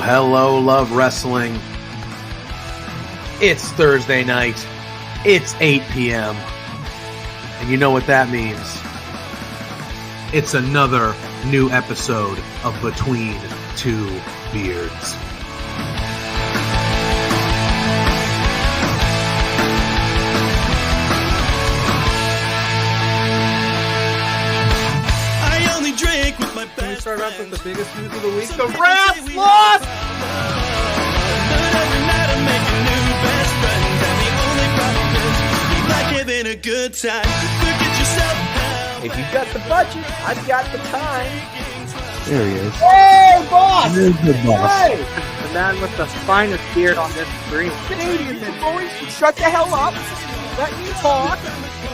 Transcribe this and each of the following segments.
Hello, love wrestling. It's Thursday night. It's 8 p.m. And you know what that means. It's another new episode of Between Two Beards. Can we start off with the biggest news of the week? The Rats lost! If you've got the budget, I've got the time. There he is. Hey, boss! There's the boss. Hey! The man with the finest beard on this screen. Canadian men, boys, shut the hell up. Let me talk.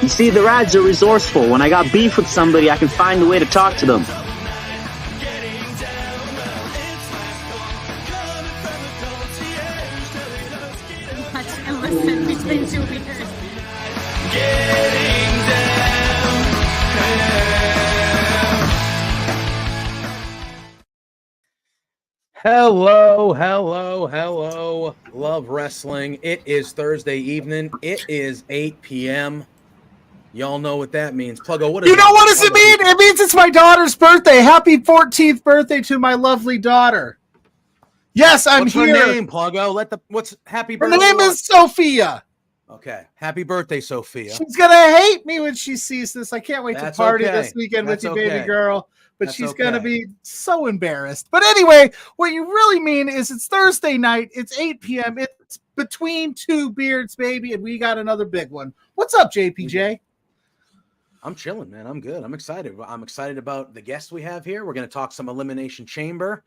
You see, the Rads are resourceful. When I got beef with somebody, I can find a way to talk to them. Listen between two beers. Hello, love wrestling. It is Thursday evening. It is 8 p.m. Y'all know what that means. Pluggo, what does it mean? It means it's my daughter's birthday. Happy 14th birthday to my lovely daughter. Yes, I'm What's here. Her name, Pluggo? What's happy birthday? Her name is Sophia. Okay. Happy birthday, Sophia. She's gonna hate me when she sees this. I can't wait That's to party okay. this weekend That's with you, okay. baby girl. But That's she's okay. gonna be so embarrassed. But anyway, what you really mean is it's Thursday night. It's 8 p.m. It's Between Two Beards, baby, and we got another big one. What's up, JPJ? I'm chilling, man. I'm good. I'm excited. I'm excited about the guests we have here. We're going to talk some Elimination Chamber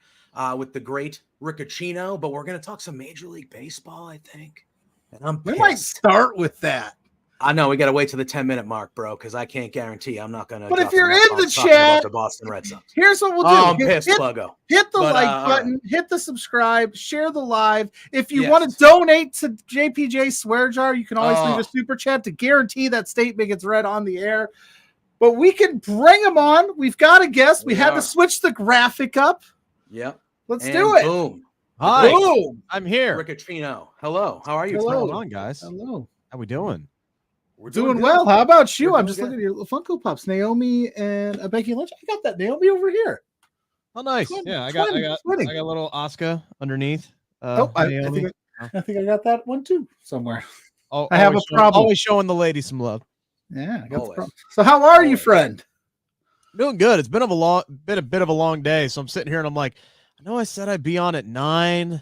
with the great Ucchino, but we're going to talk some Major League Baseball, I think. And I'm We pissed. might start with that. I know we got to wait to the 10-minute mark, bro, because I can't guarantee I'm not going to. But if you're in the chat, the Boston Red Sox. Here's what we'll do. Oh, I'm pissed, Pluggo. Hit the But, like button, hit the subscribe, share the live. If you want to donate to JPJ Swear Jar, you can always leave a super chat to guarantee that statement gets read on the air. But we can bring them on. We've got a guest. We had to switch the graphic up. Yep. Let's do it. Boom. Hi. Boom. I'm here. Ucchino. Hello. How are you? Hello. What's going on, guys? Hello. How we doing? We're Doing good. well. How about you? We're I'm doing just good. looking at your Funko Pops. Naomi and Becky Lynch. I got that Naomi over here. Oh, nice. Yeah, I got a little Oscar underneath. I Naomi. think I got that one too somewhere. Oh, I have a problem. Always showing the ladies some love. Yeah, I got the Always. problem. So how are you, friend? Doing good. It's been a bit of a long day, so I'm sitting here and I'm like, I know I said I'd be on at 9.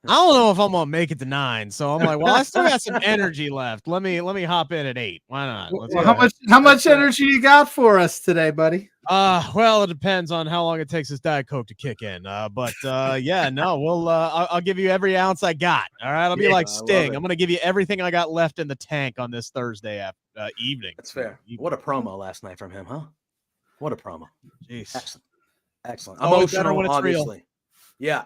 I don't know if I'm gonna make it to 9, so I'm like, well, I still got some energy left. Let me hop in at 8. Why not? Let's Well, go. how much energy you got for us today, buddy? Well, it depends on how long it takes this Diet Coke to kick in. But yeah, no, I'll give you every ounce I got. All right, I'll be like Sting. I'm gonna give you everything I got left in the tank on this Thursday evening. That's fair. What a promo last night from him, huh? What a promo. Jeez. Excellent. Always better Emotional, when it's real. obviously. Yeah.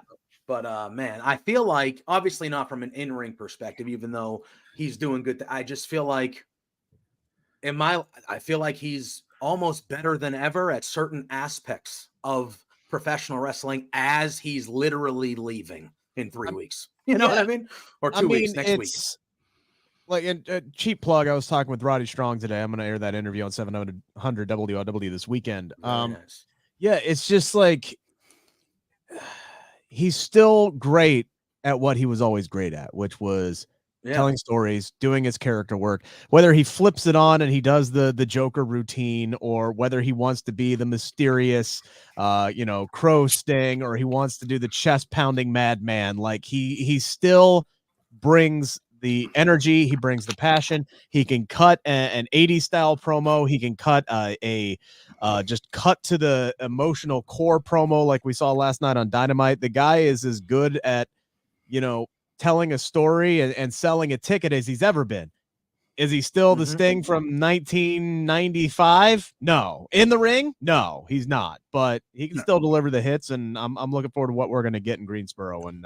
But man, I feel like, obviously not from an in-ring perspective, even though he's doing good. I just feel like I feel like he's almost better than ever at certain aspects of professional wrestling as he's literally leaving in 3 weeks. You know what I mean? Or 2 weeks next week. Like in cheap plug, I was talking with Roddy Strong today. I'm going to air that interview on 700 WOW this weekend. Nice. Yeah, it's just like he's still great at what he was always great at, which was telling stories, doing his character work. Whether he flips it on and he does the Joker routine, or whether he wants to be the mysterious, Crow Sting, or he wants to do the chest pounding madman, like he still brings the energy. He brings the passion. He can cut an 80s style promo. He can cut just cut to the emotional core promo like we saw last night on Dynamite. The guy is as good at, telling a story and selling a ticket as he's ever been. Is he still the Sting from 1995? No. In the ring? No, he's not. But he can still deliver the hits, and I'm looking forward to what we're going to get in Greensboro. And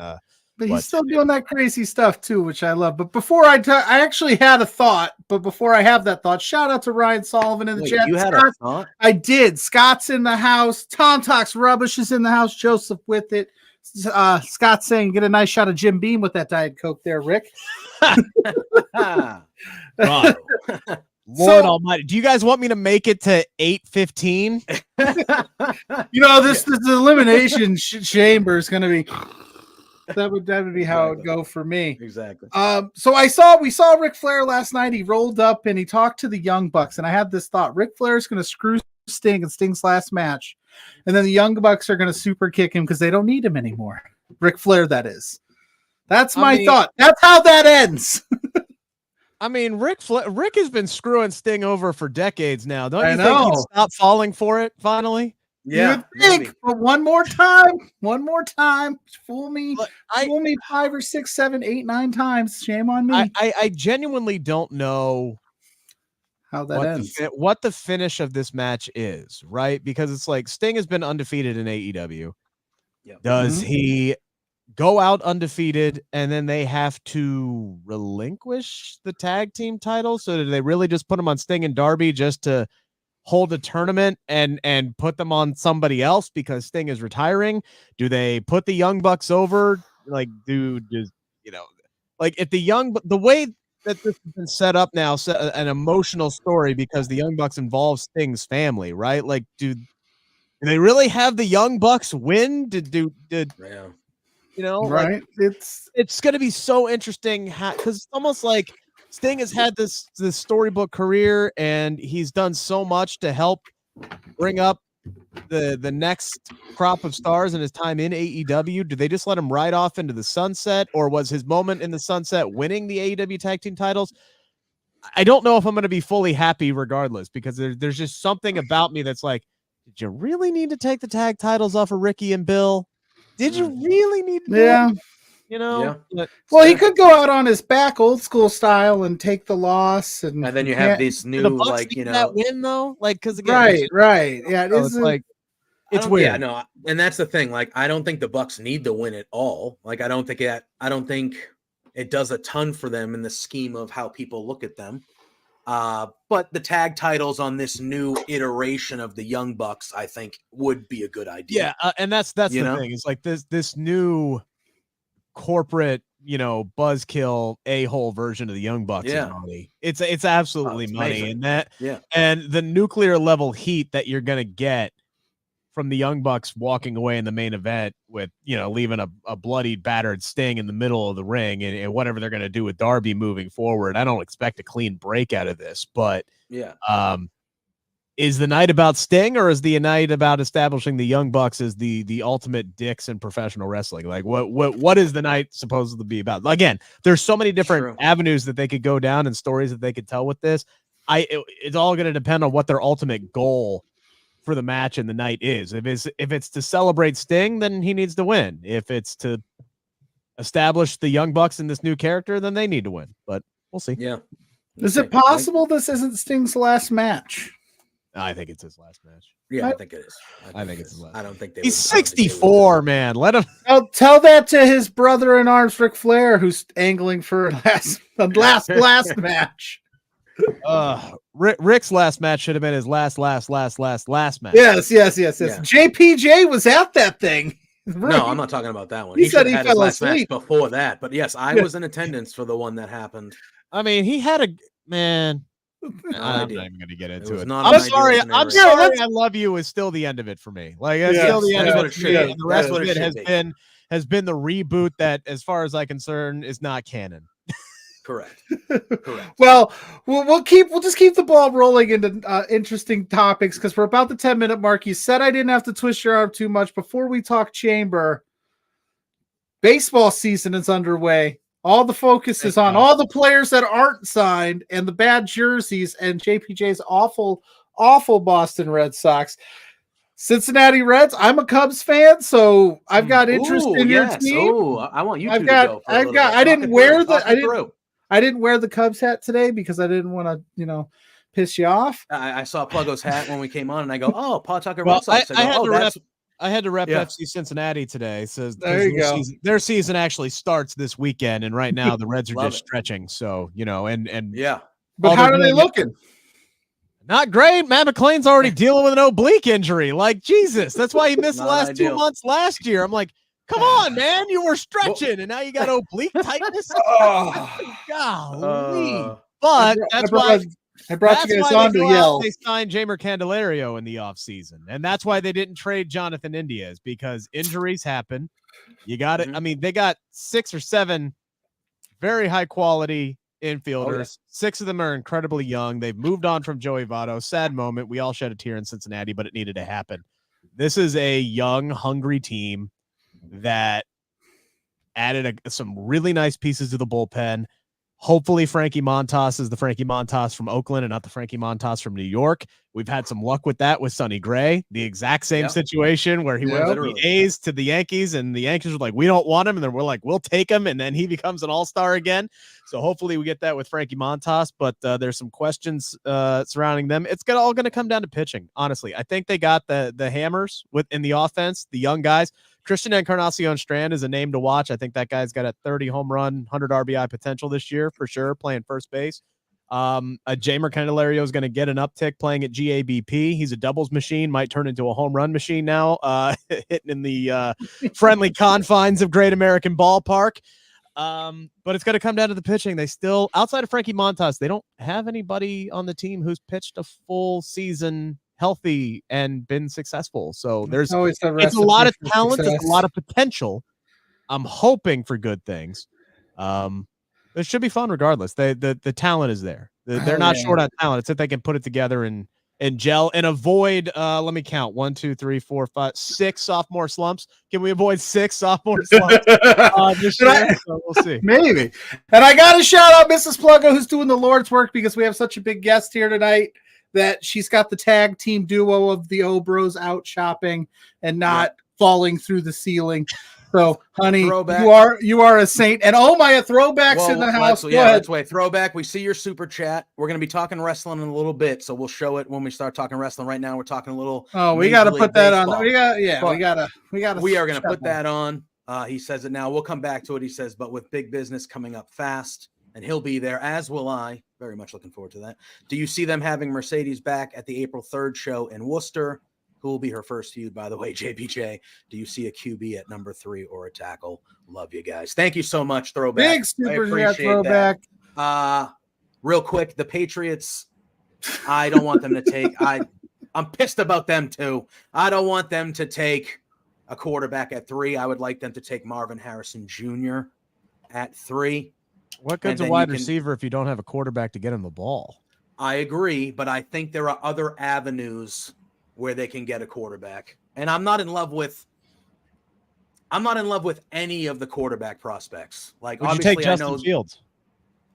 but he's still doing that crazy stuff too, which I love. But before I actually had a thought, but before I have that thought, shout out to Ryan Sullivan in the chat. You had a thought? I did. Scott's in the house. Tom Talks Rubbish is in the house. Joseph with it. Scott saying, get a nice shot of Jim Beam with that Diet Coke there, Rick. Lord Almighty. Do you guys want me to make it to 8:15? This Elimination Chamber is going to be... That would be how it would go for me. Exactly. So we saw Ric Flair last night. He rolled up and he talked to the Young Bucks. And I had this thought: Ric Flair is going to screw Sting in Sting's last match, and then the Young Bucks are going to super kick him because they don't need him anymore. Ric Flair, that is. That's my thought. That's how that ends. I mean, Rick has been screwing Sting over for decades now. Don't you think he'd stop falling for it finally? Yeah, you think, but one more time, fool me, fool me 5 or 6, 7, 8, 9 times. Shame on me. I genuinely don't know how that ends. What the finish of this match is, right? Because it's like Sting has been undefeated in AEW. Yep. Does he go out undefeated and then they have to relinquish the tag team title? So do they really just put him on Sting and Darby just to hold a tournament and put them on somebody else because Sting is retiring? Do they put the Young Bucks over? Like, if the way that this has been set up now, an emotional story because the Young Bucks involve Sting's family, right? Like, do they really have the Young Bucks win? Right? It's going to be so interesting because it's almost like Sting has had this storybook career and he's done so much to help bring up the next crop of stars in his time in AEW. Do they just let him ride off into the sunset, or was his moment in the sunset winning the AEW tag team titles? I don't know if I'm going to be fully happy regardless, because there's just something about me that's like, did you really need to take the tag titles off of Ricky and Bill? Did you really need to do it? Well, he could go out on his back, old school style, and take the loss, and then you have these new, that win though, because again, right, yeah, it's like it's weird. Yeah, no, and that's the thing. Like, I don't think the Bucks need to win at all. Like, I don't think it does a ton for them in the scheme of how people look at them. But the tag titles on this new iteration of the Young Bucks, I think, would be a good idea. Yeah, and that's the thing. It's like this new corporate, buzzkill a-hole version of the Young Bucks. Yeah. Is money. It's absolutely money, amazing. And the nuclear level heat that you're gonna get from the Young Bucks walking away in the main event with, leaving a bloodied, battered Sting in the middle of the ring, and whatever they're gonna do with Darby moving forward. I don't expect a clean break out of this, but is the night about Sting, or is the night about establishing the Young Bucks as the ultimate dicks in professional wrestling? Like, what is the night supposed to be about? Again, there's so many different avenues that they could go down and stories that they could tell with this. It's all going to depend on what their ultimate goal for the match and the night is. If it's to celebrate Sting, then he needs to win. If it's to establish the Young Bucks in this new character, then they need to win. But we'll see. Yeah. Is it possible this isn't Sting's last match? I think it's his last match. Yeah, I think it is. I think it's his last. I don't think he's 64, man. Let him. Tell that to his brother in arms, Ric Flair, who's angling for last match. Rick's last match should have been his last match. Yes. JPJ was at that thing. No, I'm not talking about that one. He said he had fell his last asleep match before that, but yes, I was in attendance for the one that happened. I mean, he had a man. No, I'm not even going to get into it. I'm sorry. I love you is still the end of it for me. Like, it's still the end of it for me. And the rest of it has been the reboot that, as far as I'm concerned, is not canon. Correct. Well, we'll just keep the ball rolling into interesting topics, because we're about the 10-minute mark. You said I didn't have to twist your arm too much. Before we talk Chamber, baseball season is underway. All the focus is on all the players that aren't signed and the bad jerseys and JPJ's awful Boston Red Sox. Cincinnati Reds. I'm a Cubs fan, so I've got interest in your team. Oh, I want you to go for a little bit. I didn't wear the Cubs hat today because I didn't want to, piss you off. I saw Pluggo's hat when we came on, and I go, "Oh, Paul Tucker Red Sox." I had to rep FC Cincinnati today. So there you go. Their season actually starts this weekend, and right now the Reds are just stretching. So and yeah. But how are they looking? Not great. Matt McClain's already dealing with an oblique injury. Like, Jesus, that's why he missed the last 2 months last year. I'm like, come on, man, you were stretching, and now you got oblique tightness. Golly. But that's why. I brought you guys on to yell. They signed Jamer Candelario in the offseason. And that's why they didn't trade Jonathan Indiaz, because injuries happen. You got it. I mean, they got 6 or 7 very high quality infielders. Oh, yeah. 6 of them are incredibly young. They've moved on from Joey Votto. Sad moment. We all shed a tear in Cincinnati, but it needed to happen. This is a young, hungry team that added some really nice pieces to the bullpen. Hopefully Frankie Montas is the Frankie Montas from Oakland and not the Frankie Montas from New York. We've had some luck with that with Sonny Gray, the exact same situation where he went from the A's to the Yankees, and the Yankees were like, we don't want him. And then we're like, we'll take him. And then he becomes an all-star again. So hopefully we get that with Frankie Montas, but there's some questions surrounding them. It's all going to come down to pitching. Honestly, I think they got the hammers in the offense, the young guys. Christian Encarnacion Strand is a name to watch. I think that guy's got a 30 home run, 100 RBI potential this year for sure, playing first base. Jamer Candelario is going to get an uptick playing at GABP. He's a doubles machine, might turn into a home run machine now, hitting in the friendly confines of Great American Ballpark. But it's going to come down to the pitching. They still, outside of Frankie Montas, they don't have anybody on the team who's pitched a full season healthy and been successful. So it's a lot of talent, there's a lot of potential. I'm hoping for good things. It should be fun regardless. The talent is there. They're not short on talent. It's if they can put it together and gel and avoid let me count 1, 2, 3, 4, 5, 6 sophomore slumps. Can we avoid 6 sophomore slumps this year? So we'll see. Maybe. And I gotta shout out Mrs. Pluggo, who's doing the Lord's work, because we have such a big guest here tonight that she's got the tag team duo of the Obros out shopping and not falling through the ceiling. So, honey, you are a saint. And my throwbacks in the house. Let's wait. Throwback. We see your super chat. We're going to be talking wrestling in a little bit, so we'll show it when we start talking wrestling. Right now, we're talking a little. Oh, we got to put that on. We got to. We are going to put that on. He says it now. We'll come back to it. He says, but with big business coming up fast, and he'll be there, as will I. Very much looking forward to that. Do you see them having Mercedes back at the April 3rd show in Worcester? Who will be her first feud, by the way, JPJ? Do you see a QB at number 3 or a tackle? Love you guys. Thank you so much, Throwback. Big super throwback. Real quick, the Patriots, I don't want them to take – I'm pissed about them too. I don't want them to take a quarterback at 3. I would like them to take Marvin Harrison Jr. at 3. What good's a wide receiver if you don't have a quarterback to get him the ball? I agree, but I think there are other avenues where they can get a quarterback. And I'm not in love with any of the quarterback prospects. Like, would you take Justin Fields?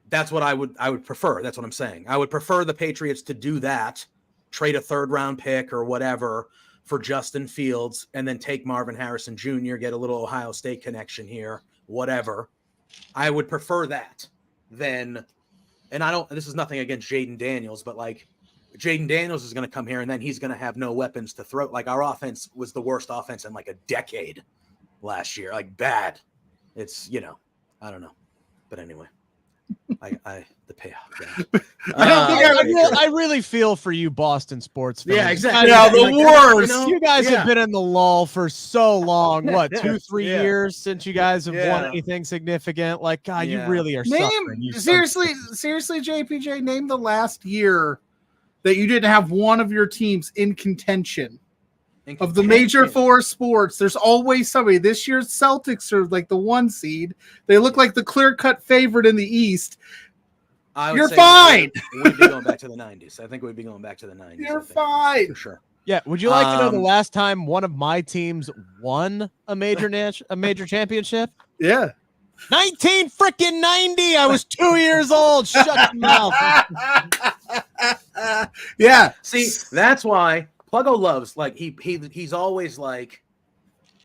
That's what I would prefer. That's what I'm saying. I would prefer the Patriots to do that, trade a 3rd round pick or whatever for Justin Fields, and then take Marvin Harrison Jr., get a little Ohio State connection here, whatever. I would prefer that than, and this is nothing against Jaden Daniels, but like Jaden Daniels is going to come here and then he's going to have no weapons to throw. Like, our offense was the worst offense in like a decade last year. Like, bad. It's, I don't know. But anyway, the payoff. I really feel for you, Boston sports fans. Yeah, exactly. Yeah, the worst. You guys have been in the lull for so long. What, 2-3 years since you guys have won anything significant? Like, God, you really are suffering. Seriously, JPJ, name the last year that you didn't have one of your teams in contention. Of the major 4 sports, there's always somebody. This year's Celtics are like the 1 seed. They look like the clear-cut favorite in the East. You're fine. We'd be going back to the 90s. I think we'd be going back to the 90s. You're fine. For sure. Yeah. Would you like to know the last time one of my teams won a major championship? Yeah. freaking 90. I was 2 years old. Shut your mouth. Yeah. See, that's why Pluggo loves, like, he's always like,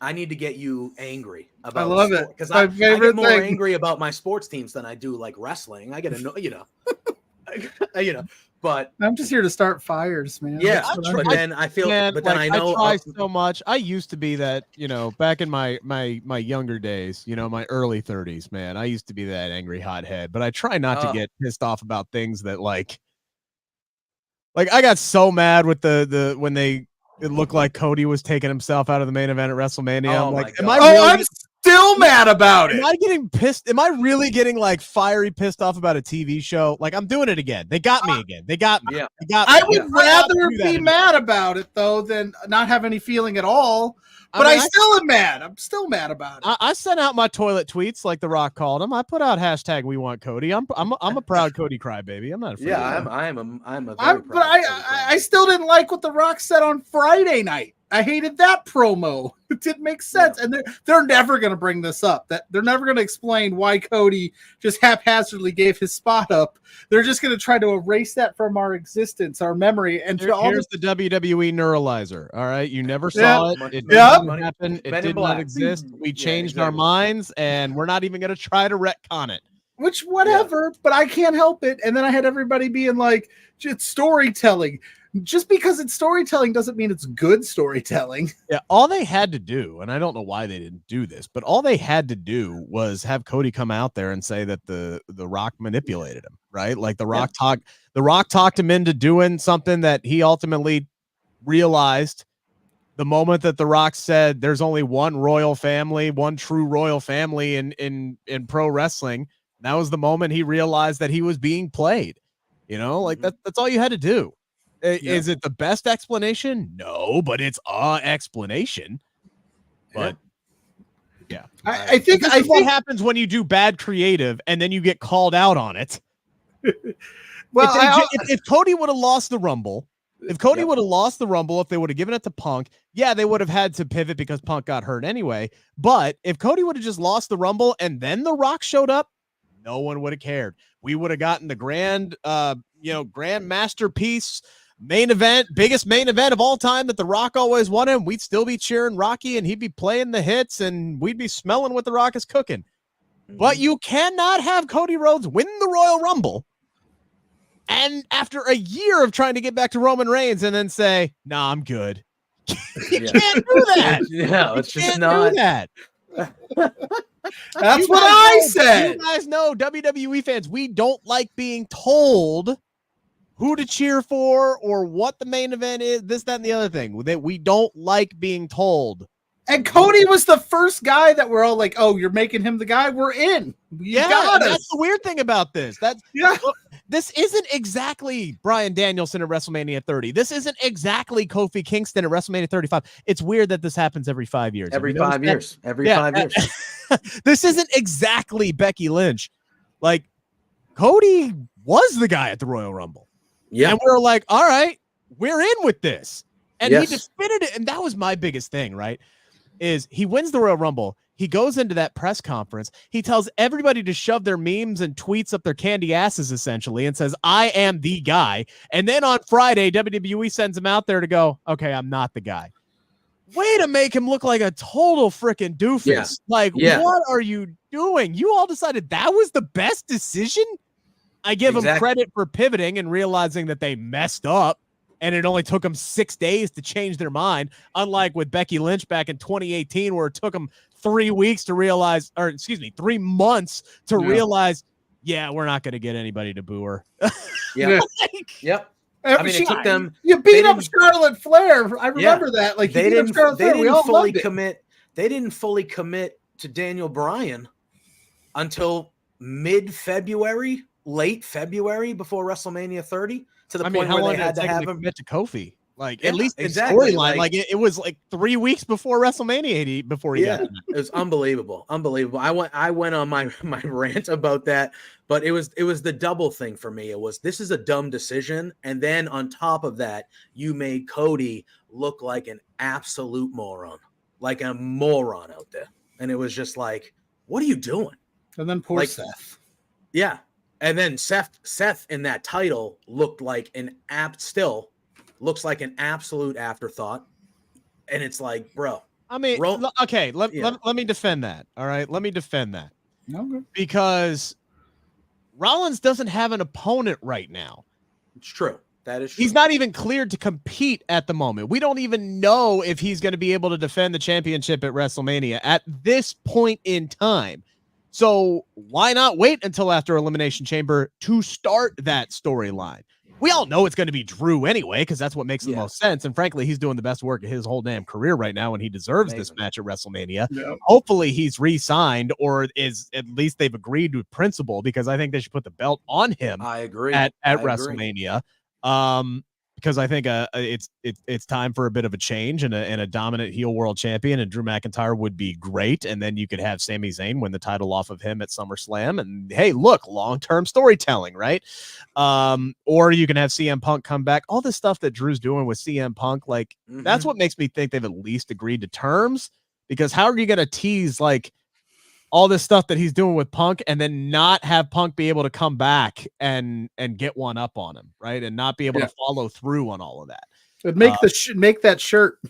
I need to get you angry about I love it. Because My I favorite get more thing. angry about my sports teams than I do like wrestling. I get annoyed, you know, but I'm just here to start fires, man. yeah, That's what but I'm- then I feel, Man, but then like, I know try so much. I used to be that, back in my younger days, my early 30s, man. I used to be that angry hothead, but I try not to get pissed off about things that like I got so mad with the when it looked like Cody was taking himself out of the main event at WrestleMania. Oh I'm like, my am I God. really I'm still mad about it. Am I getting pissed? Am I really getting like fiery pissed off about a TV show? Like, I'm doing it again. They got me again. They got me. Yeah. They got me. I would rather do that be anymore. mad about it though than not have any feeling at all. But I still am mad. I'm still mad about it. I sent out my toilet tweets like The Rock called them. I put out hashtag We Want Cody. I'm a proud Cody crybaby. I'm not afraid. Yeah, of that. I'm a very But I still didn't like what The Rock said on Friday night. I hated that promo. It didn't make sense. And they're never going to bring this up. That they're never going to explain why Cody just haphazardly gave his spot up. They're just going to try to erase that from our existence, our memory. And here's the WWE neuralizer. All right. You never saw it. It Yeah. didn't happen. It Men in did not Black. exist. We changed our exactly. minds, and we're not even going to try to retcon it. which whatever, but I can't help it. And then I had everybody being like, it's storytelling. Just because it's storytelling doesn't mean it's good storytelling. Yeah, all they had to do, and I don't know why they didn't do this, but all they had to do was have Cody come out there and say that the Rock manipulated him, right? Like the Rock talked him into doing something that he ultimately realized the moment that the Rock said there's only one royal family, one true royal family in pro wrestling. That was the moment he realized that he was being played. Like that's all you had to do. Is it the best explanation? No, but it's a explanation. But yeah, I think what happens when you do bad creative and then you get called out on it. Well, if Cody would have lost the Rumble, if they would have given it to Punk, yeah, they would have had to pivot because Punk got hurt anyway. But if Cody would have just lost the Rumble and then The Rock showed up, no one would have cared. We would have gotten the grand masterpiece main event, biggest main event of all time that The Rock always wanted. We'd still be cheering Rocky and he'd be playing the hits and we'd be smelling what The Rock is cooking. But you cannot have Cody Rhodes win the Royal Rumble and after a year of trying to get back to Roman Reigns and then say, nah, I'm good. You can't do that. Yeah, it's just not that. That's what I said. You guys know, WWE fans, we don't like being told who to cheer for or what the main event is, this, that, and the other thing. That we don't like being told. And Cody was the first guy that we're all like, oh, you're making him the guy. We're in. That's the weird thing about this. Yeah. This isn't exactly Bryan Danielson at WrestleMania 30. This isn't exactly Kofi Kingston at WrestleMania 35. It's weird that this happens every 5 years. Every 5 years. Every 5 years. This isn't exactly Becky Lynch. Like, Cody was the guy at the Royal Rumble. Yeah. And we're like, all right, we're in with this. And he defended it. And that was my biggest thing, right? Is he wins the Royal Rumble. He goes into that press conference. He tells everybody to shove their memes and tweets up their candy asses, essentially, and says, I am the guy. And then on Friday, WWE sends him out there to go, okay, I'm not the guy. Way to make him look like a total freaking doofus. What are you doing? You all decided that was the best decision? I give them credit for pivoting and realizing that they messed up and it only took them 6 days to change their mind. Unlike with Becky Lynch back in 2018, where it took them 3 weeks to realize, 3 months to realize, we're not going to get anybody to boo her. Yep. I mean, it took them. You beat up Charlotte Flair. I remember that. Like they didn't fully commit. They didn't fully commit to Daniel Bryan until mid-February. Late February before WrestleMania 30 to the point where they had to have him commit to Kofi. Like at least in storyline, like it was like 3 weeks before WrestleMania before he got. It was unbelievable. I went on my rant about that, but it was the double thing for me. It was, this is a dumb decision, and then on top of that, you made Cody look like an absolute moron, like a moron out there, and it was just like, what are you doing? And then poor Like, Seth. Yeah. And then Seth in that title looked like still looks like an absolute afterthought. And it's like, bro. I mean, okay, let me defend that. All right. Let me defend that. Okay. Because Rollins doesn't have an opponent right now. It's true. That is true. He's not even cleared to compete at the moment. We don't even know if he's going to be able to defend the championship at WrestleMania at this point in time. So why not wait until after Elimination Chamber to start that storyline? We all know it's going to be Drew anyway, because that's what makes the most sense. And frankly, he's doing the best work of his whole damn career right now, and he deserves this match at WrestleMania. Yep. Hopefully he's re-signed, or is at least they've agreed with principle, because I think they should put the belt on him. I agree. At WrestleMania. Because I think it's time for a bit of a change and a dominant heel world champion, and Drew McIntyre would be great. And then you could have Sami Zayn win the title off of him at SummerSlam. And hey, look, long-term storytelling, right? Or you can have CM Punk come back. All this stuff that Drew's doing with CM Punk, like that's what makes me think they've at least agreed to terms. Because how are you going to tease like all this stuff that he's doing with Punk and then not have Punk be able to come back and get one up on him, right? And not be able to follow through on all of that. It'd make make that shirt.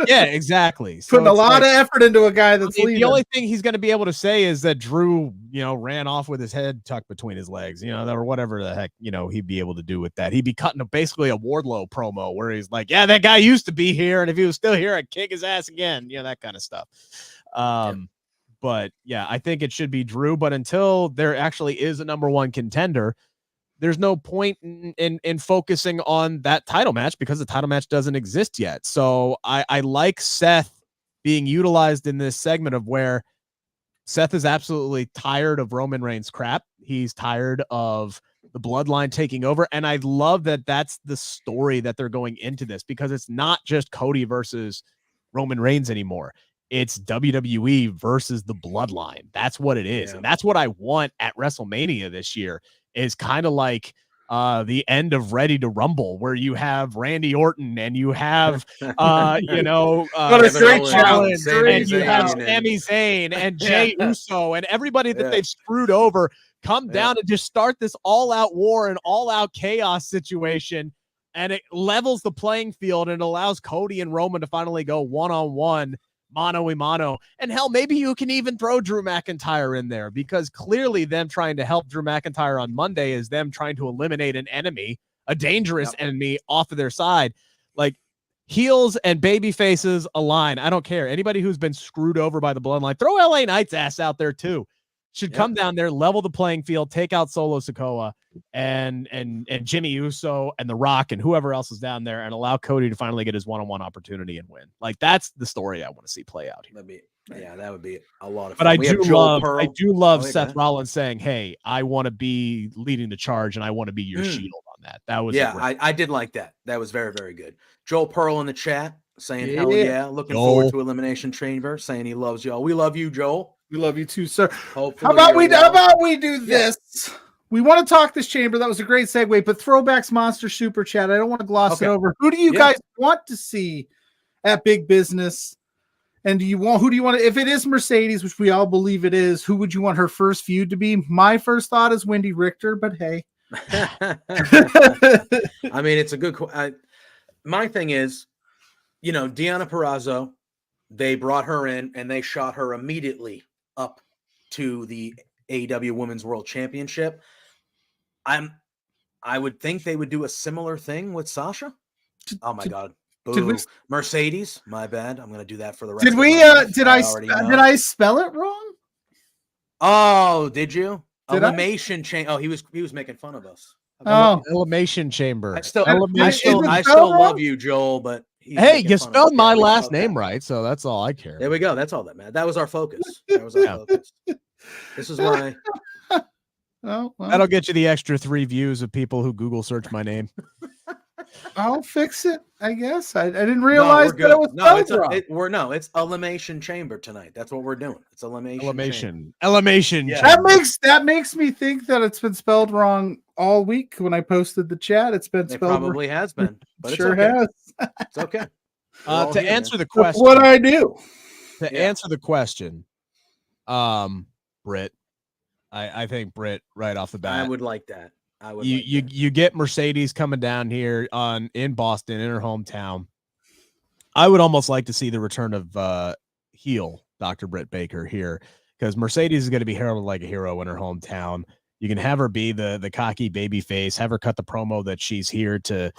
Yeah, exactly. Putting a lot of effort into a guy that's leaving. The only thing he's going to be able to say is that Drew, ran off with his head tucked between his legs, or whatever the heck, he'd be able to do with that. He'd be cutting basically a Wardlow promo where he's like, yeah, that guy used to be here, and if he was still here, I'd kick his ass again. That kind of stuff. But yeah, I think it should be Drew. But until there actually is a number one contender, there's no point in focusing on that title match, because the title match doesn't exist yet. So I like Seth being utilized in this segment of where Seth is absolutely tired of Roman Reigns crap. He's tired of the bloodline taking over. And I love that that's the story that they're going into this, because it's not just Cody versus Roman Reigns anymore. It's WWE versus the bloodline. That's what it is. Yeah. And that's what I want at WrestleMania this year, is kind of like the end of Ready to Rumble, where you have Randy Orton and you have, what a great challenge. And you have Sami Zayn and Jey Uso and everybody that they've screwed over come down and just start this all-out war and all-out chaos situation. And it levels the playing field and allows Cody and Roman to finally go one-on-one, mano a mano. And hell, maybe you can even throw Drew McIntyre in there, because clearly them trying to help Drew McIntyre on Monday is them trying to eliminate an enemy, a dangerous enemy off of their side. Like, heels and baby faces align. I don't care. Anybody who's been screwed over by the bloodline, throw LA Knight's ass out there too. Should come down there, level the playing field, take out Solo Sikoa and Jimmy Uso and The Rock and whoever else is down there, and allow Cody to finally get his one-on-one opportunity and win. Like, that's the story I want to see play out here. That would be a lot of fun. But I do love Seth Rollins saying, hey, I want to be leading the charge and I want to be your shield on that. That was I did like that. That was very, very good. Joel Pearl in the chat saying, hell yeah, looking forward to Elimination Chamber, saying he loves y'all. We love you, Joel. We love you too, sir. Hopefully how about we do this? Yeah. We want to talk this chamber. That was a great segue, but Throwbacks Monster Super Chat. I don't want to gloss it over. Who do you guys want to see at Big Business? And who do you want to, if it is Mercedes, which we all believe it is, who would you want her first feud to be? My first thought is Wendy Richter, but hey. I mean, it's a good, my thing is, Deonna Purrazzo, they brought her in and they shot her immediately up to the AEW Women's World Championship. I would think they would do a similar thing with Sasha. Oh my God. Boo. Mercedes, my bad. I'm going to do that for the rest of the did I spell it wrong? Oh, did you? Elimination Chamber. Oh, he was making fun of us. Elimination Chamber. I still love you, Joel, but hey, you spelled my last name right, so that's all I care. There we go. That's all that matters. That was our focus. Focus. This is why. Oh, well. That'll get you the extra 3 views of people who Google search my name. I'll fix it, I guess. I didn't realize that it was it's Elimination Chamber tonight. That's what we're doing. It's Elimination. Yeah. That makes me think that it's been spelled wrong all week. When I posted the chat, it's been spelled. It probably has been, but sure has. It's okay. To answer the question, that's what I do. Answer the question, Britt, I think Britt right off the bat. I would like that. You get Mercedes coming down here in Boston, in her hometown. I would almost like to see the return of heel Dr. Britt Baker here, because Mercedes is going to be heralded like a hero in her hometown. You can have her be the cocky baby face, have her cut the promo that she's here to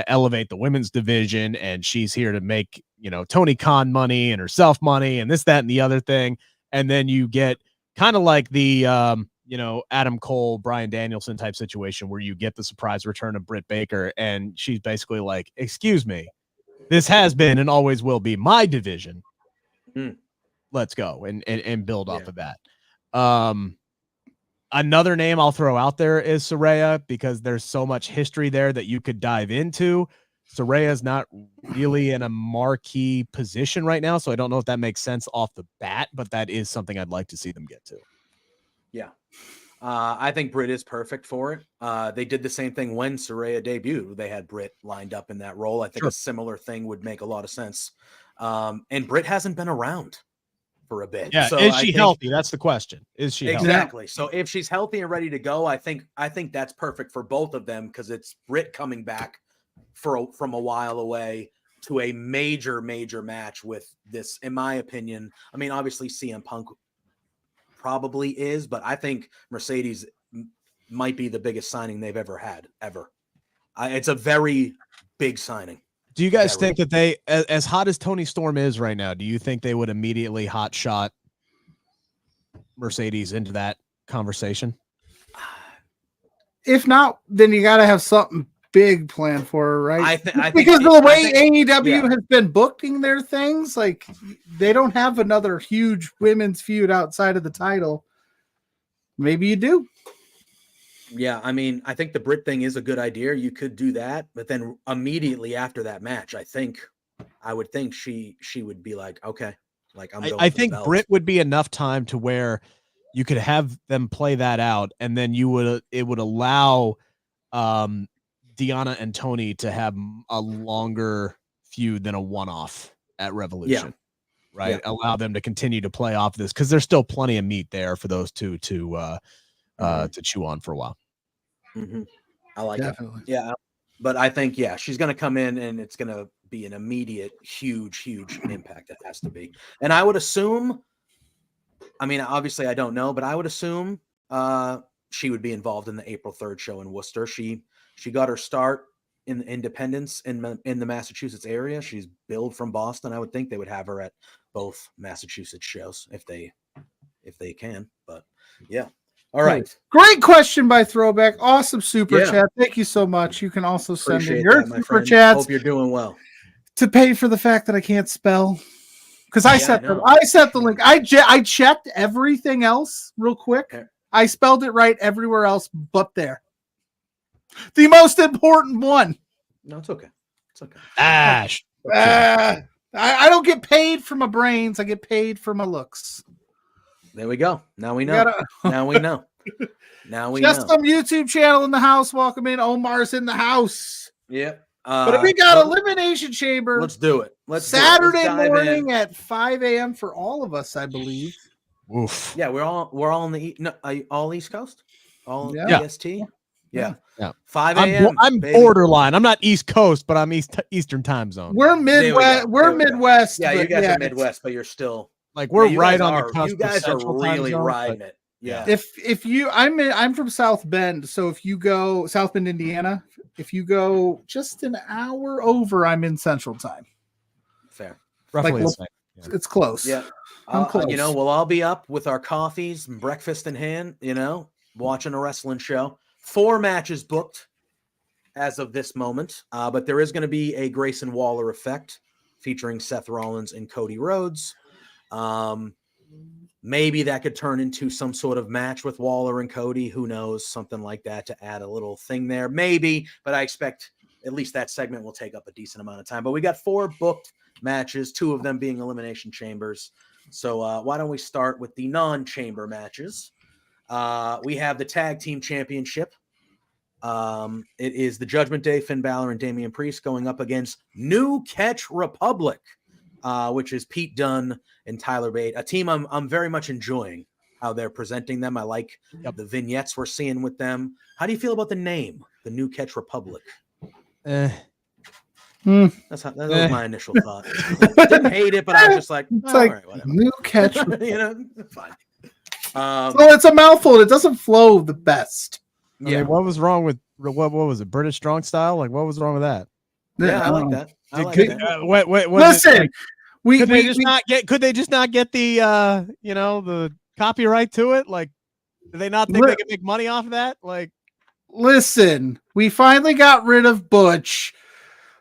elevate the women's division, and she's here to make, Tony Khan money and herself money and this, that, and the other thing. And then you get kind of like the Adam Cole, Bryan Danielson type situation where you get the surprise return of Britt Baker, and she's basically like, excuse me, this has been and always will be my division. Let's go and build off of that. Another name I'll throw out there is Saraya, because there's so much history there that you could dive into. Saraya is not really in a marquee position right now, so I don't know if that makes sense off the bat, but that is something I'd like to see them get to. Yeah. I think Britt is perfect for it. They did the same thing when Saraya debuted. They had Britt lined up in that role. I think a similar thing would make a lot of sense. And Britt hasn't been around for a bit. Yeah, so is she healthy? That's the question. Is she exactly? Healthy? So if she's healthy and ready to go, I think that's perfect for both of them, because it's Britt coming back from a while away to a major match with this, in my opinion. I mean, obviously CM Punk probably is, but I think Mercedes might be the biggest signing they've ever had, ever. It's a very big signing. Do you guys think that they, as hot as Tony Storm is right now, do you think they would immediately hot shot Mercedes into that conversation? If not, then you got to have something big planned for her, right? I think because of the way AEW has been booking their things, like they don't have another huge women's feud outside of the title. Maybe you do. Yeah, I mean, I think the Britt thing is a good idea. You could do that, but then immediately after that match, I would think she would be like, okay, like I'm going. I think Britt would be enough time to where you could have them play that out, and then it would allow Deonna and Tony to have a longer feud than a one-off at Revolution. Right? Yeah. Allow them to continue to play off this, because there's still plenty of meat there for those two to chew on for a while. Mm-hmm. I like Definitely. it. Yeah. But I think, she's going to come in and it's going to be an immediate, huge impact. It has to be. And I would assume, I mean, obviously I don't know, but I would assume she would be involved in the April 3rd show in Worcester. She got her start in the Independence in the Massachusetts area. She's billed from Boston. I would think they would have her at both Massachusetts shows if they can. But yeah. All right. Great question by Throwback. Awesome super chat. Thank you so much. You can also send in your super chats. Hope you're doing well. To pay for the fact that I can't spell. Because I set the link. I checked everything else real quick. Okay. I spelled it right everywhere else but there. The most important one. No, it's okay. It's okay. Ash. I don't get paid for my brains. I get paid for my looks. There we go. Now we know. Now we know. Now we Just know. some YouTube channel in the house. Welcome in. Omar's in the house. Yep. But we got Elimination Chamber. Let's do it. Saturday morning at 5 a.m. for all of us, I believe. Oof. Yeah, we're all on the all East Coast. All EST. Yeah. 5 a.m. I'm borderline. I'm not East Coast, but I'm Eastern time zone. We're Midwest. We're Midwest. Yeah, you guys are Midwest, but you're still like we're right on the cusp. You guys are really riding it. Yeah. If you, I'm from South Bend, so if you go South Bend, Indiana, if you go just an hour over, I'm in Central Time. Fair. Roughly, it's close. Yeah. I'm close. We'll all be up with our coffees and breakfast in hand, watching a wrestling show. 4 matches booked as of this moment, but there is going to be a Grayson Waller effect featuring Seth Rollins and Cody Rhodes. Maybe that could turn into some sort of match with Waller and Cody. Who knows? Something like that to add a little thing there. Maybe, but I expect at least that segment will take up a decent amount of time. But we got 4 booked matches, 2 of them being Elimination Chambers. So why don't we start with the non-chamber matches? We have the Tag Team Championship. It is the Judgment Day, Finn Balor and Damian Priest going up against New Catch Republic, which is Pete Dunne and Tyler Bate, a team I'm very much enjoying. how they're presenting them. I like the vignettes we're seeing with them. How do you feel about the name, the New Catch Republic? That was my initial thought. Didn't hate it, but I was just like, it's like, all right, whatever. New Catch You know, fine. So it's a mouthful. It doesn't flow the best. Yeah. I mean, what was wrong with what was it? British strong style? Like, what was wrong with that? Yeah, I like that. Listen, could they just not get the the copyright to it? Like, do they not think they can make money off of that? Like, listen, we finally got rid of Butch.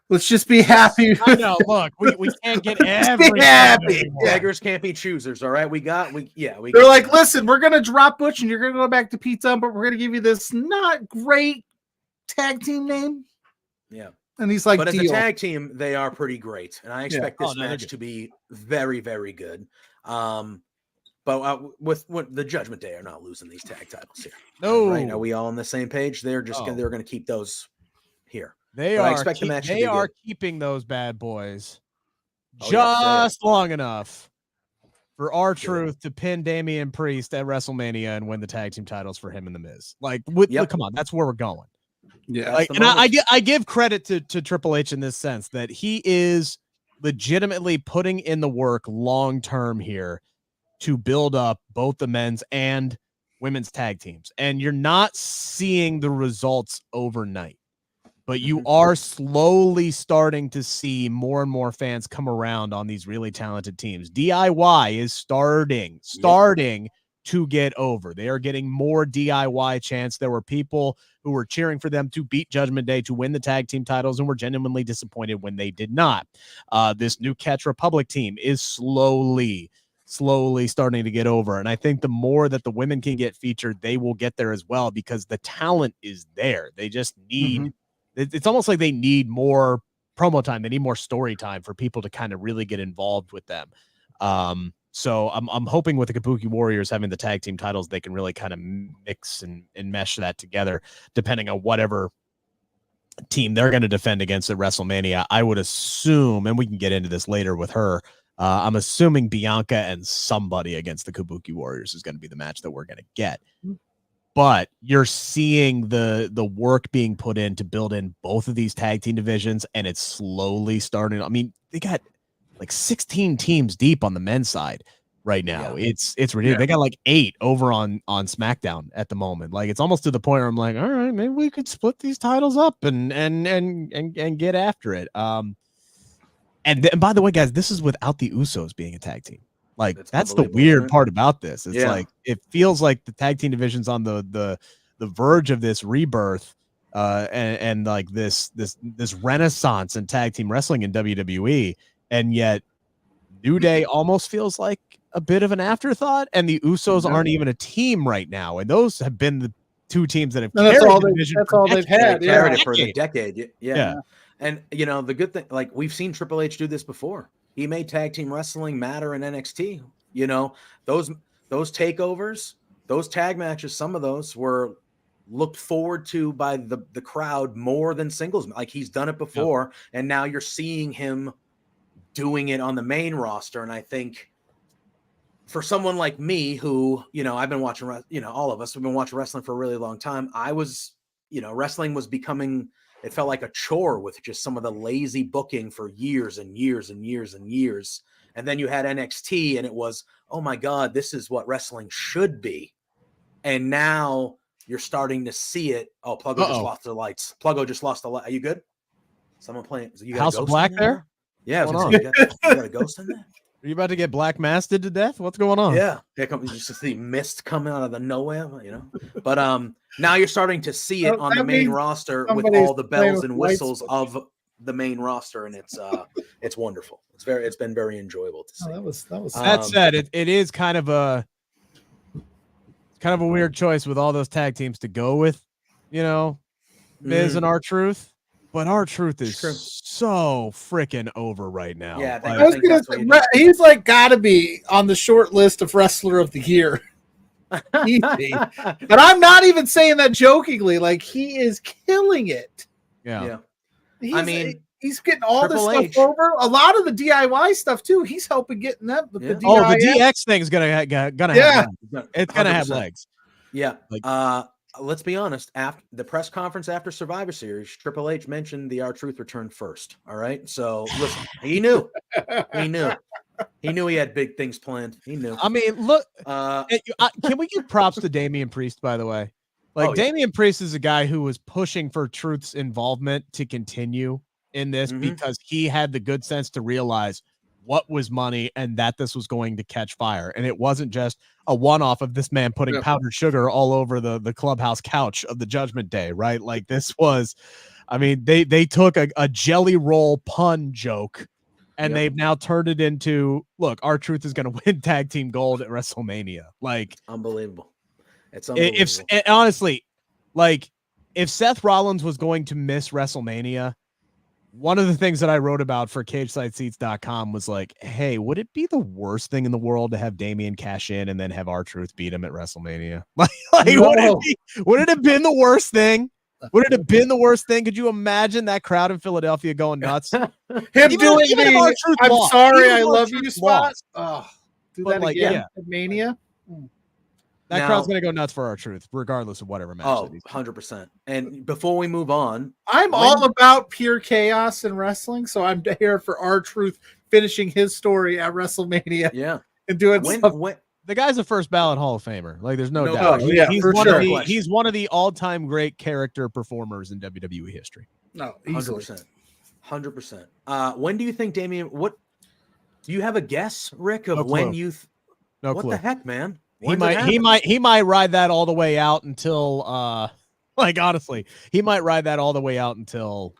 Let's just be happy. I know. Look, we can't get everything. Happy. Beggars can't be choosers. All right, They're like, listen, we're gonna drop Butch and you're gonna go back to Pizza, but we're gonna give you this not great tag team name. Yeah. And he's like, but as a tag team, they are pretty great, and I expect this match to be very, very good. But with the Judgment Day are not losing these tag titles here. No, right? Are we all on the same page? They're just they're going to keep those here. They but are. I expect the match. They are keeping those bad boys just long enough for R-Truth to pin Damian Priest at WrestleMania and win the tag team titles for him and The Miz. Like, come on, that's where we're going. Yeah, like, and I give credit to Triple H in this sense that he is legitimately putting in the work long term here to build up both the men's and women's tag teams. And you're not seeing the results overnight, but you are slowly starting to see more and more fans come around on these really talented teams. DIY is starting to get over. They are getting more DIY chants. There were people who were cheering for them to beat Judgment Day to win the tag team titles and were genuinely disappointed when they did not. This New Catch Republic team is slowly starting to get over. And I think the more that the women can get featured, they will get there as well, because the talent is there. They just need, it's almost like they need more promo time. They need more story time for people to kind of really get involved with them. So I'm hoping with the Kabuki Warriors having the tag team titles, they can really kind of mix and mesh that together, depending on whatever team they're going to defend against at WrestleMania. I would assume, and we can get into this later with her, I'm assuming Bianca and somebody against the Kabuki Warriors is going to be the match that we're going to get. But you're seeing the work being put in to build in both of these tag team divisions, and it's slowly starting. I mean, they got like 16 teams deep on the men's side right now. Yeah. It's ridiculous. Yeah. They got like 8 over on SmackDown at the moment. Like, it's almost to the point where I'm like, all right, maybe we could split these titles up and get after it. And by the way, guys, this is without the Usos being a tag team. Like, that's the weird part about this. It's like, it feels like the tag team division's on the verge of this rebirth and like this renaissance in tag team wrestling in WWE. And yet New Day almost feels like a bit of an afterthought, and the Usos aren't even a team right now. And those have been the 2 teams that have carried the division. That's all they've had. Carried it for a decade. Yeah. And the good thing, like, we've seen Triple H do this before. He made tag team wrestling matter in NXT. Those takeovers, those tag matches, some of those were looked forward to by the crowd more than singles. Like, he's done it before, and now you're seeing him doing it on the main roster. And I think for someone like me who, I've been watching, all of us have been watching wrestling for a really long time. I was, wrestling was becoming, it felt like a chore with just some of the lazy booking for years and years and years and years. And then you had NXT and it was, oh my God, this is what wrestling should be. And now you're starting to see it. Oh, Pluggo just lost the lights. Pluggo just lost the light. Are you good? Someone playing. You got House of Black there? Yeah, you got a ghost in there? Are you about to get black masted to death? What's going on? Yeah. Here comes just the mist coming out of the nowhere, But now you're starting to see it on the main roster with all the bells and whistles of the main roster, and it's wonderful. It's been very enjoyable to see. That said, it is kind of a weird choice with all those tag teams to go with, Miz and R-Truth. But R-Truth is so freaking over right now. Yeah, I was gonna say, he's like got to be on the short list of Wrestler of the Year. Easy. But I'm not even saying that jokingly. Like, he is killing it. Yeah. He's getting all this Triple stuff H. over. A lot of the DIY stuff too. He's helping getting them. The Yeah. DIY. Oh, the DX thing's gonna have legs. It's gonna have 100%. legs. Yeah. Like- Let's be honest. After the press conference after Survivor Series, Triple H mentioned the R-Truth return first. All right. So listen, he knew. He knew he had big things planned. He knew. I mean, look. Uh, Can we give props to Damian Priest, by the way? Like, Oh, yeah. Damian Priest is a guy who was pushing for Truth's involvement to continue in this because he had the good sense to realize what was money and that this was going to catch fire. And it wasn't just a one-off of this man putting powdered sugar all over the clubhouse couch of the Judgment Day, right? Like, this was, I mean, they took a jelly roll pun joke and they've now turned it into, look, R-Truth is going to win tag team gold at WrestleMania. Like, unbelievable. It's unbelievable. Honestly, like, if Seth Rollins was going to miss WrestleMania, one of the things that I wrote about for CageSideSeats.com was like, hey, would it be the worst thing in the world to have Damian cash in and then have R-Truth beat him at WrestleMania? Like No. would it have been the worst thing? Would it have been the worst thing? Could you imagine that crowd in Philadelphia going nuts? Him Even doing if the R-Truth I'm lost, sorry, even I if love R-Truth you spot. lost. Oh, do But, that like, again yeah. at Mania. That Now- crowd's going to go nuts for R-Truth, regardless of whatever match. Oh, that he's 100%. And before we move on, I'm all about pure chaos in wrestling, so I'm here for R-Truth finishing his story at WrestleMania yeah. and doing stuff. the guy's a first ballot Hall of Famer. Like, there's no No doubt. question. Yeah, he's for one sure. of the he's one of the all-time great character performers in WWE history. No, easily. 100%. 100%. When do you think Damian, do you have a guess, Rick, of No when clue. you No what clue. the heck, man? He When's it might happen? ride that all the way out until like, honestly, he might ride that all the way out until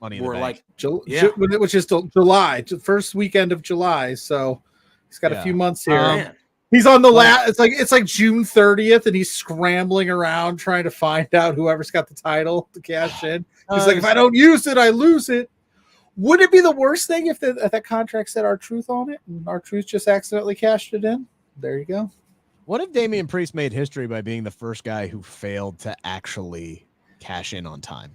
Money in the We're Bank. like, Which is till July, first weekend of July. So he's got a few months here. man. He's on the last. It's like June 30th, and he's scrambling around trying to find out whoever's got the title to cash in. He's like, if I don't use it, I lose it. Would it be the worst thing if that contract said R-Truth on it, and R-Truth just accidentally cashed it in? There you go. What if Damian Priest made history by being the first guy who failed to actually cash in on time?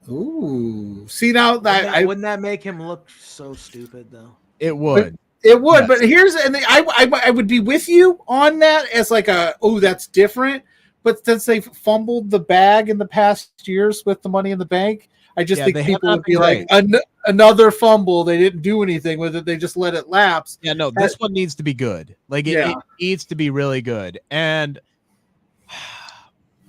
Ooh, see now Wouldn't that make him look so stupid though? It would. It would, Yes. but here's I would be with you on that as like that's different. But since they've fumbled the bag in the past years with the Money in the Bank, I just think they have people not would be been like another fumble. They didn't do anything with it. They just let it lapse. Yeah, no, this one needs to be good. Like, it needs to be really good. And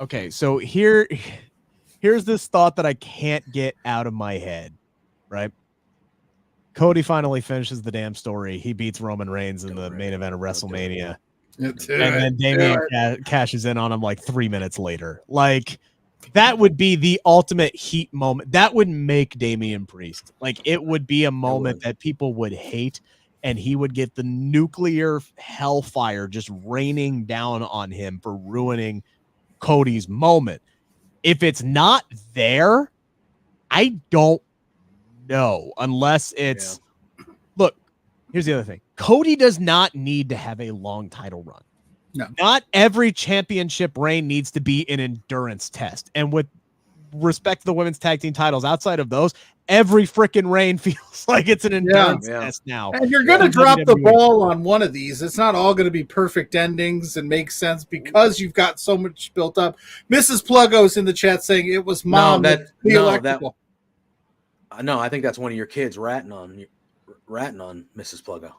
okay, so here's this thought that I can't get out of my head, right? Cody finally finishes the damn story. He beats Roman Reigns in the main event of WrestleMania. And then Damian cashes in on him like 3 minutes later. Like, that would be the ultimate heat moment. That would make Damian Priest. Like, it would be a moment that people would hate, and he would get the nuclear hellfire just raining down on him for ruining Cody's moment. If it's not there, I don't know, unless it's look, here's the other thing. Cody does not need to have a long title run. No. Not every championship reign needs to be an endurance test. And with respect to the women's tag team titles, outside of those, every freaking reign feels like it's an endurance test now. And you're going to drop the ball on one of these. It's not all going to be perfect endings and make sense because you've got so much built up. Mrs. Pluggo's in the chat saying it was mom. No, I think that's one of your kids ratting on Mrs. Pluggo.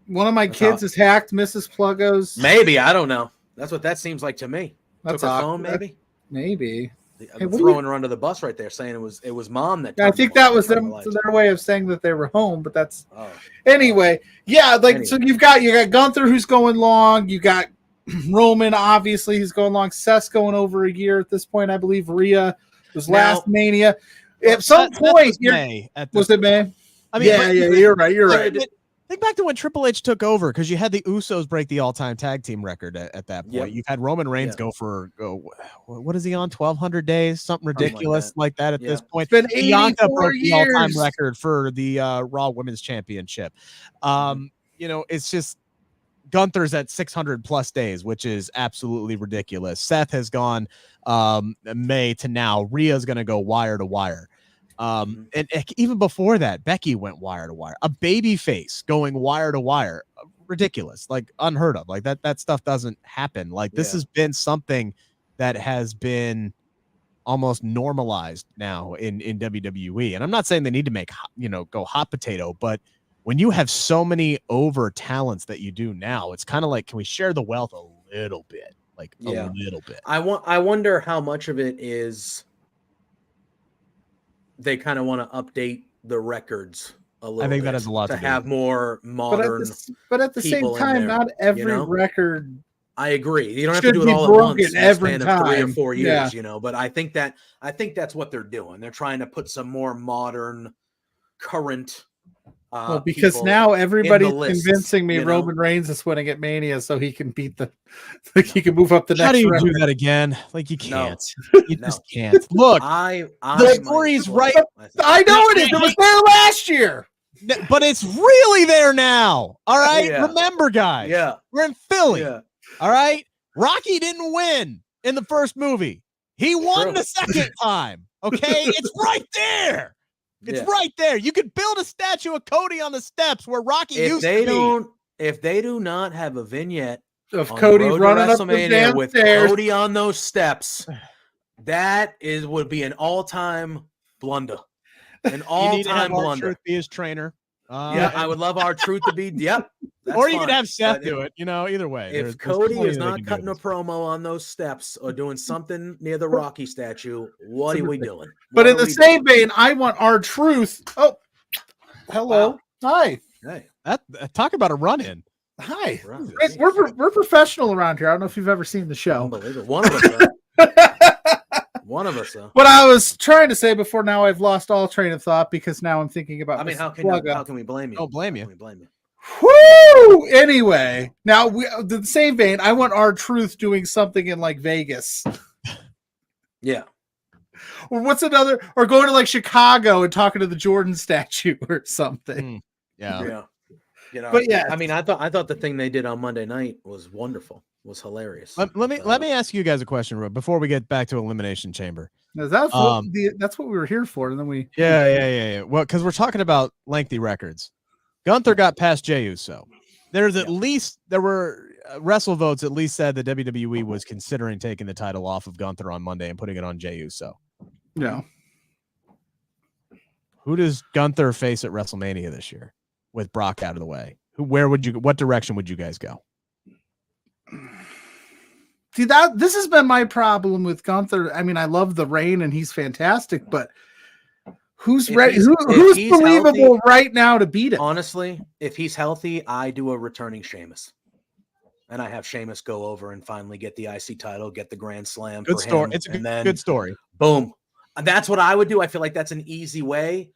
One of my kids has hacked Mrs. Pluggo's. Maybe, I don't know. That's what that seems like to me. That's Took her phone, maybe. Maybe. I'm throwing her under the bus right there, saying it was mom that. I think that was their way of saying that they were home, but that's anyway. Yeah, so you've got Gunther who's going long. You got Roman, obviously he's going long. Seth's going over a year at this point, I believe. Rhea was last Mania. At some point, was it May? I mean, you're right. You're right. Think back to when Triple H took over, because you had the Usos break the all-time tag team record at that point. Yep. You've had Roman Reigns go for what is he on, 1,200 days, something ridiculous like that at this point. It's been Bianca 84 broke the years. all-time record for the Raw Women's Championship. It's just Gunther's at 600 plus days, which is absolutely ridiculous. Seth has gone May to now. Rhea's going to go wire to wire. And even before that, Becky went wire to wire. A baby face going wire to wire, ridiculous, like unheard of. Like that stuff doesn't happen. Like this has been something that has been almost normalized now in WWE. And I'm not saying they need to make, go hot potato, but when you have so many over talents that you do now, it's kind of like, can we share the wealth a little bit? Like a little bit. I wonder how much of it is they kind of want to update the records a little bit. I think that has a lot to have more modern. But at the same time, not every record. I agree. You don't have to do it all at once every time. 3 or 4 years, but I think that's what they're doing. They're trying to put some more modern, current. Because now everybody's convincing me Roman Reigns is winning at Mania, so he can beat he can move up the next. How do you do that again? Like you can't. No. You just can't. Look, the story's right. I know it is. It was there last year. But it's really there now. All right. Yeah. Remember, guys. Yeah. We're in Philly. Yeah. All right. Rocky didn't win in the first movie. He won the second time. Okay. It's right there. It's right there. You could build a statue of Cody on the steps where Rocky used to be. If they do not have a vignette of Cody running up the damn with stairs. Cody on those steps, would be an all-time blunder. An all-time blunder. Truth be his trainer. I would love R-Truth to be. Yep. Or you could have Seth do it. Either way. If Cody is not cutting a promo on those steps or doing something near the Rocky statue, what are we doing? But in the same vein, I want R-Truth. Oh, hello. Wow. Hi. Hey. Talk about a run-in. Hi. We're professional around here. I don't know if you've ever seen the show. Unbelievable. One of us. One of us, though. What I was trying to say before, now I've lost all train of thought because now I'm thinking about. I mean, how can we blame you? Don't blame you. How can we blame you? Whoo! Anyway, now the same vein, I want R-Truth doing something in like Vegas. Yeah. Or what's another? Or going to like Chicago and talking to the Jordan statue or something. Yeah. But yeah, I mean, I thought the thing they did on Monday night was wonderful. Was hilarious. Let me ask you guys a question before we get back to Elimination Chamber. That's what we were here for, and then we Well, because we're talking about lengthy records. Gunther got past Jey Uso. There were wrestle votes at least said that WWE was considering taking the title off of Gunther on Monday and putting it on Jey Uso. Yeah. Who does Gunther face at WrestleMania this year with Brock out of the way? What direction would you guys go? See, this has been my problem with Gunther. I mean, I love the Reign and he's fantastic, but who's ready? Who's believable healthy, right now to beat him? Honestly, if he's healthy, I do a returning Sheamus. And I have Sheamus go over and finally get the IC title, get the Grand Slam. Good story. It's a good story. Boom. That's what I would do. I feel like that's an easy way.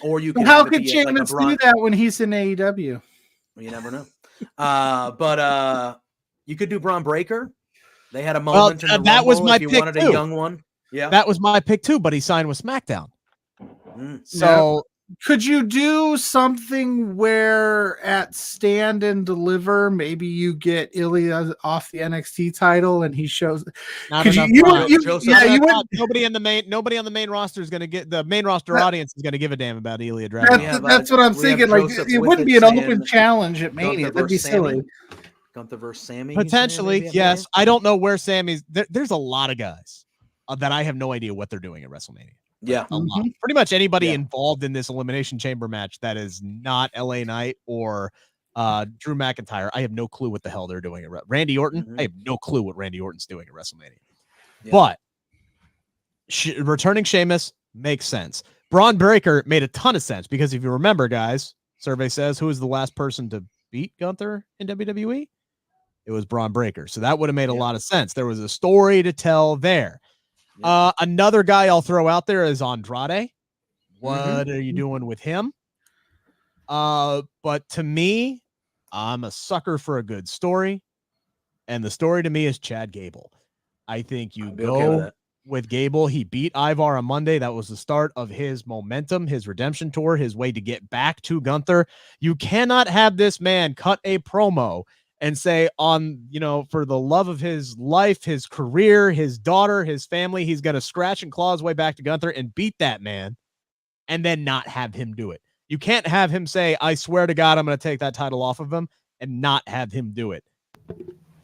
Or you can. How could Sheamus do that when he's in AEW? Well, you never know. But you could do Braun Breaker. They had a moment. Well, that was my pick wanted too. A young one. Yeah, that was my pick too. But he signed with SmackDown. So could you do something where at Stand and Deliver, maybe you get Ilya off the NXT title and he shows? Nobody on the main roster is going to get the main roster audience is going to give a damn about Ilya Dragunov. That's what I'm thinking. Like it wouldn't be an open challenge at Mania. That'd be silly. Gunther versus Sammy. Potentially, yes. I don't know where Sammy's. There's a lot of guys that I have no idea what they're doing at WrestleMania. Yeah, a lot. Pretty much anybody involved in this Elimination Chamber match that is not LA Knight or Drew McIntyre. I have no clue what the hell they're doing at Randy Orton. I have no clue what Randy Orton's doing at WrestleMania. Yeah. But returning Sheamus makes sense. Braun Breaker made a ton of sense because if you remember, guys, survey says who is the last person to beat Gunther in WWE? It was Braun Breaker. So that would have made a lot of sense. There was a story to tell there. Another guy I'll throw out there is Andrade. What are you doing with him? But to me, I'm a sucker for a good story. And the story to me is Chad Gable. I think you go with Gable. He beat Ivar on Monday. That was the start of his momentum, his redemption tour, his way to get back to Gunther. You cannot have this man cut a promo and say for the love of his life, his career, his daughter, his family, he's going to scratch and claw his way back to Gunther and beat that man and then not have him do it. You can't have him say, I swear to God, I'm going to take that title off of him and not have him do it.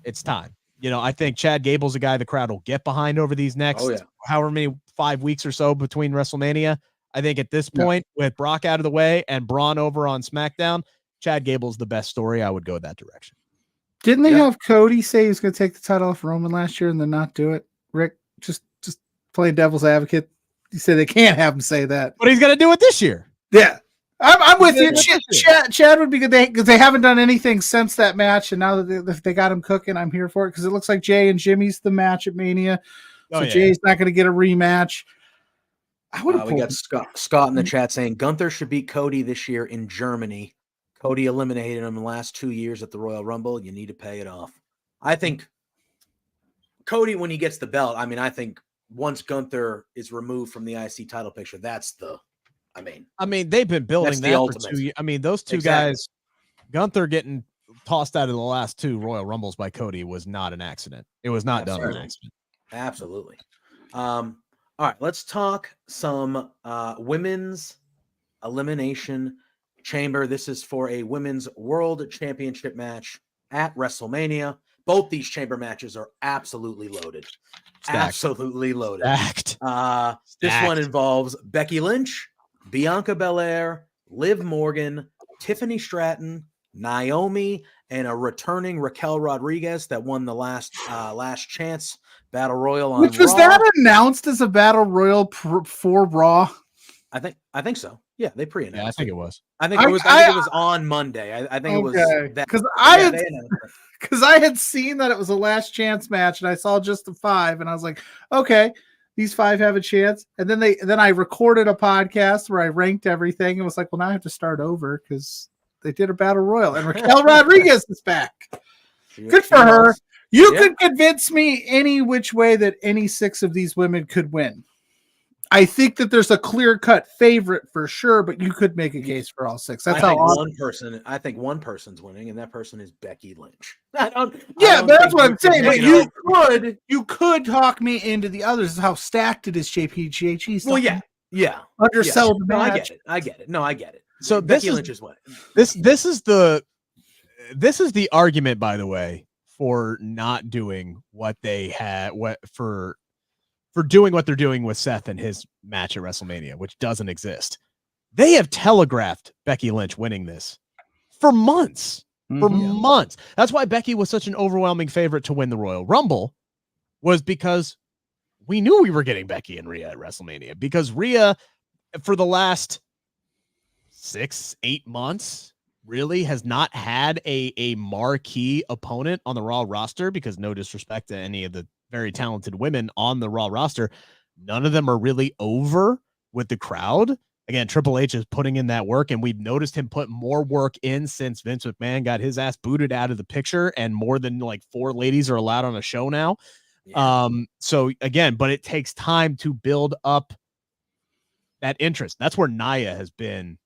It's time. I think Chad Gable's a guy the crowd will get behind over these next however many 5 weeks or so between WrestleMania. I think at this point, with Brock out of the way and Braun over on SmackDown, Chad Gable's the best story. I would go that direction. Didn't they have Cody say he was going to take the title off Roman last year and then not do it? Rick, just playing devil's advocate. You said they can't have him say that. But he's going to do it this year. Yeah. I'm with you. Chad would be good because they haven't done anything since that match, and now that they got him cooking, I'm here for it because it looks like Jay and Jimmy's the match at Mania. So Jay's not going to get a rematch. We got Scott in the chat saying Gunther should beat Cody this year in Germany. Cody eliminated him in the last 2 years at the Royal Rumble. You need to pay it off. I think Cody, when he gets the belt, I think once Gunther is removed from the IC title picture, that's they've been building that for 2 years. Those two guys, Gunther getting tossed out of the last 2 Royal Rumbles by Cody was not an accident. It was not done on an accident. Absolutely. All right, let's talk some women's elimination chamber. This is for a women's world championship match at WrestleMania. Both these chamber matches are absolutely loaded. Stacked. Absolutely loaded. Stacked. This one involves Becky Lynch, Bianca Belair, Liv Morgan, Tiffany Stratton, Naomi, and a returning Raquel Rodriguez that won the last chance battle royal on Which was Raw. That announced as a battle royal for Raw? I think so. Yeah, they pre-announced. Yeah, I think it was. I think it was on Monday. I think it was that because I had seen that it was a last chance match, and I saw just the 5, and I was like, okay, these 5 have a chance. And then I recorded a podcast where I ranked everything and was like, well, now I have to start over because they did a battle royal, and Raquel Rodriguez is back. Good for her. You could convince me any which way that any 6 of these women could win. I think that there's a clear-cut favorite for sure, but you could make a case for all 6. That's I think one person's winning, and that person is Becky Lynch. But that's what I'm saying. But you could talk me into the others. This is how stacked it is, JPGH. Well, yeah. Undersell the match. I get it. No, I get it. So Becky Lynch is winning. This is the argument, by the way, for not doing what they had for doing what they're doing with Seth and his match at WrestleMania, which doesn't exist. They have telegraphed Becky Lynch winning this for months. Months. That's why Becky was such an overwhelming favorite to win the Royal Rumble, was because we knew we were getting Becky and Rhea at WrestleMania, because Rhea, for the last 6-8 months, really has not had a marquee opponent on the Raw roster, because no disrespect to any of the very talented women on the Raw roster, none of them are really over with the crowd. Again, Triple H is putting in that work, and we've noticed him put more work in since Vince McMahon got his ass booted out of the picture, and more than 4 ladies are allowed on a show now. Yeah. So again, but it takes time to build up that interest. That's where Nia has been,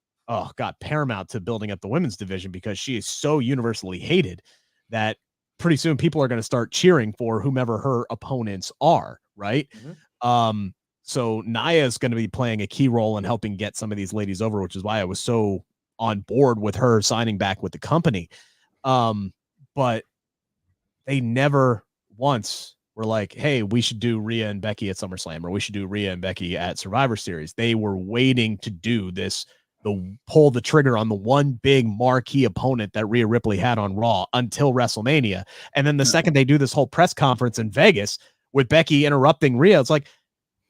paramount to building up the women's division, because she is so universally hated that pretty soon people are going to start cheering for whomever her opponents are, right? Mm-hmm. So Nia is going to be playing a key role in helping get some of these ladies over, which is why I was so on board with her signing back with the company. But they never once were like, hey, we should do Rhea and Becky at SummerSlam, or we should do Rhea and Becky at Survivor Series. They were waiting to do this, pull the trigger on the one big marquee opponent that Rhea Ripley had on Raw until WrestleMania. And then the second they do this whole press conference in Vegas with Becky interrupting Rhea, it's like,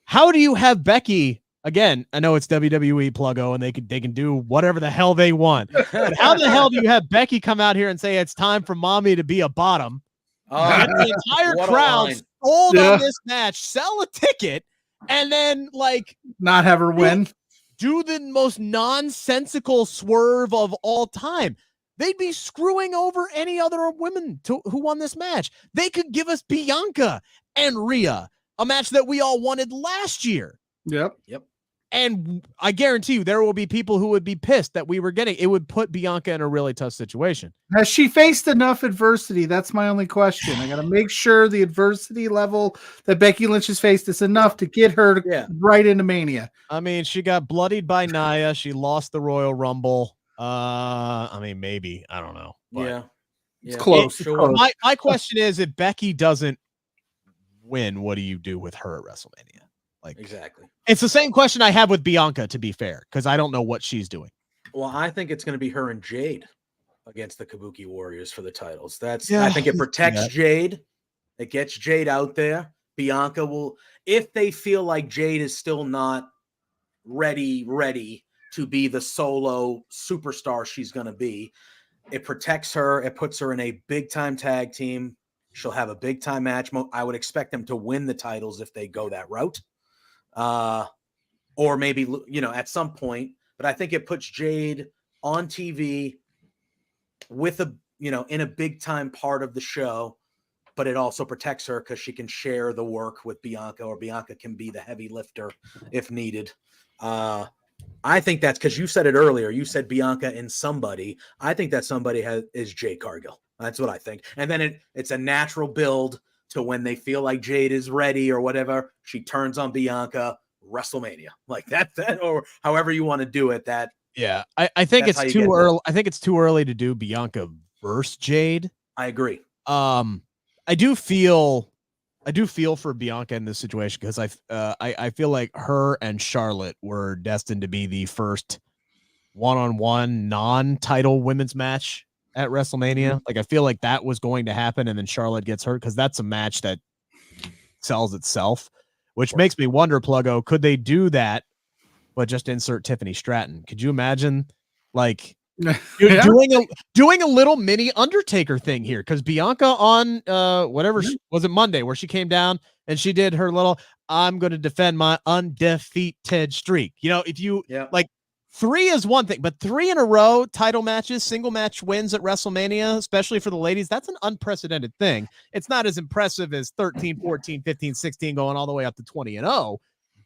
how do you have Becky, again, I know it's WWE PLUGGO and they can do whatever the hell they want, but how the hell do you have Becky come out here and say it's time for mommy to be a bottom? Get the entire crowd sold on this match, sell a ticket, and then not have her win. Do the most nonsensical swerve of all time. They'd be screwing over any other women who won this match. They could give us Bianca and Rhea, a match that we all wanted last year. Yep. And I guarantee you there will be people who would be pissed that we were getting. It would put Bianca in a really tough situation. Has she faced enough adversity? That's my only question. I got to make sure the adversity level that Becky Lynch has faced is enough to get her right into Mania. I mean, she got bloodied by Nia. She lost the Royal Rumble. I mean, maybe. I don't know. Yeah. It's close. Sure. My question is, if Becky doesn't win, what do you do with her at WrestleMania? Like, exactly. It's the same question I have with Bianca, to be fair, because I don't know what she's doing. Well, I think it's going to be her and Jade against the Kabuki Warriors for the titles. I think it protects Jade. It gets Jade out there. Bianca will, if they feel like Jade is still not ready to be the solo superstar she's going to be, it protects her. It puts her in a big-time tag team. She'll have a big-time match. I would expect them to win the titles if they go that route. Or maybe, at some point. But I think it puts Jade on TV with in a big-time part of the show. But it also protects her because she can share the work with Bianca, or Bianca can be the heavy lifter if needed. I think that's because you said it earlier. You said Bianca and somebody. I think that somebody is Jade Cargill. That's what I think. And then it's a natural build to when they feel like Jade is ready or whatever. She turns on Bianca, WrestleMania, like that, or however you want to do it. I think it's too early. I think it's too early to do Bianca versus Jade. I agree. I do feel for Bianca in this situation because I feel like her and Charlotte were destined to be the first one-on-one non-title women's match at WrestleMania. Like I feel like that was going to happen, and then Charlotte gets hurt because that's a match that sells itself, which makes me wonder, Pluggo, could they do that, but just insert Tiffany Stratton? Could you imagine, like? Doing a little mini Undertaker thing here, because Bianca on was it Monday where she came down and she did her little I'm going to defend my undefeated streak. If you like 3 is one thing, but 3 in a row title matches, single match wins at WrestleMania, especially for the ladies, that's an unprecedented thing. It's not as impressive as 13, 14, 15, 16 going all the way up to 20-0,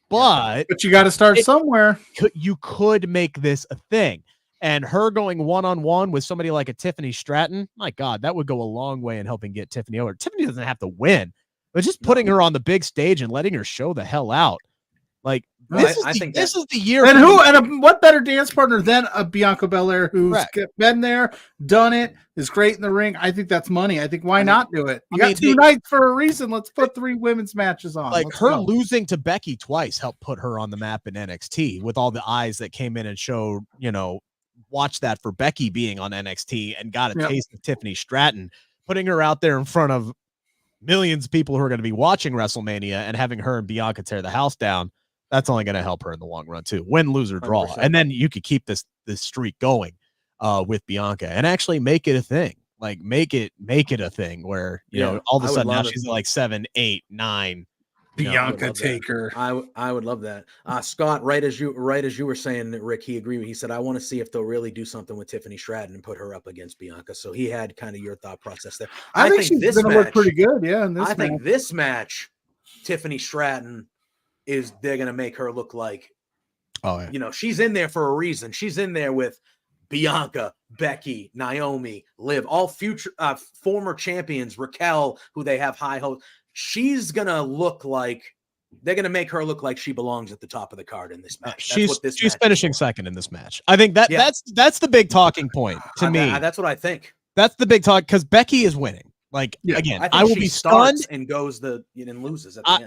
but you got to start somewhere. You could make this a thing. And her going one-on-one with somebody like a Tiffany Stratton, my God, that would go a long way in helping get Tiffany over. Tiffany doesn't have to win, but just putting her on the big stage and letting her show the hell out. Like, this is the year. And what better dance partner than a Bianca Belair who's been there, done it, is great in the ring. I think that's money. I think why not do it? You got 2 nights for a reason. Let's put 3 women's matches on. Like losing to Becky twice helped put her on the map in NXT with all the eyes that came in and showed, watch that for Becky being on NXT and got a taste of Tiffany Stratton, putting her out there in front of millions of people who are going to be watching WrestleMania and having her and Bianca tear the house down. That's only going to help her in the long run too. Win, lose, or draw. 100%. And then you could keep this streak going with Bianca and actually make it a thing. Like make it a thing where, all of a sudden now she's like 7, 8, 9. Bianca Taker. I would love that. Scott, right as you were saying, Rick, he agreed. He said, I want to see if they'll really do something with Tiffany Stratton and put her up against Bianca. So he had kind of your thought process there. I think she's going to look pretty good. Yeah. I think this match, Tiffany Stratton they're going to make her look like, she's in there for a reason. She's in there with Bianca, Becky, Naomi, Liv, all future former champions, Raquel, who they have high hopes. She's going to look like they're going to make her look like she belongs at the top of the card in this match. She's finishing second in this match. I think that's the big talking point to me. That's what I think. That's the big talk because Becky is winning. Like again, I will be stunned and goes and loses. At the end.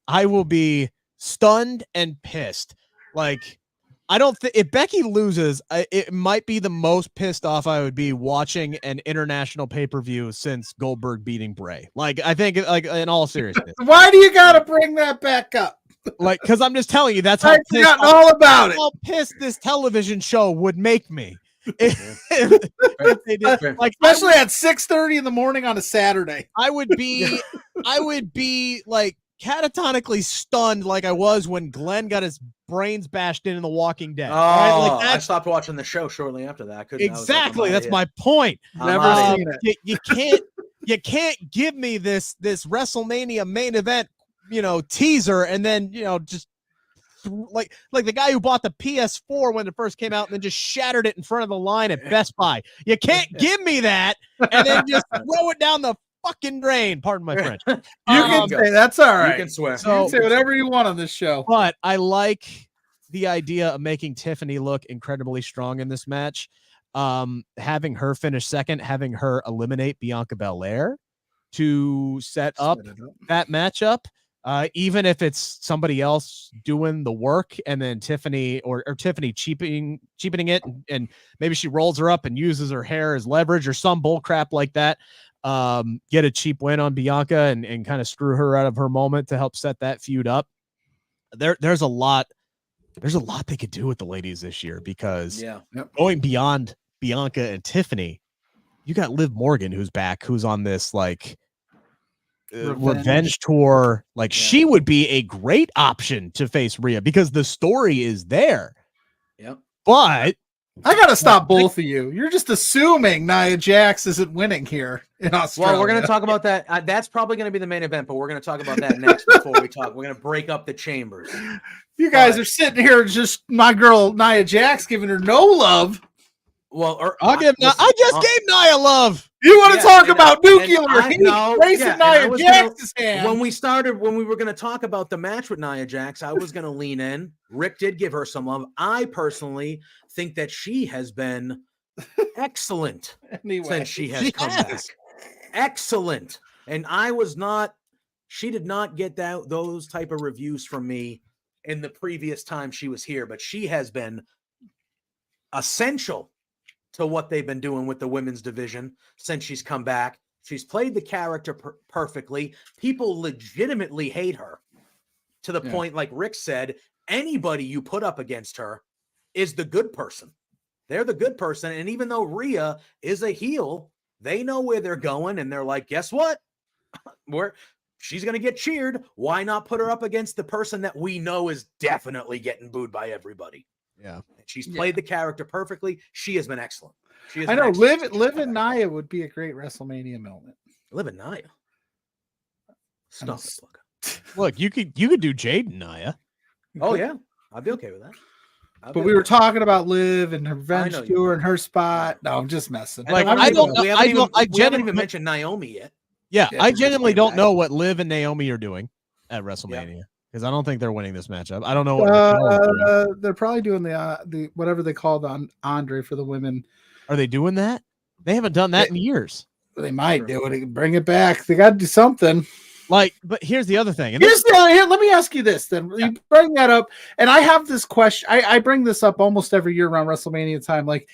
I will be stunned and pissed. Like I don't think if Becky loses, it might be the most pissed off I would be watching an international pay-per-view since Goldberg beating Bray. Like, I think, like, in all seriousness. Why do you got to bring that back up? Like, because I'm just telling you, that's how pissed all about it. How pissed this television show would make me. Especially at 6:30 in the morning on a Saturday. I would be like catatonically stunned like I was when Glenn got his brains bashed in The Walking Dead. Oh, right? Like I stopped watching the show shortly after that. Exactly. That's my point. Never seen it. You can't give me this WrestleMania main event, teaser and then, just like the guy who bought the PS4 when it first came out and then just shattered it in front of the line at Best Buy. You can't give me that and then just throw it down the fucking drain. Pardon my French. You can say that's all right. You can swear. So, you can say whatever you want on this show. But I like the idea of making Tiffany look incredibly strong in this match. Having her finish second, having her eliminate Bianca Belair to set up that matchup. Even if it's somebody else doing the work and then Tiffany or Tiffany cheapening it and maybe she rolls her up and uses her hair as leverage or some bull crap like that. Get a cheap win on Bianca and kind of screw her out of her moment to help set that feud up. There's a lot they could do with the ladies this year because going beyond Bianca and Tiffany, you got Liv Morgan who's back, who's on this like revenge tour. Like she would be a great option to face Rhea because the story is there. Yep. But I gotta stop both of you. You're just assuming Nia Jax isn't winning here in Australia. Well, we're going to talk about that. That's probably going to be the main event, but we're going to talk about that next before we talk. We're going to break up the chambers. You guys are sitting here just my girl Nia Jax giving her no love. Well, I just gave Nia love. You want to talk about nuclear heat? Racing Nia Jax's hand. When we were going to talk about the match with Nia Jax, I was going to lean in. Rick did give her some love. I personally think that she has been excellent since she has come back. Excellent. And she did not get those type of reviews from me in the previous time she was here, but she has been essential to what they've been doing with the women's division since she's come back. She's played the character perfectly. People legitimately hate her to the point, like Rick said, anybody you put up against her is the good person. They're the good person. And even though Rhea is a heel, they know where they're going. And they're like, guess what? She's going to get cheered. Why not put her up against the person that we know is definitely getting booed by everybody? Yeah. She's played the character perfectly. She has been excellent. I know. Liv and Nia would be a great WrestleMania moment. Liv and Nia. Stop it, Pluggo. Look, you could do Jade and Nia. Oh, yeah. I'd be okay with that. But we were talking about Liv and her revenge tour and her spot. No, I'm just messing. Like, I haven't even mentioned Naomi yet. Yeah, I genuinely don't know what Liv and Naomi are doing at WrestleMania because I don't think they're winning this matchup. I don't know what they're probably doing the whatever they called on Andre for the women. Are they doing that? They haven't done that in years. They might do it. Bring it back. They got to do something. But here's the other thing. And let me ask you this then. You bring that up, and I have this question. I bring this up almost every year around WrestleMania time. Like,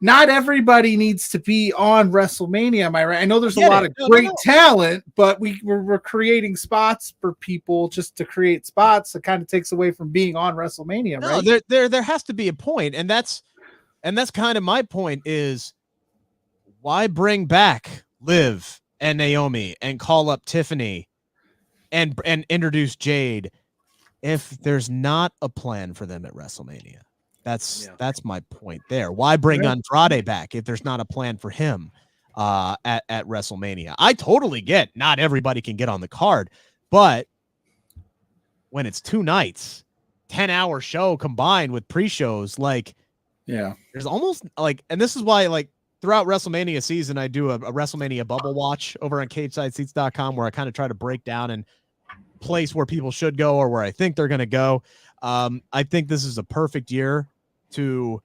not everybody needs to be on WrestleMania. Am I right? I know there's a lot of great talent, but we're creating spots for people just to create spots. It kind of takes away from being on WrestleMania, right? There has to be a point, and that's kind of my point is why bring back Liv and Naomi and call up Tiffany and introduce Jade if there's not a plan for them at WrestleMania. That's my point there. Why bring Andrade back if there's not a plan for him at WrestleMania? I totally get not everybody can get on the card, but when it's 2 nights, 10-hour show combined with pre-shows, there's almost and this is why throughout WrestleMania season, I do a WrestleMania bubble watch over on CageSideSeats.com where I kind of try to break down and place where people should go or where I think they're going to go. I think this is a perfect year to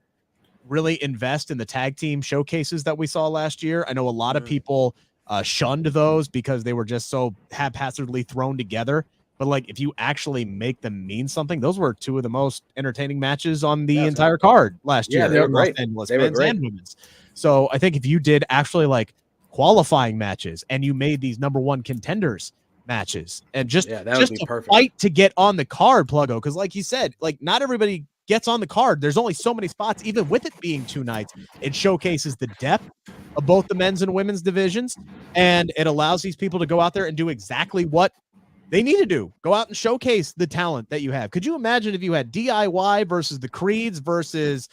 really invest in the tag team showcases that we saw last year. I know a lot of people shunned those because they were just so haphazardly thrown together. But if you actually make them mean something, those were 2 of the most entertaining matches on the entire card last year. They were great. They were great. And women's. So I think if you did actually qualifying matches and you made these number 1 contenders matches and just a fight to get on the card, Pluggo, because like you said, not everybody gets on the card. There's only so many spots, even with it being 2 nights. It showcases the depth of both the men's and women's divisions, and it allows these people to go out there and do exactly what they need to do. Go out and showcase the talent that you have. Could you imagine if you had DIY versus the Creeds versus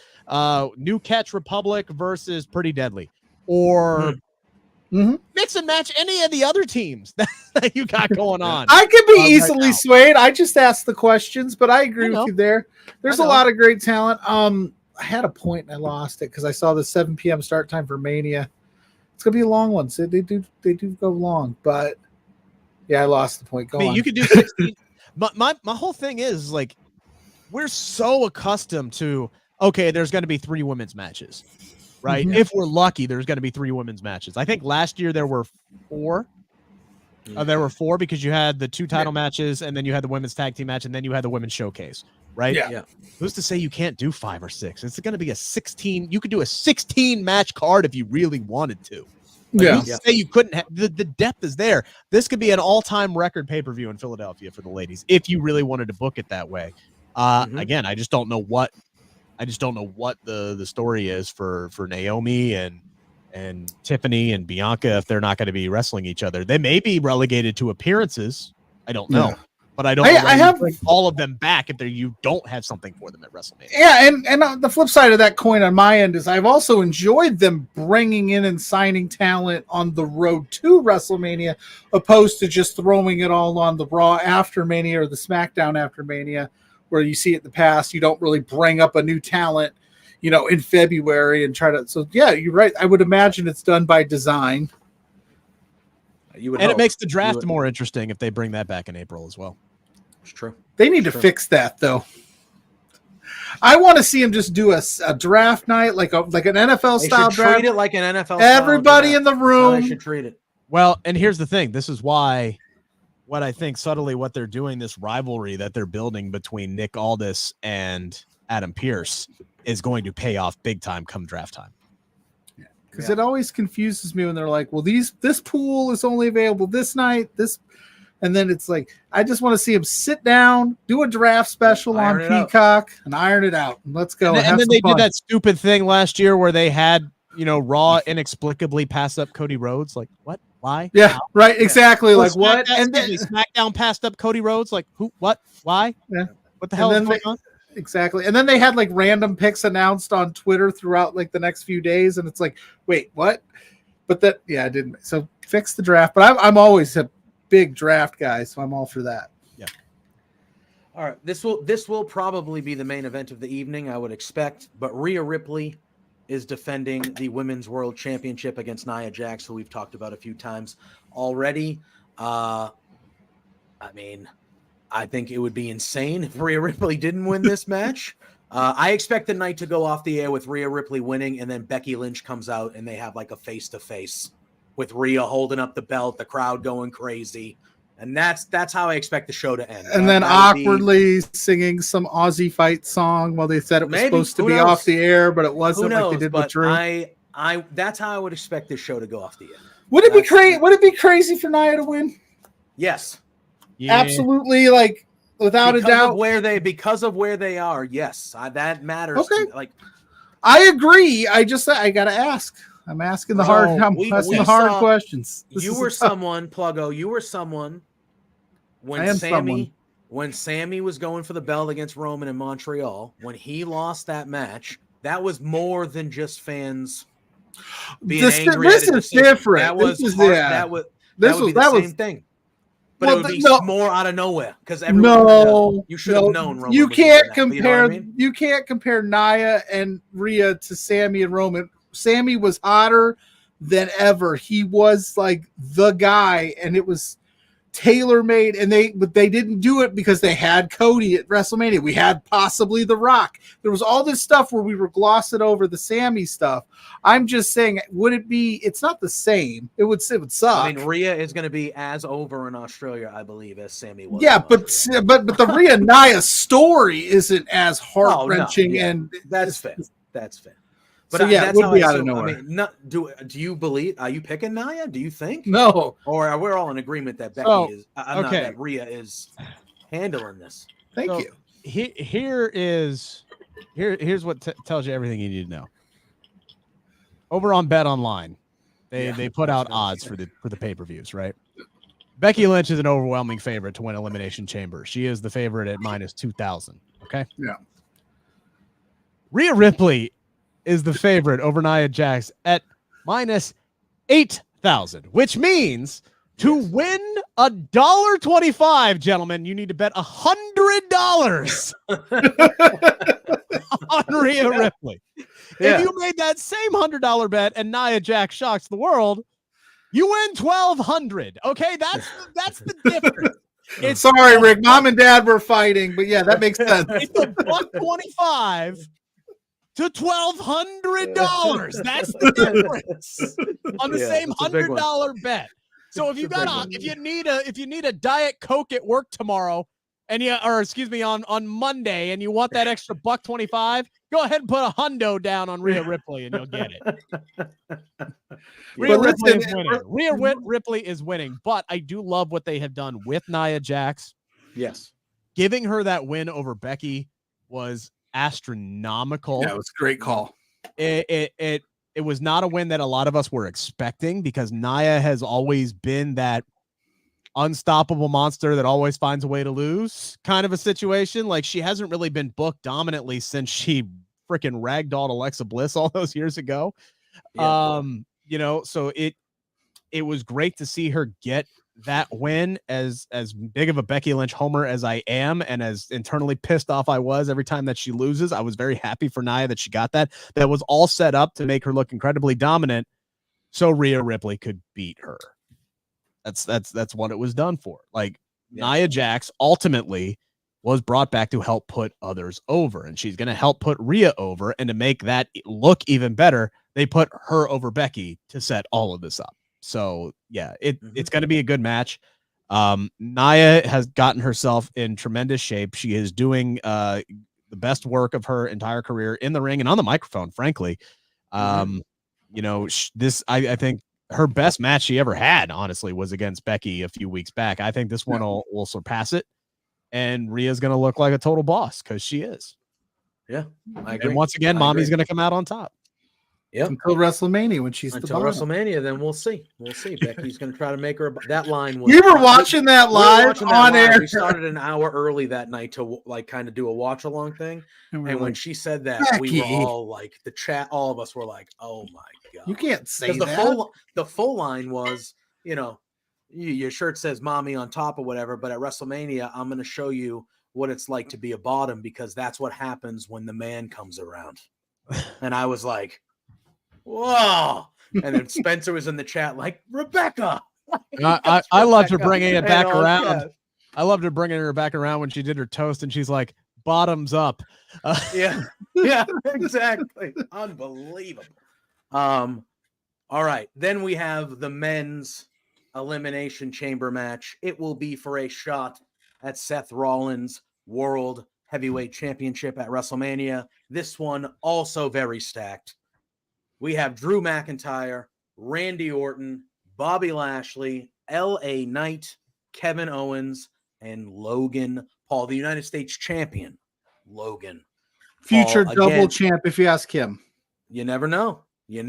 New Catch Republic versus Pretty Deadly, or Mix and match any of the other teams that you got going on. I could be easily swayed. I just asked the questions, but I agree with you there. There's a lot of great talent. I had a point and I lost it because I saw the 7 p.m. start time for Mania. It's gonna be a long one. So they do go long, but yeah, I lost the point. Go on. You could do 16. My whole thing is like we're so accustomed to there's going to be 3 women's matches, right? If we're lucky, there's going to be 3 women's matches. I think last year there were 4. There were 4 because you had the 2 title matches, and then you had the women's tag team match, and then you had the women's showcase, right? Yeah. Who's to say you can't do 5 or 6? It's going to be a 16. You could do a 16 match card if you really wanted to. Who's to say you couldn't have the depth is there. This could be an all-time record pay-per-view in Philadelphia for the ladies if you really wanted to book it that way. Again, I just don't know what the story is for Naomi and Tiffany and Bianca if they're not going to be wrestling each other. They may be relegated to appearances. I don't know. But I don't know I have bring all of them back if you don't have something for them at WrestleMania. Yeah, and the flip side of that coin on my end is I've also enjoyed them bringing in and signing talent on the road to WrestleMania opposed to just throwing it all on the Raw after Mania or the SmackDown after Mania, where you see it in the past, you don't really bring up a new talent, in February and try to. So yeah, you're right. I would imagine it's done by design. It makes the draft more interesting if they bring that back in April as well. It's true. They need to fix that though. I want to see him just do a draft night, like an NFL style draft. Treat it like an NFL. Everybody in the room. They should treat it. Well, and here's the thing. This is why what I think subtly what they're doing, this rivalry that they're building between Nick Aldis and Adam Pearce is going to pay off big time come draft time. Because it always confuses me when they're like, well, this pool is only available this night, and then it's like, I just want to see him sit down, do a draft special on Peacock and iron it out. Let's go. And then they did that stupid thing last year where they had, Raw inexplicably pass up Cody Rhodes. Like, what? Why? Yeah, right. Exactly. Like what? And then SmackDown passed up Cody Rhodes. Like, who? What? Why? Yeah. What the hell is going on? Exactly. And then they had like random picks announced on Twitter throughout like the next few days. And it's like, wait, what? But I didn't. So fix the draft. But I'm always a big draft guy. So I'm all for that. Yeah. All right. This will probably be the main event of the evening, I would expect. But Rhea Ripley is defending the Women's World Championship against Nia Jax, who we've talked about a few times already. I think it would be insane if Rhea Ripley didn't win this match. I expect the night to go off the air with Rhea Ripley winning, and then Becky Lynch comes out and they have like a face-to-face with Rhea holding up the belt, the crowd going crazy. And that's how I expect the show to end. And then awkwardly singing some Aussie fight song while they said it was supposed to be off the air, but it wasn't like they did with Drew. That's how I would expect this show to go off the air. Would it be crazy? Would it be crazy for Nia to win? Yes. Yeah. Absolutely, like without a doubt. Because of where they are, yes, that matters. Okay, I agree. I gotta ask. I'm asking the hard questions. You were someone, Pluggo. You were someone when Sammy was going for the belt against Roman in Montreal. When he lost that match, that was more than just fans being angry. This is different. That was the same thing. But it would be more out of nowhere because everyone you should have known. Roman you can't compare. You can't compare Nia and Rhea to Sammy and Roman. Sammy was hotter than ever. He was like the guy, and it was tailor-made. And they didn't do it because they had Cody at WrestleMania. We had possibly The Rock. There was all this stuff where we were glossing over the Sammy stuff. I'm just saying, would it be? It's not the same. It would suck. I mean, Rhea is going to be as over in Australia, I believe, as Sammy was. Yeah, but the Rhea Nia story isn't as heart-wrenching, and that's fair. That's fair. But so yeah, it would be out of nowhere. I mean, do you believe? Are you picking Nia? Do you think? No. Or we're all in agreement that Becky is. That Rhea is handling this. Thank you. Here's what tells you everything you need to know. Over on Bet Online, they put out odds for the pay-per-views, right? Becky Lynch is an overwhelming favorite to win Elimination Chamber. She is the favorite at minus 2,000. Okay. Yeah. Rhea Ripley is the favorite over Nia Jax at minus $1,000, which means to win $1.25, gentlemen, you need to bet $100 on Rhea Ripley. Yeah. If you made that same $100 bet and Nia Jax shocks the world, you win $1,200. Okay, that's the difference. It's sorry, Rick. Mom and Dad were fighting, but yeah, that makes sense. It's $1.25 to $1,200. That's the difference on the same $100 bet. So if you need a Diet Coke at work tomorrow, and on Monday, and you want that extra $1.25, go ahead and put a hundo down on Rhea Ripley, and you'll get it. Rhea Ripley is winning, but I do love what they have done with Nia Jax. Yes, giving her that win over Becky was astronomical. Yeah, it was a great call. It was not a win that a lot of us were expecting, because Nia has always been that unstoppable monster that always finds a way to lose kind of a situation. Like, she hasn't really been booked dominantly since she freaking ragdolled Alexa Bliss all those years ago. Yeah. So it was great to see her get that win. As big of a Becky Lynch homer as I am, and as internally pissed off I was every time that she loses, I was very happy for Nia that she got that. That was all set up to make her look incredibly dominant, so Rhea Ripley could beat her. That's what it was done for. Like, Nia Jax ultimately was brought back to help put others over, and she's going to help put Rhea over. And to make that look even better, they put her over Becky to set all of this up. So yeah, it's going to be a good match. Nia has gotten herself in tremendous shape. She is doing the best work of her entire career in the ring and on the microphone, frankly. I think her best match she ever had, honestly, was against Becky a few weeks back. I think this one will surpass it, and Rhea's going to look like a total boss, because she is. Yeah, I agree. And once again, Mommy's going to come out on top. Yeah, until WrestleMania, when she's until WrestleMania, then we'll see. Becky's going to try to make her. That line was. We were watching that live on air. We started an hour early that night to kind of do a watch along thing. And when she said that, Becky. we were all like, the chat. All of us were like, "Oh my god!" You can't say that. The full line was, your shirt says "Mommy" on top or whatever, but at WrestleMania, I'm going to show you what it's like to be a bottom, because that's what happens when the man comes around. And I was like, whoa. And then Spencer was in the chat like, Rebecca. I loved her bringing it back around. Yeah. I loved her bringing her back around when she did her toast, and she's like, bottoms up. Yeah, exactly. Unbelievable. All right. Then we have the men's Elimination Chamber match. It will be for a shot at Seth Rollins' World Heavyweight Championship at WrestleMania. This one also very stacked. We have Drew McIntyre, Randy Orton, Bobby Lashley, LA Knight, Kevin Owens, and Logan Paul, the United States champion. Logan. Future Paul, double champ, if you ask him. You never know. We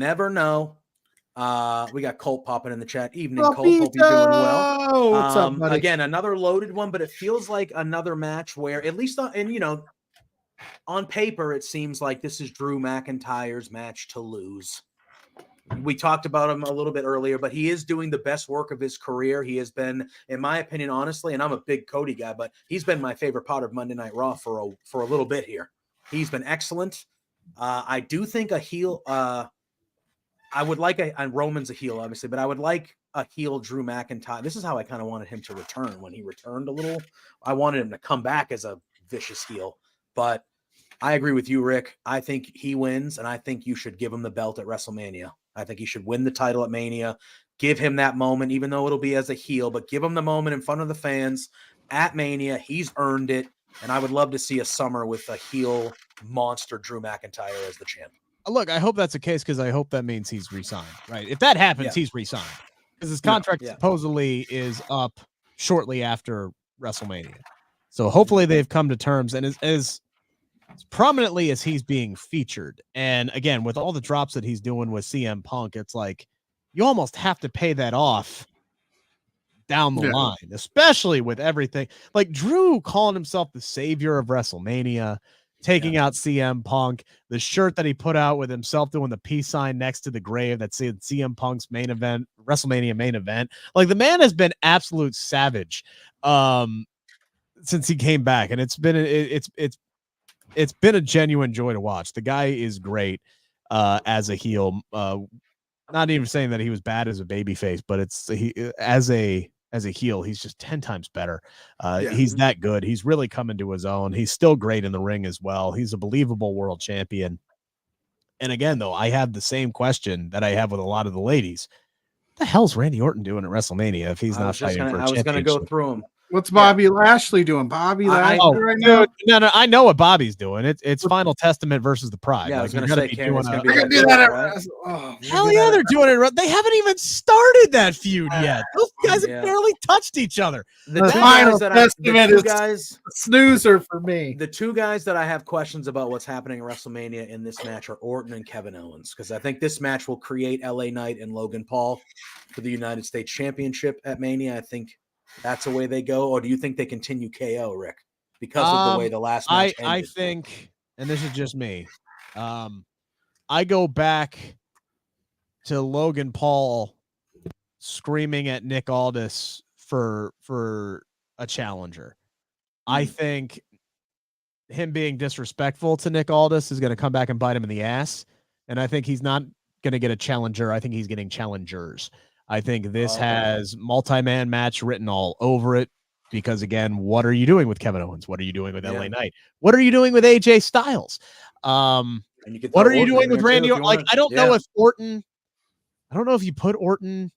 got Colt popping in the chat. Evening, Colt. Hope you're doing well. What's up, buddy? Again, another loaded one, but it feels like another match where, at least on paper, it seems like this is Drew McIntyre's match to lose. We talked about him a little bit earlier, but he is doing the best work of his career. He has been, in my opinion, honestly, and I'm a big Cody guy, but he's been my favorite part of Monday Night Raw for a little bit here. He's been excellent. I do think a heel. I would like and Roman's a heel, obviously, but I would like a heel Drew McIntyre. This is how I kind of wanted him to return when he returned a little. I wanted him to come back as a vicious heel, but I agree with you, Rick. I think he wins, and I think you should give him the belt at WrestleMania. I think he should win the title at Mania. Give him that moment, even though it'll be as a heel, but give him the moment in front of the fans at Mania. He's earned it, and I would love to see a summer with a heel monster Drew McIntyre as the champ. Look, I hope that's the case, because I hope that means he's re-signed, right? If that happens, he's re-signed, because his contract supposedly is up shortly after WrestleMania. So hopefully they've come to terms, and as prominently as he's being featured, and again, with all the drops that he's doing with CM Punk, it's like you almost have to pay that off down the line, especially with everything. Like Drew calling himself the savior of WrestleMania, taking out CM Punk, the shirt that he put out with himself doing the peace sign next to the grave that said CM Punk's main event, WrestleMania main event. Like, the man has been absolute savage since he came back, and it's been a genuine joy to watch. The guy is great as a heel. Not even saying that he was bad as a babyface, but as a heel, he's just 10 times better. He's that good. He's really coming to his own. He's still great in the ring as well. He's a believable world champion. And again, though, I have the same question that I have with a lot of the ladies. What the hell's Randy Orton doing at WrestleMania if he's not fighting for a championship? I was going to go through him. What's Bobby Lashley doing? Bobby Lashley right now? No, I know what Bobby's doing. It's Final Testament versus the Pride. Yeah, like, I was going to say, Cameron's going to do that at hell yeah, they're doing it. They haven't even started that feud yet. Those guys have barely touched each other. The Final Testament is a snoozer for me. The two guys that I have questions about what's happening in WrestleMania in this match are Orton and Kevin Owens, because I think this match will create LA Knight and Logan Paul for the United States Championship at Mania. I think that's the way they go, or do you think they continue KO, Rick, because of the way the last match ended? I think, and this is just me, I go back to Logan Paul screaming at Nick Aldis for a challenger. I think him being disrespectful to Nick Aldis is going to come back and bite him in the ass, and I think he's not going to get a challenger. I think he's getting challengers. I think this has multi-man match written all over it because, again, what are you doing with Kevin Owens? What are you doing with LA Knight? What are you doing with AJ Styles? And you could what are you doing with Randy Orton? Like, I don't know if Orton, I don't know if you put Orton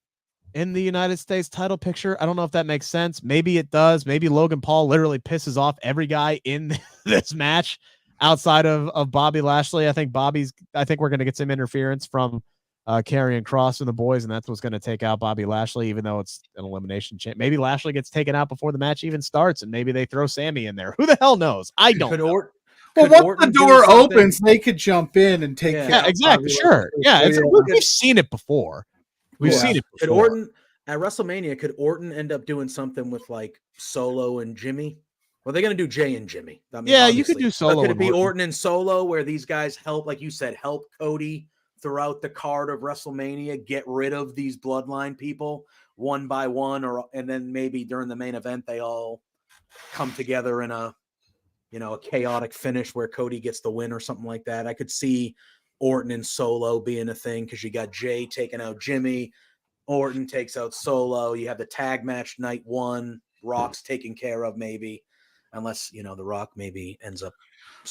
in the United States title picture. I don't know if that makes sense. Maybe it does. Maybe Logan Paul literally pisses off every guy in this match outside of Bobby Lashley. I think we're going to get some interference from Karrion Kross and the boys, and that's what's going to take out Bobby Lashley, even though it's an elimination champ. Maybe Lashley gets taken out before the match even starts, and maybe they throw Sammy in there. Who the hell knows? I don't know. Well, once the door opens, they could jump in and take care of Yeah, exactly. Sure. Yeah, we've seen it before. We've seen it before. Could Orton at WrestleMania, could Orton end up doing something with like Solo and Jimmy? Well, they're going to do Jay and Jimmy. I mean, yeah, you could do Solo. Could it be Orton and Solo, where these guys help, like you said, help Cody throughout the card of WrestleMania, get rid of these bloodline people one by one, and then maybe during the main event they all come together in a chaotic finish where Cody gets the win or something like that. I could see Orton and Solo being a thing because you got Jay taking out Jimmy, Orton takes out Solo. You have the tag match night one, Rock's taken care of maybe, unless the Rock maybe ends up.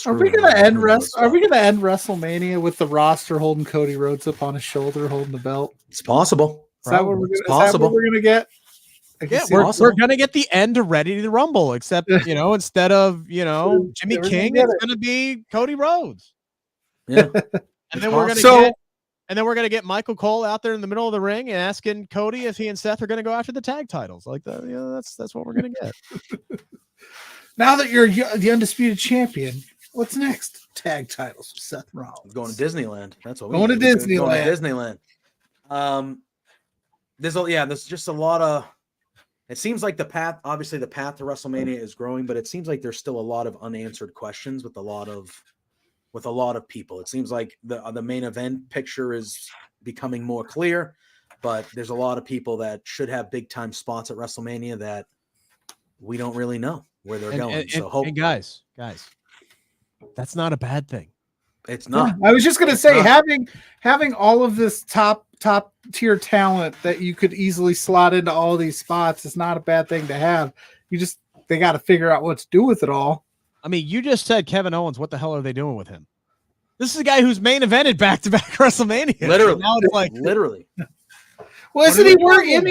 Are we going to end WrestleMania with the roster holding Cody Rhodes up on his shoulder, holding the belt? It's possible. Is that what we're going to get? Yeah, we're going to get the end of Ready to Rumble, except instead of Jimmy King, it's going to be Cody Rhodes. Yeah, and then we're going to get Michael Cole out there in the middle of the ring and asking Cody if he and Seth are going to go after the tag titles. Like that, that's what we're going to get. Now that you're the undisputed champion, what's next? Tag titles with Seth Rollins. Going to Disneyland. That's what we're going to Disneyland. There's just a lot of. It seems like the path to WrestleMania is growing, but it seems like there's still a lot of unanswered questions with a lot of people. It seems like the main event picture is becoming more clear, but there's a lot of people that should have big time spots at WrestleMania that we don't really know where they're going. And guys, that's not a bad thing. It's not. I was just going to say, having all of this top tier talent that you could easily slot into all these spots is not a bad thing to have. They got to figure out what to do with it all. I mean, you just said Kevin Owens. What the hell are they doing with him? This is a guy who's main evented back-to-back WrestleMania. Literally. Now it's like literally. Well, isn't he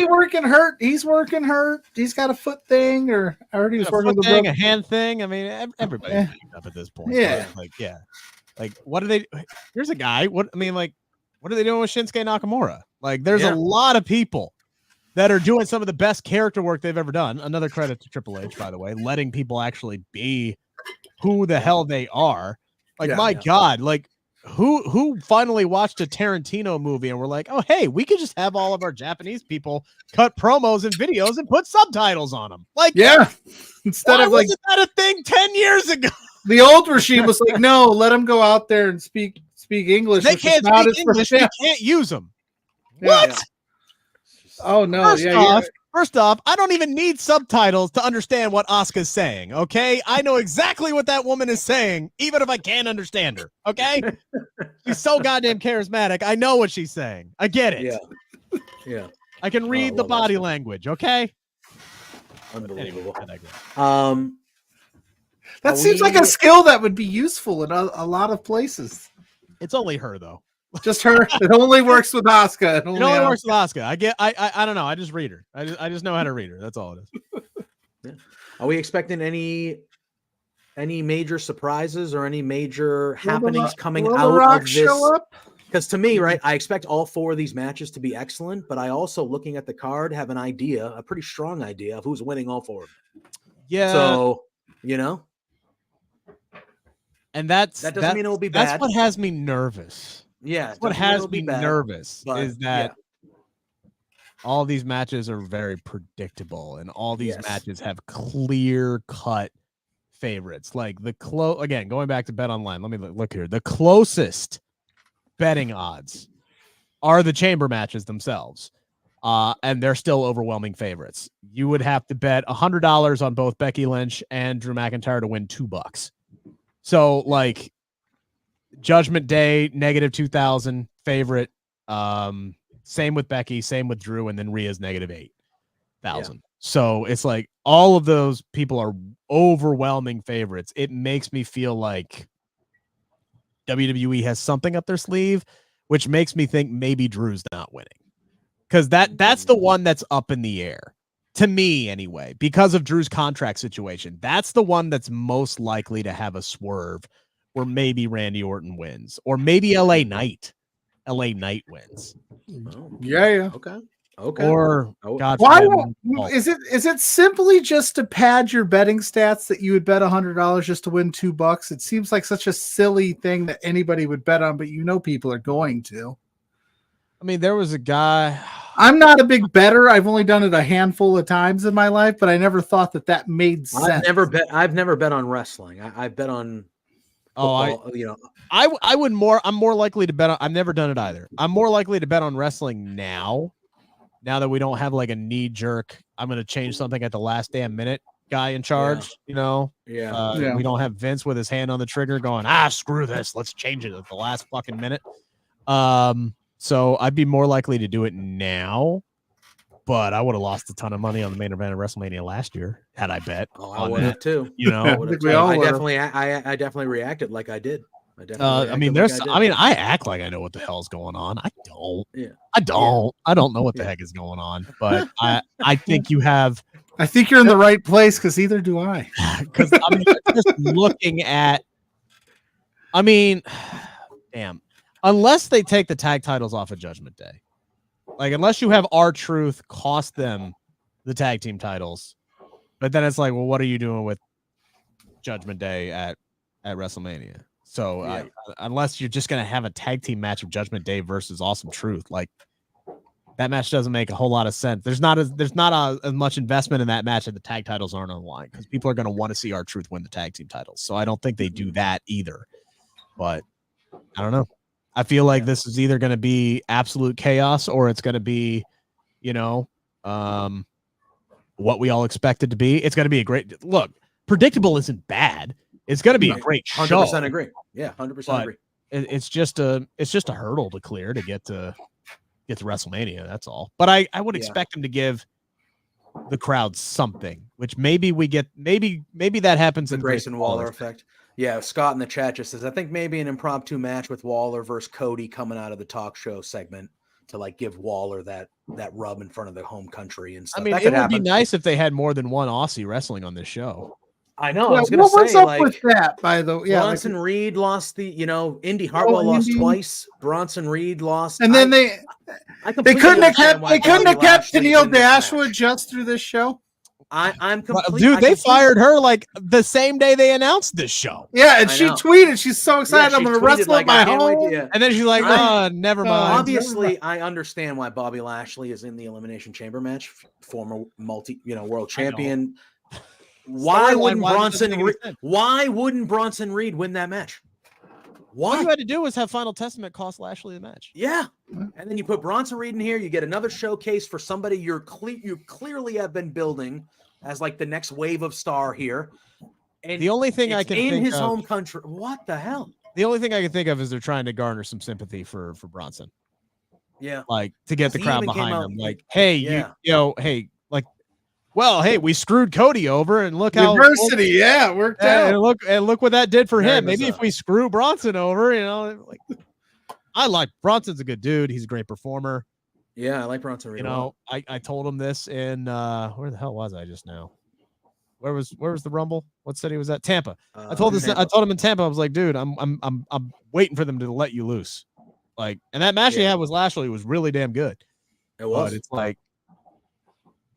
working hurt? He's working hurt. He's got a foot thing, or I heard he was working with a hand thing. I mean, everybody's banged up at this point. Yeah. Like, what are they? Here's a guy. What are they doing with Shinsuke Nakamura? Like, there's a lot of people that are doing some of the best character work they've ever done. Another credit to Triple H, by the way, letting people actually be who the hell they are. Like, God, like who finally watched a Tarantino movie and were like, oh, hey, we could just have all of our Japanese people cut promos and videos and put subtitles on them. Like, instead of wasn't that a thing 10 years ago? The old regime was like, no, let them go out there and speak English. They can't speak English. You can't use them. What? Yeah. Oh no! First off, I don't even need subtitles to understand what Asuka's saying. Okay, I know exactly what that woman is saying, even if I can't understand her. Okay, she's so goddamn charismatic. I know what she's saying. I get it. Yeah. I can read the body language. Okay. Unbelievable. That seems like a skill that would be useful in a lot of places. It's only her though. Just her. It only works with Asuka. It only works with Asuka. I don't know. I just read her. I just know how to read her. That's all it is. Yeah. Are we expecting any major surprises or any major happenings coming out of this? Because to me, right, I expect all 4 of these matches to be excellent, but I also, looking at the card, have an idea, a pretty strong idea of who's winning all 4 of them. Yeah. So, and that doesn't mean it will be bad. That's what has me nervous. Yeah, that's what has me nervous is that all these matches are very predictable, and all these matches have clear-cut favorites. Like again, going back to Bet Online, let me look here. The closest betting odds are the chamber matches themselves, and they're still overwhelming favorites. You would have to bet $100 on both Becky Lynch and Drew McIntyre to win $2. So, like, Judgment Day, -2,000 favorite. Same with Becky, same with Drew, and then Rhea's -8,000. Yeah. So it's like all of those people are overwhelming favorites. It makes me feel like WWE has something up their sleeve, which makes me think maybe Drew's not winning. Because that's the one that's up in the air. To me, anyway, because of Drew's contract situation. That's the one that's most likely to have a swerve where maybe Randy Orton wins, or maybe LA Knight wins. Yeah. Okay. Or God, why is it simply just to pad your betting stats that you would bet $100 just to win $2? It seems like such a silly thing that anybody would bet on, but people are going to. I mean, there was a guy. I'm not a big bettor. I've only done it a handful of times in my life, but I never thought that made sense. I've never bet on wrestling. I bet on. Football, I'm more likely to bet on. I've never done it either. I'm more likely to bet on wrestling now that we don't have like a knee jerk, I'm going to change something at the last damn minute guy in charge. We don't have Vince with his hand on the trigger going, screw this, let's change it at the last fucking minute. So I'd be more likely to do it now, but I would have lost a ton of money on the main event of WrestleMania last year had I bet. I would have too. I definitely reacted like I did. I act like I know what the hell's going on. I don't. Yeah. I don't know what the heck is going on. But I think you have. I think you're in the right place because either do I. Because just looking at. Damn. Unless they take the tag titles off of Judgment Day. Like, unless you have R-Truth cost them the tag team titles, but then it's like, well, what are you doing with Judgment Day at WrestleMania? So unless you're just going to have a tag team match of Judgment Day versus Awesome Truth, like that match doesn't make a whole lot of sense. There's not as much investment in that match if the tag titles aren't on the line because people are going to want to see R-Truth win the tag team titles. So I don't think they do that either. But I don't know. I feel like this is either going to be absolute chaos or it's going to be, what we all expect it to be. It's going to be a great look. Predictable isn't bad. It's going to be a great show. 100% agree. Yeah, 100% agree. It's just a hurdle to clear to get to WrestleMania. That's all. But I would expect them to give the crowd something, which maybe we get. Maybe that happens the in Grayson Waller effect. Yeah, Scott in the chat just says, I think maybe an impromptu match with Waller versus Cody coming out of the talk show segment to like give Waller that rub in front of the home country and stuff. I mean, it would be nice if they had more than one Aussie wrestling on this show. I know. I was going to say, what's up with that, by the way? Yeah, Bronson Reed lost Indy Hartwell lost twice. Bronson Reed lost. And then they couldn't have kept Tennille Dashwood just through this show. I'm completely. Dude, they fired her like the same day they announced this show. Yeah, and she tweeted, she's so excited, I'm going to wrestle at my home. And then she's like, never mind. Obviously, I understand why Bobby Lashley is in the Elimination Chamber match, former world champion. Why wouldn't Storyline-wise, it doesn't make any sense. Why wouldn't Bronson Reed win that match? Why? All you had to do was have Final Testament cost Lashley the match. Yeah. And then you put Bronson Reed in here. You get another showcase for somebody you clearly have been building as like the next wave of star here. And the only thing I can in think his of, home country. What the hell? the only thing I can think of is they're trying to garner some sympathy for Bronson. Yeah. Like to get the He crowd even came behind out- him. Like, hey, Yeah. hey, like, well, hey, we screwed Cody over and look how Diversity, yeah, worked out. and look what that did for Very him. Maybe bizarre. if we screw Bronson over, like I like Bronson's a good dude. He's a great performer. Yeah, I like Bronson Reed. You know, I told him this in where the hell was I just now? Where was the Rumble? What city was that? Tampa. I told him in Tampa. I was like, dude, I'm waiting for them to let you loose. Like, and that match he had with Lashley was really damn good. It was. But it's like,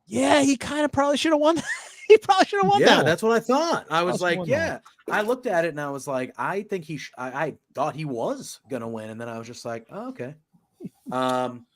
yeah, he kind of probably should have won. He probably should have won that. Yeah, one. that's what I thought. I was like, won yeah. I looked at it and I was like, I think I thought he was gonna win, and then I was just like, oh, okay.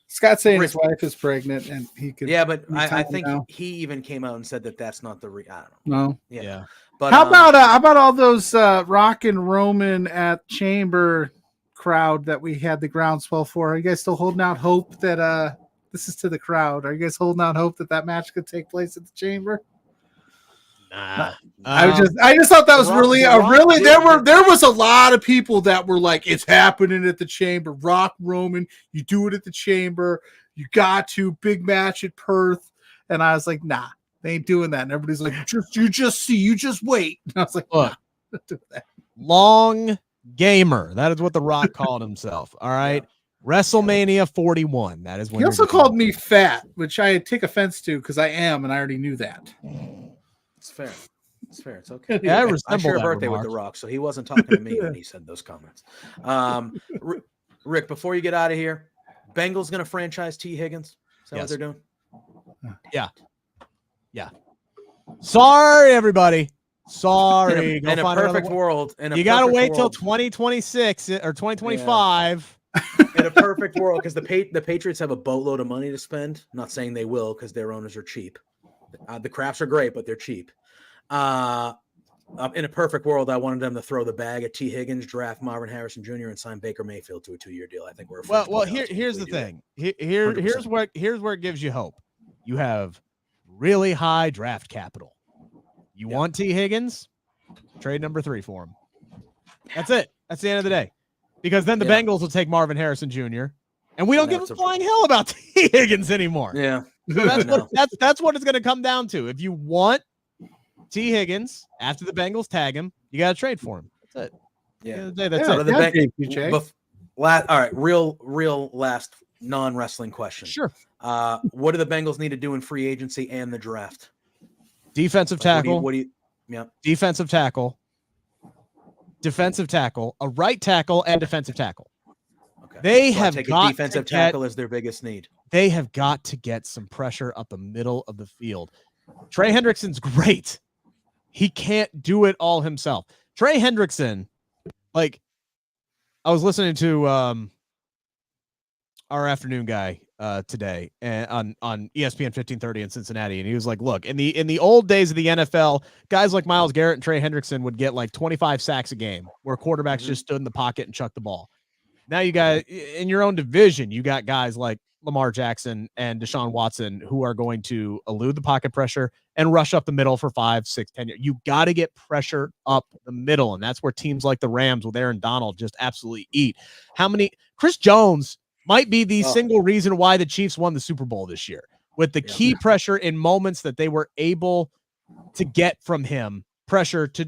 Scott's saying his wife is pregnant, and he could. Yeah, but I retire think now. he even came out and said that that's not the I don't know. No. Yeah. But How about all those Rock and Roman at Chamber crowd that we had the groundswell for? Are you guys still holding out hope that this is to the crowd? Are you guys holding out hope that match could take place at the Chamber? Nah. I just thought that was really there was a lot of people that were like, it's happening at the Chamber. Rock Roman, you do it at the Chamber. You got to big match at Perth. And I was like, nah, they ain't doing that. And everybody's like, you just wait. And I was like, look, nah, don't do that. long gamer. That is what The Rock called himself. All right. WrestleMania 41. That is when He also called me fat, which I take offense to because I am, and I already knew that. It's fair. It's fair. It's okay. Yeah, I share a that birthday remark. with The Rock, so he wasn't talking to me when he said those comments. Rick, before you get out of here, Bengals going to franchise T. Higgins? Is that what they're doing? Yeah. Sorry, everybody. Sorry. Go In a find another perfect one. world. You got to wait till 2026 or 2025. In a perfect world, because the Patriots have a boatload of money to spend. I'm not saying they will, because their owners are cheap. The Crafts are great, but they're cheap. In a perfect world, I wanted them to throw the bag at T. Higgins, draft Marvin Harrison Jr., and sign Baker Mayfield to a 2-year deal. I think we're well. Here's the thing. Here's where it gives you hope. You have really high draft capital. You want T. Higgins? Trade number 3 for him. That's it. That's the end of the day. Because then the Bengals will take Marvin Harrison Jr. and we don't give a flying hell about T. Higgins anymore. Yeah. So that's what it's going to come down to. If you want T. Higgins after the Bengals tag him, you got to trade for him. That's it. Yeah. That's it. All right. Real last non-wrestling question. Sure. What do the Bengals need to do in free agency and the draft? Defensive tackle. What do you yeah. Defensive tackle, a right tackle, and defensive tackle. Okay. They So have got defensive tackle as their biggest need. They have got to get some pressure up the middle of the field. Trey Hendrickson's great. He can't do it all himself. Trey Hendrickson, like, I was listening to our afternoon guy today and on ESPN 1530 in Cincinnati, and he was like, look, in the old days of the NFL, guys like Myles Garrett and Trey Hendrickson would get like 25 sacks a game where quarterbacks just stood in the pocket and chucked the ball. Now you got in your own division, you got guys like Lamar Jackson and Deshaun Watson who are going to elude the pocket pressure and rush up the middle for 5, 6, 10 years. You got to get pressure up the middle, and that's where teams like the Rams with Aaron Donald just absolutely eat. Chris Jones might be the single reason why the Chiefs won the Super Bowl this year, with the key pressure in moments that they were able to get from him. Pressure to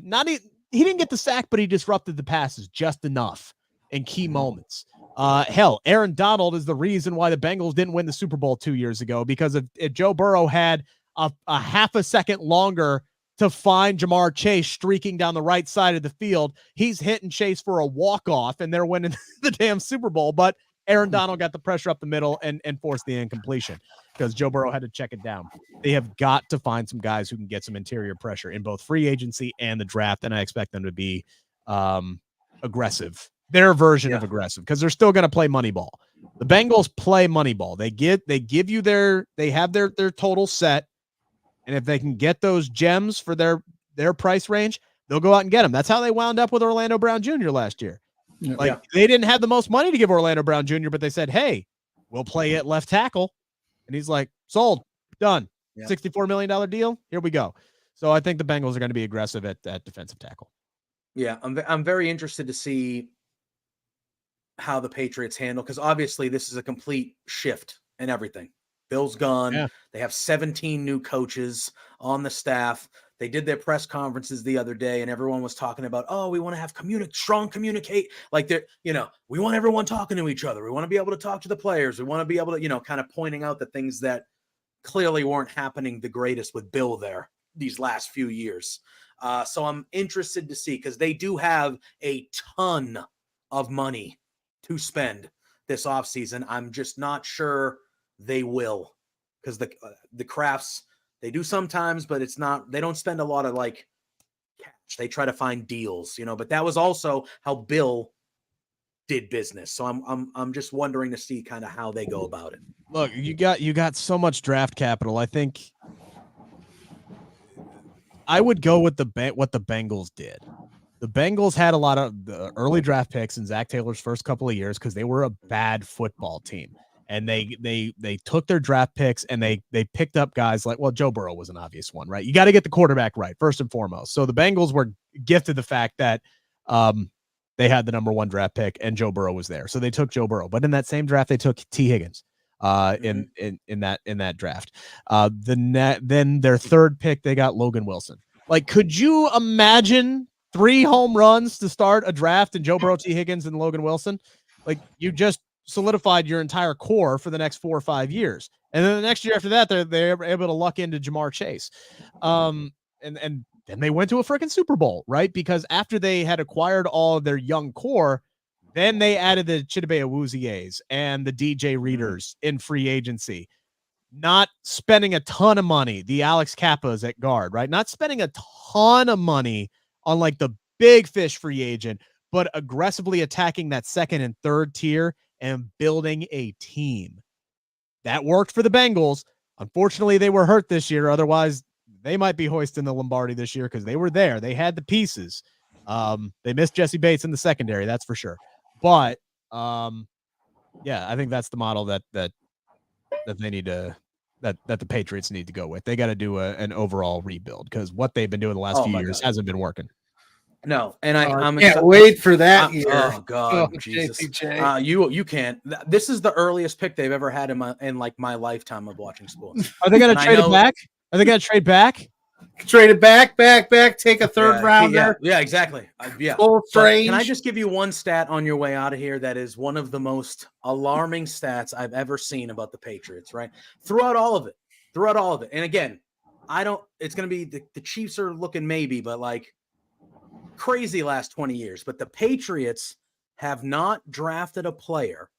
he didn't get the sack, but he disrupted the passes just enough in key moments. Aaron Donald is the reason why the Bengals didn't win the Super Bowl 2 years ago, because if Joe Burrow had a half a second longer to find Jamar Chase streaking down the right side of the field, he's hitting Chase for a walk-off, and they're winning the damn Super Bowl. But Aaron Donald got the pressure up the middle and forced the incompletion because Joe Burrow had to check it down. They have got to find some guys who can get some interior pressure in both free agency and the draft, and I expect them to be aggressive. Their version of aggressive, because they're still going to play Moneyball. The Bengals play Moneyball. They have their total set, and if they can get those gems for their their price range, they'll go out and get him. That's how they wound up with Orlando Brown Jr. last year. Yeah. They didn't have the most money to give Orlando Brown Jr., but they said, hey, we'll play at left tackle. And he's like, sold, done. Yeah. $64 million deal. Here we go. So I think the Bengals are going to be aggressive at defensive tackle. Yeah, I'm very interested to see how the Patriots handle, because obviously this is a complete shift in everything. Bill's gone. Yeah. They have 17 new coaches on the staff. They did their press conferences the other day, and everyone was talking about, oh, we want to have strong communicate. Like they're, we want everyone talking to each other. We want to be able to talk to the players. We want to be able to, kind of pointing out the things that clearly weren't happening the greatest with Bill there these last few years. So I'm interested to see, because they do have a ton of money to spend this offseason. I'm just not sure they will, because the Crafts, they do sometimes, but they don't spend a lot of like cash. They try to find deals, but that was also how Bill did business. So I'm just wondering to see kind of how they go about it. Look, you got so much draft capital. I think I would go with what the Bengals did. The Bengals had a lot of the early draft picks in Zach Taylor's first couple of years because they were a bad football team. And they took their draft picks and they picked up guys like, well, Joe Burrow was an obvious one, right? You got to get the quarterback right, first and foremost. So the Bengals were gifted the fact that they had the number 1 draft pick and Joe Burrow was there. So they took Joe Burrow. But in that same draft, they took T. Higgins in that draft. Then their third pick, they got Logan Wilson. Like, could you imagine 3 home runs to start a draft and Joe Burrow, T. Higgins, and Logan Wilson? Like, you just solidified your entire core for the next 4 or 5 years. And then the next year after that, they're able to luck into Jamar Chase. And then they went to a freaking Super Bowl, right? Because after they had acquired all of their young core, then they added the Chidobe Awuzies and the DJ Readers in free agency. Not spending a ton of money, the Alex Kappas at guard, right? Not spending a ton of money on like the big fish free agent, but aggressively attacking that second and third tier and building a team. That worked for the Bengals. Unfortunately, they were hurt this year. Otherwise, they might be hoisting the Lombardi this year because they were there. They had the pieces. They missed Jesse Bates in the secondary, that's for sure. But yeah, I think that's the model that they need to that the Patriots need to go with. They got to do an overall rebuild because what they've been doing the last few years hasn't been working. No, and I can't wait for that year. Oh God, Jesus! You can't. This is the earliest pick they've ever had in my lifetime of watching sports. Are they going to trade it back? Are they going to trade back? Trade it back. Take a third rounder. Yeah, exactly. Yeah. Can I just give you one stat on your way out of here that is one of the most alarming stats I've ever seen about the Patriots? Right, throughout all of it. And again, it's going to be the Chiefs are looking maybe, but like. Crazy last 20 years, but the Patriots have not drafted a player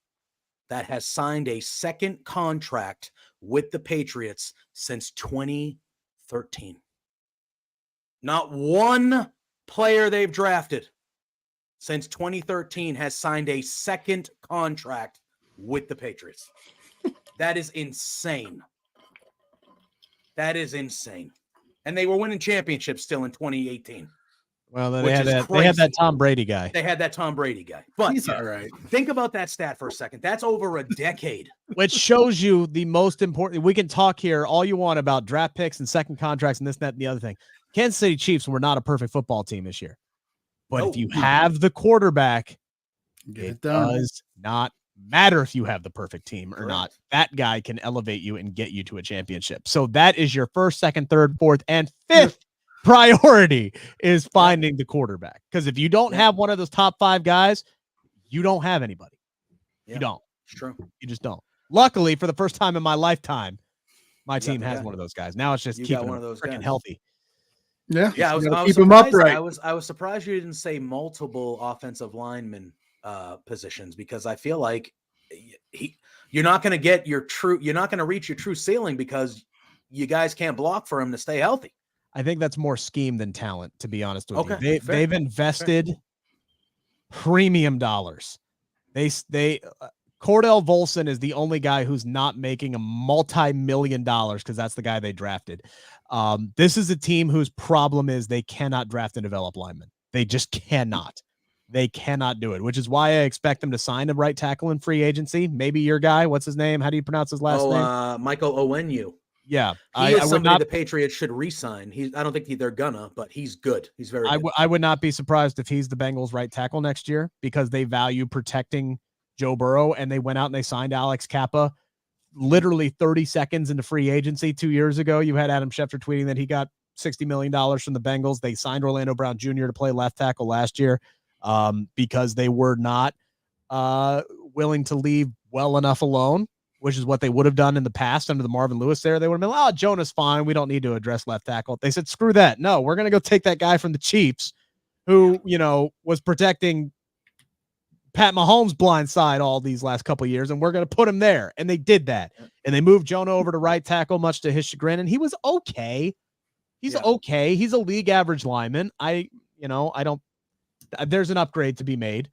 that has signed a second contract with the Patriots since 2013. Not one player they've drafted since 2013 has signed a second contract with the Patriots. That is insane. And they were winning championships still in 2018. Well, they had that Tom Brady guy. But he's all right. Think about that stat for a second. That's over a decade. Which shows you the most important. We can talk here all you want about draft picks and second contracts and this, that, and the other thing. Kansas City Chiefs were not a perfect football team this year. But if you have the quarterback, it does not matter if you have the perfect team or not. That guy can elevate you and get you to a championship. So that is your first, second, third, fourth, and fifth priority is finding the quarterback. Because if you don't have one of those top 5 guys, you don't have anybody. You don't. It's true. You just don't. Luckily, for the first time in my lifetime, my team has one of those guys. Now it's just keeping one of those freaking healthy. Yeah. I was keep him upright. I was surprised you didn't say multiple offensive lineman positions, because I feel like you're not going to get you're not going to reach your true ceiling because you guys can't block for him to stay healthy. I think that's more scheme than talent, to be honest with you. They've invested premium dollars. Cordell Volson is the only guy who's not making a multi-million dollars because that's the guy they drafted. This is a team whose problem is they cannot draft and develop linemen. They just cannot. They cannot do it, which is why I expect them to sign a right tackle in free agency. Maybe your guy. What's his name? How do you pronounce his last name? Michael Onwenu. Yeah, he is somebody the Patriots should re-sign. I don't think they're gonna, but he's good. He's very good. I would not be surprised if he's the Bengals' right tackle next year because they value protecting Joe Burrow, and they went out and they signed Alex Kappa literally 30 seconds into free agency 2 years ago. You had Adam Schefter tweeting that he got $60 million from the Bengals. They signed Orlando Brown Jr. to play left tackle last year because they were not willing to leave well enough alone, which is what they would have done in the past under the Marvin Lewis era. They would have been like, oh, Jonah's fine. We don't need to address left tackle. They said, screw that. No, we're going to go take that guy from the Chiefs who, was protecting Pat Mahomes' blind side all these last couple of years, and we're going to put him there. And they did that. And they moved Jonah over to right tackle, much to his chagrin, and he was okay. He's okay. He's a league average lineman. There's an upgrade to be made.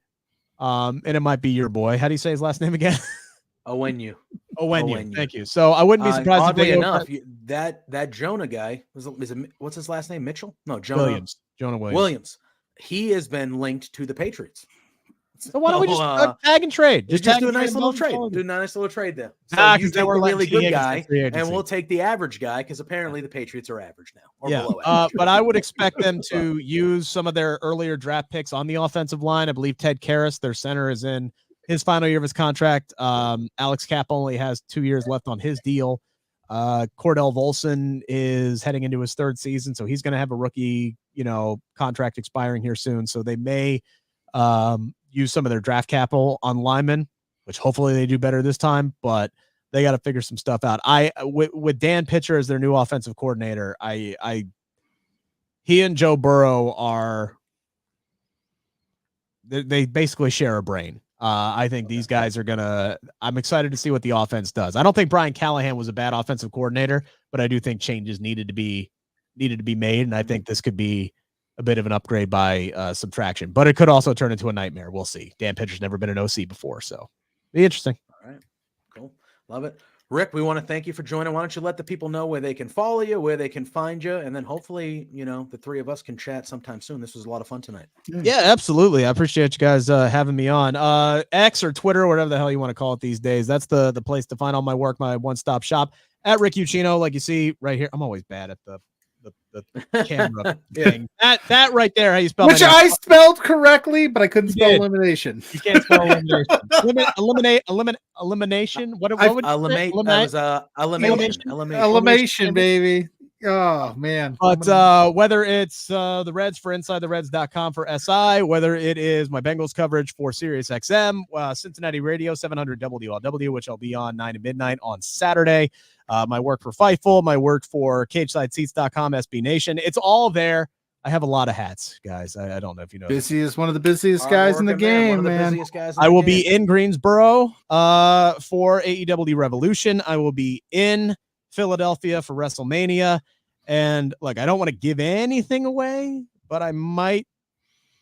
And it might be your boy. How do you say his last name again? Onwenu. Thank you. So I wouldn't be surprised oddly enough, that Jonah guy what's his last name? Mitchell? No, Jonah Williams. He has been linked to the Patriots. So why don't we just tag and trade? Just do a nice little trade. Do a nice little trade there. So you take a really good guy, and we'll take the average guy because apparently the Patriots are average now. Or below average. But I would expect them to use some of their earlier draft picks on the offensive line. I believe Ted Karras, their center, is in his final year of his contract. Alex Kapp only has 2 years left on his deal. Cordell Volson is heading into his third season, so he's going to have a rookie, contract expiring here soon. So they may use some of their draft capital on linemen, which hopefully they do better this time, but they got to figure some stuff out. With Dan Pitcher as their new offensive coordinator, he and Joe Burrow they basically share a brain. I think these guys are I'm excited to see what the offense does. I don't think Brian Callahan was a bad offensive coordinator, but I do think changes needed to be made. And I think this could be a bit of an upgrade by subtraction, but it could also turn into a nightmare. We'll see. Dan Pitcher's never been an OC before, so be interesting. All right, cool. Love it. Rick, we want to thank you for joining. Why don't you let the people know where they can follow you, where they can find you, and then hopefully, the three of us can chat sometime soon. This was a lot of fun tonight. Yeah, absolutely. I appreciate you guys having me on. X or Twitter, whatever the hell you want to call it these days. That's the place to find all my work, my one-stop shop at Rick Ucchino, like you see right here. I'm always bad at the camera thing. That right there, how you spell which I spelled correctly, but I couldn't spell elimination. You can't spell elimination. Elimination. What would elimination, baby. Oh man. But whether it's the Reds for InsideTheReds.com for SI, whether it is my Bengals coverage for Sirius XM, Cincinnati Radio 700 WLW, which I'll be on 9 to midnight on Saturday. My work for Fightful, my work for CagesideSeats.com, SB Nation. It's all there. I have a lot of hats, guys. I don't know if you know. One of the busiest guys in the game, man. I will be in Greensboro for AEW Revolution. I will be in Philadelphia for WrestleMania. And look, I don't want to give anything away, but I might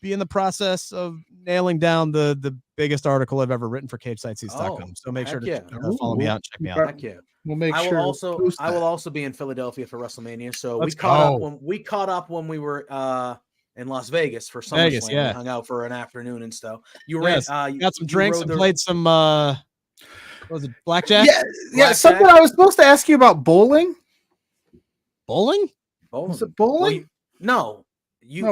be in the process of nailing down the biggest article I've ever written for CagesideSeats.com. So make sure to follow me out and check me out. Heck yeah. We'll make I will also be in Philadelphia for WrestleMania. So we caught up when we were in Las Vegas for SummerSlam. We hung out for an afternoon and stuff. You got some drinks and played some was it blackjack? Yeah. Something I was supposed to ask you about bowling. Bowling? Was it bowling? No. He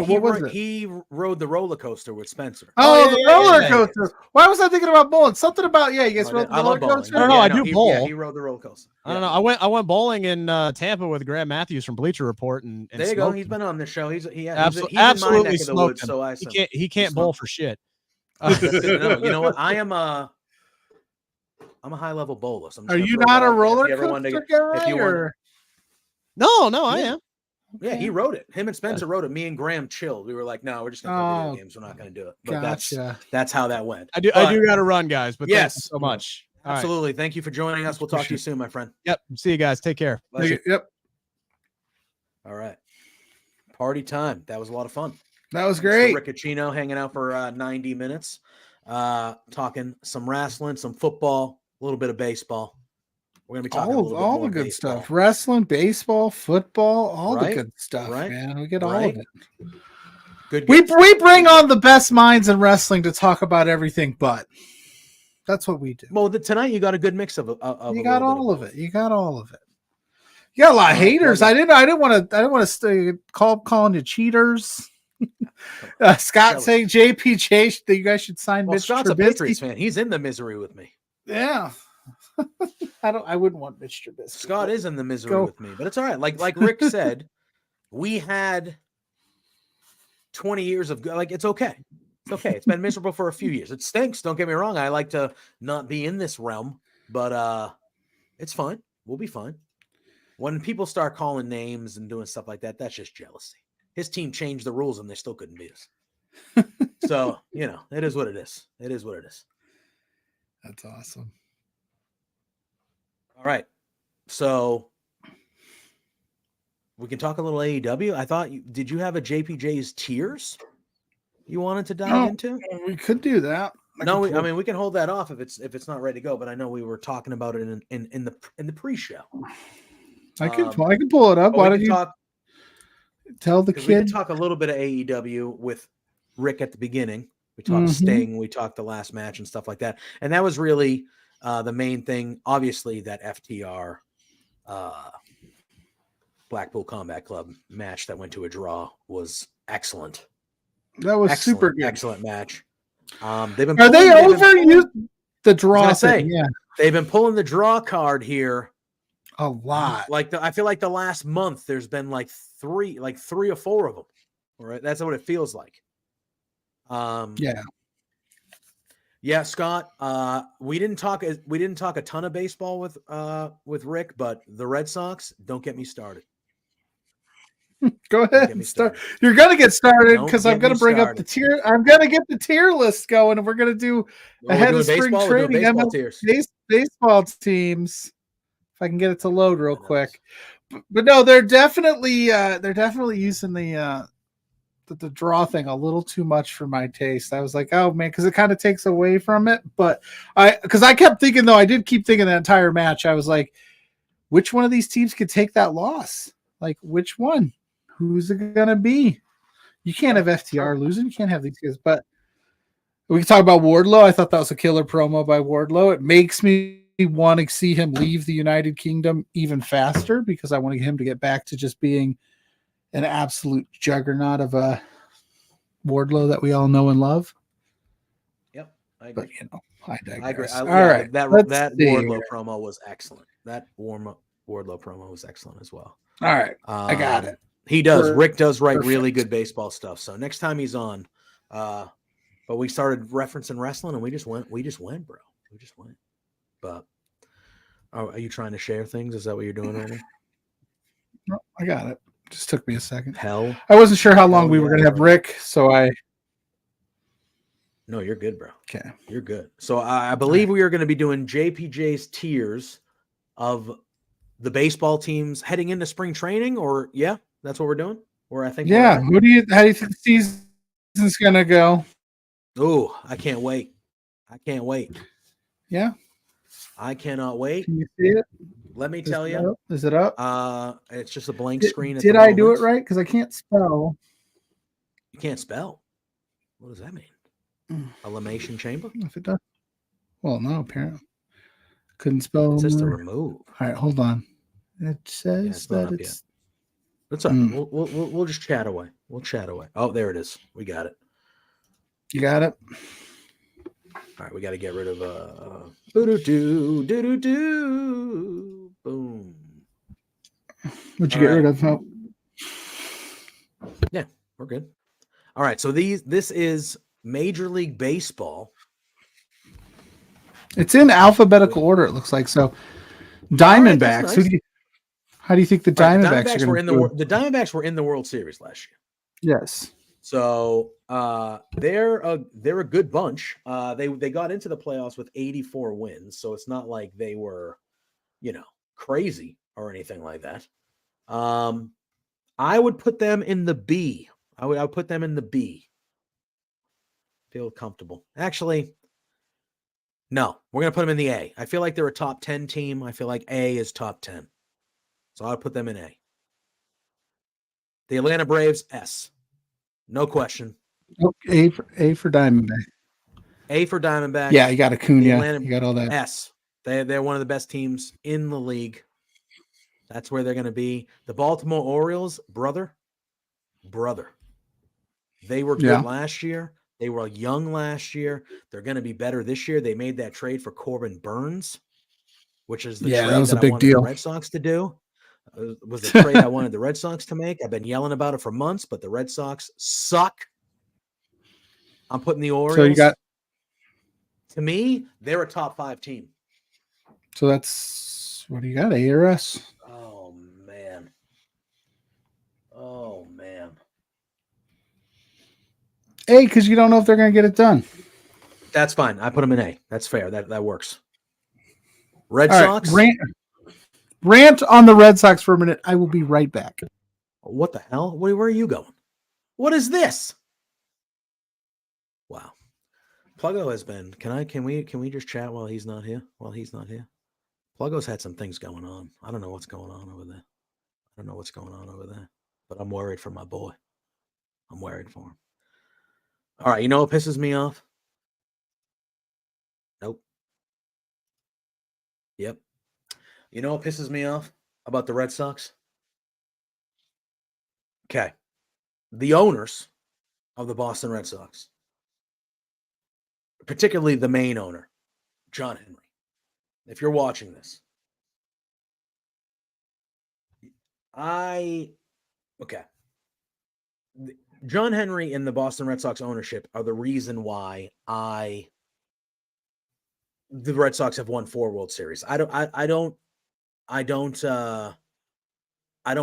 rode the roller coaster with Spencer. The roller coaster. Why was I thinking about bowling? Something about you guys rode the roller coaster. I don't know. I do bowl. Yeah, he rode the roller coaster. I don't know. I went bowling in Tampa with Graham Matthews from Bleacher Report, and there you go. He's been on this show. He's absolutely smoked him. So he can't bowl for shit. No, you know what? I'm a high level bowler. So are you not a roller coaster guy? No, I am. Yeah, he wrote it. Him and Spencer wrote it. Me and Graham chilled. We were like, no, we're just going to play video games. We're not going to do it. But that's how that went. I do got to run, guys. But thank you so much. Absolutely. Right. Thank you for joining us. We'll talk to you soon, my friend. Yep. See you guys. Take care. Yep. All right. Party time. That was a lot of fun. That was great. Rick Ucchino hanging out for 90 minutes, talking some wrestling, some football, a little bit of baseball. We're gonna be talking a little bit all more the good baseball. stuff: wrestling, baseball, football, all the Right? good stuff. Right? Man, we get all Right? of it. Good. We guess. bring on the best minds in wrestling to talk about everything, but that's what we do. Well, tonight you got a good mix of You a got little bit all of both. it. You got all of it. You got a lot of All right, haters. plug I didn't want to calling you cheaters. Scott saying JPJ that you guys should sign Well, Mitch Scott's Trubisky. a Patriots fan. He's in the misery with me. Yeah. I wouldn't want Mitch Trubisky. Scott is in the misery with me, but it's all right. Like Rick said, we had 20 years of it's okay. It's okay. It's been miserable for a few years. It stinks. Don't get me wrong. I like to not be in this realm, but it's fine. We'll be fine. When people start calling names and doing stuff like that, that's just jealousy. His team changed the rules and they still couldn't beat us. So, it is what it is. It is what it is. That's awesome. All right. So we can talk a little AEW. I thought did you have a JPJ's tiers you wanted to dive into? We could do that. We can hold that off if it's not ready to go, but I know we were talking about it in the pre-show. I can pull it up. Why don't you tell the kid? We can talk a little bit of AEW with Rick at the beginning. We talked Sting, we talked the last match and stuff like that. And that was really the main thing. Obviously, that FTR Blackpool Combat Club match that went to a draw was excellent. That was super good. Excellent match. Are they overused the draw thing? Yeah. They've been pulling the draw card here a lot. I feel like the last month there's been like three or four of them. All right, that's what it feels like. Yeah, Scott. We didn't talk a ton of baseball with Rick, but the Red Sox, don't get me started. Go ahead and start. You're gonna get started because I'm gonna bring up the tier. I'm gonna get the tier list going, and we're gonna do ahead of spring training baseball teams. If I can get it to load real quick, but no, they're definitely using the draw thing a little too much for my taste. I was like, oh man, because it kind of takes away from it. But I kept thinking though, I did keep thinking the entire match. I was like, which one of these teams could take that loss? Like which one? Who's it gonna be? You can't have FTR losing. You can't have these guys. But we can talk about Wardlow. I thought that was a killer promo by Wardlow. It makes me want to see him leave the United Kingdom even faster because I want him to get back to just being an absolute juggernaut of a Wardlow that we all know and love. Yep, I agree. But I digress. I agree. All right, that Wardlow promo was excellent. That Wardlow promo was excellent as well. All right, I got it. He does. Rick does write really good baseball stuff. So next time he's on, but we started referencing wrestling and we just went, bro. We just went. But are you trying to share things? Is that what you're doing right now? No, I got it. Just took me a second. Hell, I wasn't sure how long we were going to have Rick, so I. No, you're good, bro. Okay, you're good. So I believe we are going to be doing JPJ's tiers of the baseball teams heading into spring training, or that's what we're doing. Or I think, how do you think the season's going to go? Oh, I can't wait. Yeah, I cannot wait. Can you see it? Let me tell you. Is it up? It's just a blank screen. Did I do it right? Because I can't spell. You can't spell. What does that mean? Elimination Chamber? If it does. Well, no, apparently. Couldn't spell. It says to remove. All right, hold on. It says that it's. That's all right. We'll just chat away. We'll chat away. Oh, there it is. We got it. You got it? All right, we got to get rid of doo-doo-doo, doo-doo-doo. Boom. What'd you get rid of? Oh. Yeah, we're good. All right, so this is Major League Baseball. It's in alphabetical order, it looks like. So Diamondbacks. Nice. How do you think the Diamondbacks are were in the Diamondbacks were in the World Series last year? Yes. So they're a good bunch. They got into the playoffs with 84 wins, so it's not like they were, crazy or anything like that. I would put them in the B. I would put them in the B. Feel comfortable. Actually, No, we're going to put them in the A. I feel like they're a top 10 team. I feel like A is top 10. So I'll put them in A. The Atlanta Braves, S. No question. A for Diamondback. A for Diamondbacks. Yeah, you got Acuna. You got all that. S. They're one of the best teams in the league. That's where they're going to be. The Baltimore Orioles, brother. They were good last year. They were young last year. They're going to be better this year. They made that trade for Corbin Burns, which is the trade that was that a big I wanted deal. the Red Sox to do. It was the trade I wanted the Red Sox to make. I've been yelling about it for months, but the Red Sox suck. I'm putting the Orioles. So you got. To me, they're a top 5 team. So that's what do you got? A or S? Oh man. A, because you don't know if they're going to get it done. That's fine. I put them in A. That's fair. That works. Red Sox. Rant on the Red Sox for a minute. I will be right back. What the hell? Where are you going? What is this? Wow. Pluggo has been. Can we just chat while he's not here? Pluggo's had some things going on. I don't know what's going on over there. But I'm worried for my boy. I'm worried for him. All right, you know what pisses me off? Nope. Yep. You know what pisses me off about the Red Sox? Okay. The owners of the Boston Red Sox, particularly the main owner, John Henry. If you're watching this, John Henry and the Boston Red Sox ownership are the reason why the Red Sox have won 4 World Series. I don't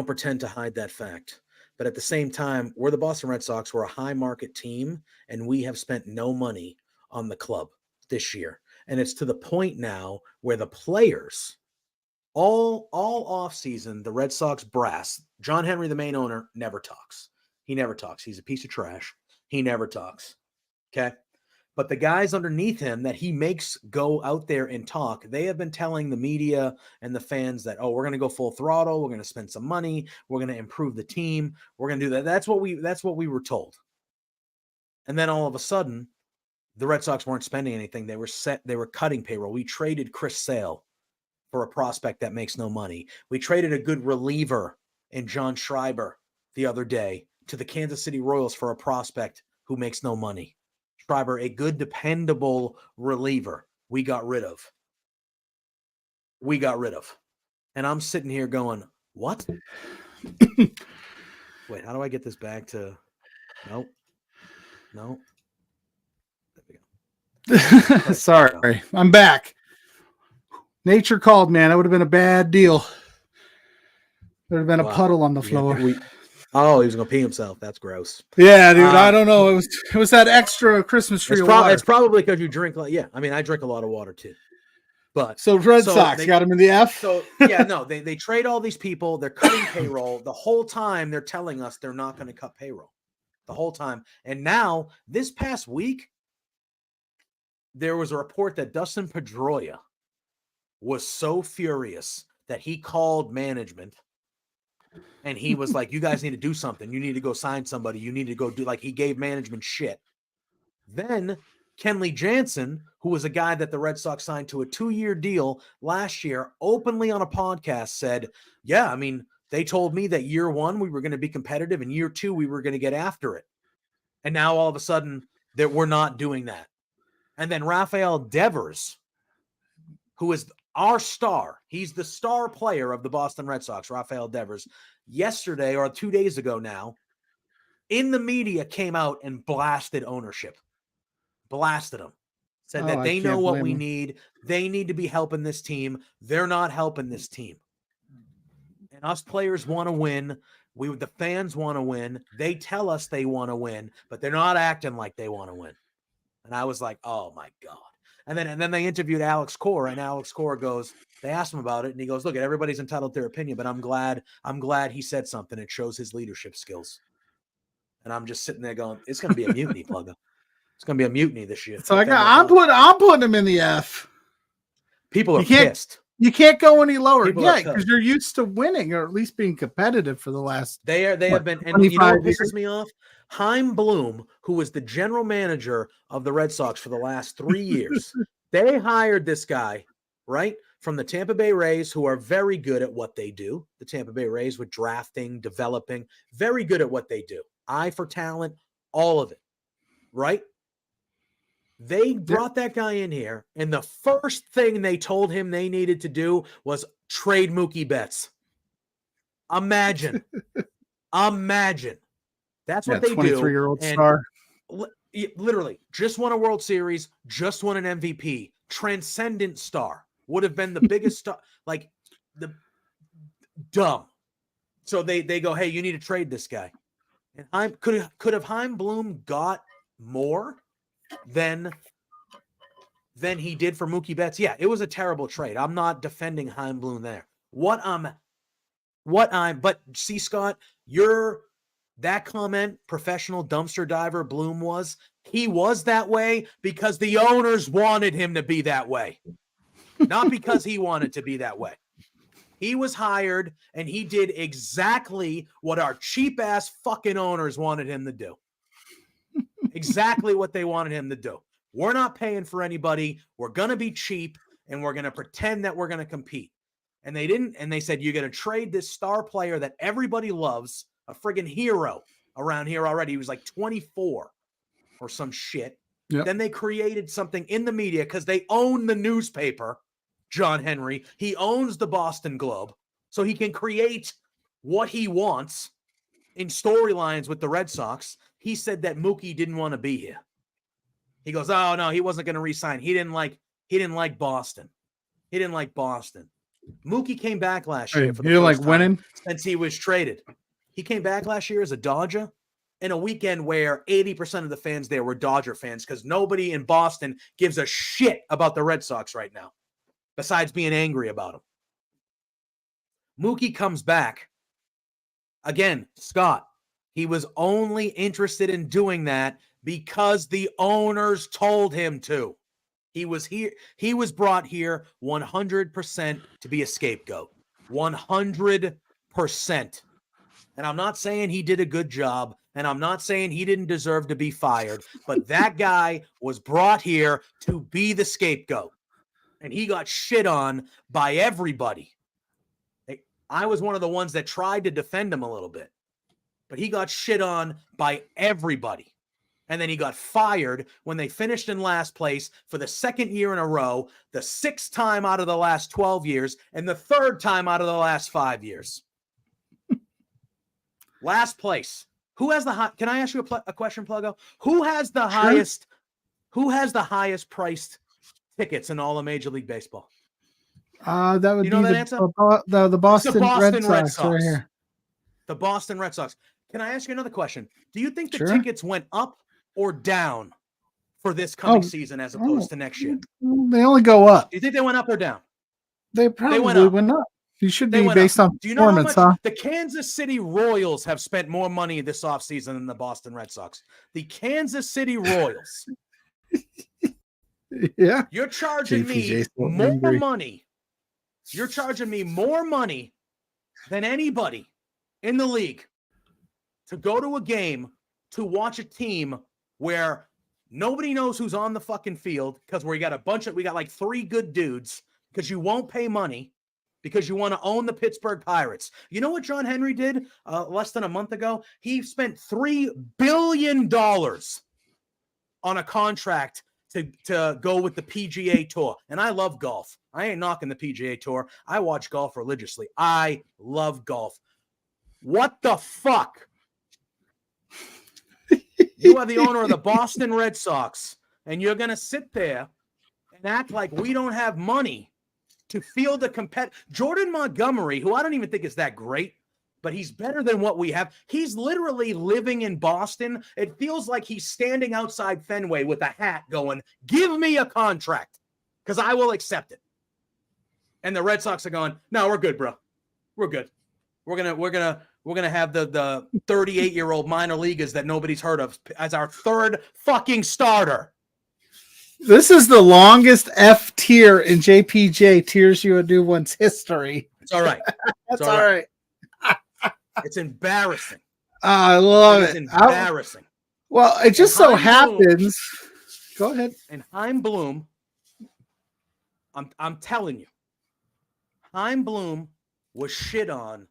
pretend to hide that fact. But at the same time, we're the Boston Red Sox. We're a high market team, and we have spent no money on the club this year. And it's to the point now where the players, all off season, the Red Sox brass, John Henry, the main owner, never talks. He never talks. He's a piece of trash. He never talks. Okay. But the guys underneath him that he makes go out there and talk, they have been telling the media and the fans that, oh, we're going to go full throttle. We're going to spend some money. We're going to improve the team. We're going to do that. That's what we were told. And then all of a sudden, the Red Sox weren't spending anything. They were cutting payroll. We traded Chris Sale for a prospect that makes no money. We traded a good reliever in John Schreiber the other day to the Kansas City Royals for a prospect who makes no money. Schreiber, a good, dependable reliever, we got rid of. And I'm sitting here going, what? Wait, how do I get this back to... Nope. There we go. Sorry, I'm back. Nature called, man. That would have been a bad deal. There would have been a puddle on the floor. Oh, he was going to pee himself. That's gross. Yeah, dude. I don't know. It was that extra Christmas tree water. It's probably because you drink. I mean, I drink a lot of water too. But so Red Sox got him in the F. So yeah, no, they trade all these people. They're cutting payroll the whole time. They're telling us they're not going to cut payroll the whole time. And now this past week, there was a report that Dustin Pedroia was so furious that he called management. And he was like, you guys need to do something. You need to go sign somebody. You need to go do, like, he gave management shit. Then Kenley Jansen, who was a guy that the Red Sox signed to a 2-year deal last year, openly on a podcast said, yeah, I mean, they told me that year 1 we were going to be competitive and year 2 we were going to get after it. And now all of a sudden that we're not doing that. And then Rafael Devers, who is our star, he's the star player of the Boston Red Sox, Rafael Devers, yesterday or 2 days ago now, in the media came out and blasted ownership. Blasted them. Said that they know what we need. They need to be helping this team. They're not helping this team. And us players want to win. The fans want to win. They tell us they want to win, but they're not acting like they want to win. And I was like, oh my God. And then they interviewed Alex Cora, and Alex Cora goes, they asked him about it, and he goes, look, everybody's entitled to their opinion, but I'm glad he said something. It shows his leadership skills. And I'm just sitting there going, it's going to be a mutiny, Pluggo. It's going to be a mutiny this year. So I'm putting him in the F. People are pissed. You can't go any lower. People Yeah, because you're used to winning or at least being competitive for the last. They have been, and you know what pisses me off? Chaim Bloom, who was the general manager of the Red Sox for the last 3 years, they hired this guy, right, from the Tampa Bay Rays, who are very good at what they do. The Tampa Bay Rays with drafting, developing, very good at what they do. Eye for talent, all of it, right? They brought that guy in here, and the first thing they told him they needed to do was trade Mookie Betts. Imagine. That's what they do. 23-year-old star. Literally, just won a World Series, just won an MVP. Transcendent star. Would have been the biggest star. Like, the dumb. So they go, hey, you need to trade this guy. And could have Chaim Bloom got more than he did for Mookie Betts? Yeah, it was a terrible trade. I'm not defending Chaim Bloom there. But see, Scott, that comment, professional dumpster diver Bloom he was that way because the owners wanted him to be that way. Not because he wanted to be that way. He was hired and he did exactly what our cheap ass fucking owners wanted him to do. Exactly what they wanted him to do. We're not paying for anybody. We're going to be cheap and we're going to pretend that we're going to compete. And they didn't. And they said, you're going to trade this star player that everybody loves, a friggin' hero around here already. He was like 24 or some shit. Yep. Then they created something in the media because they own the newspaper, John Henry. He owns the Boston Globe. So he can create what he wants in storylines with the Red Sox. He said that Mookie didn't want to be here. He goes, oh, no, he wasn't going to re-sign. He didn't like Boston. He didn't like Boston. Mookie came back last year for the first time winning since he was traded. He came back last year as a Dodger in a weekend where 80% of the fans there were Dodger fans because nobody in Boston gives a shit about the Red Sox right now, besides being angry about them. Mookie comes back. Again, Scott, he was only interested in doing that because the owners told him to. He was here. He was brought here 100% to be a scapegoat. 100%. And I'm not saying he did a good job, and I'm not saying he didn't deserve to be fired, but that guy was brought here to be the scapegoat. And he got shit on by everybody. I was one of the ones that tried to defend him a little bit, but he got shit on by everybody. And then he got fired when they finished in last place for the second year in a row, the 6th time out of the last 12 years, and the 3rd time out of the last 5 years. Last place. Who has the can I ask you a question, Pluggo? Who has the highest? Who has the highest priced tickets in all of Major League Baseball? That would be that answer? The Boston Red Sox right here. The Boston Red Sox. Can I ask you another question? Do you think the tickets went up or down for this coming season as opposed to next year? They only go up. Do you think they went up or down? They probably went up. You should be based on performance, huh? The Kansas City Royals have spent more money this offseason than the Boston Red Sox. The Kansas City Royals. Yeah. You're charging me more money. You're charging me more money than anybody in the league to go to a game to watch a team where nobody knows who's on the fucking field because we got like 3 good dudes because you won't pay money because you want to own the Pittsburgh Pirates. You know what John Henry did less than a month ago? He spent $3 billion on a contract to go with the PGA Tour. And I love golf. I ain't knocking the PGA Tour. I watch golf religiously. I love golf. What the fuck? You are the owner of the Boston Red Sox, and you're going to sit there and act like we don't have money to field a Jordan Montgomery, who I don't even think is that great, but he's better than what we have. He's literally living in Boston. It feels like he's standing outside Fenway with a hat going, give me a contract because I will accept it. And the Red Sox are going, no, we're good, bro. We're good. We're gonna We're gonna have the 38-year-old minor leaguers that nobody's heard of as our third fucking starter. This is the longest F tier in JPJ Tiers You Would Do One's history. It's all right. That's all right. It's embarrassing. I love It's it. embarrassing. Well, it just so happens. Go ahead. And Heim Bloom, I'm telling you, Heim Bloom was shit on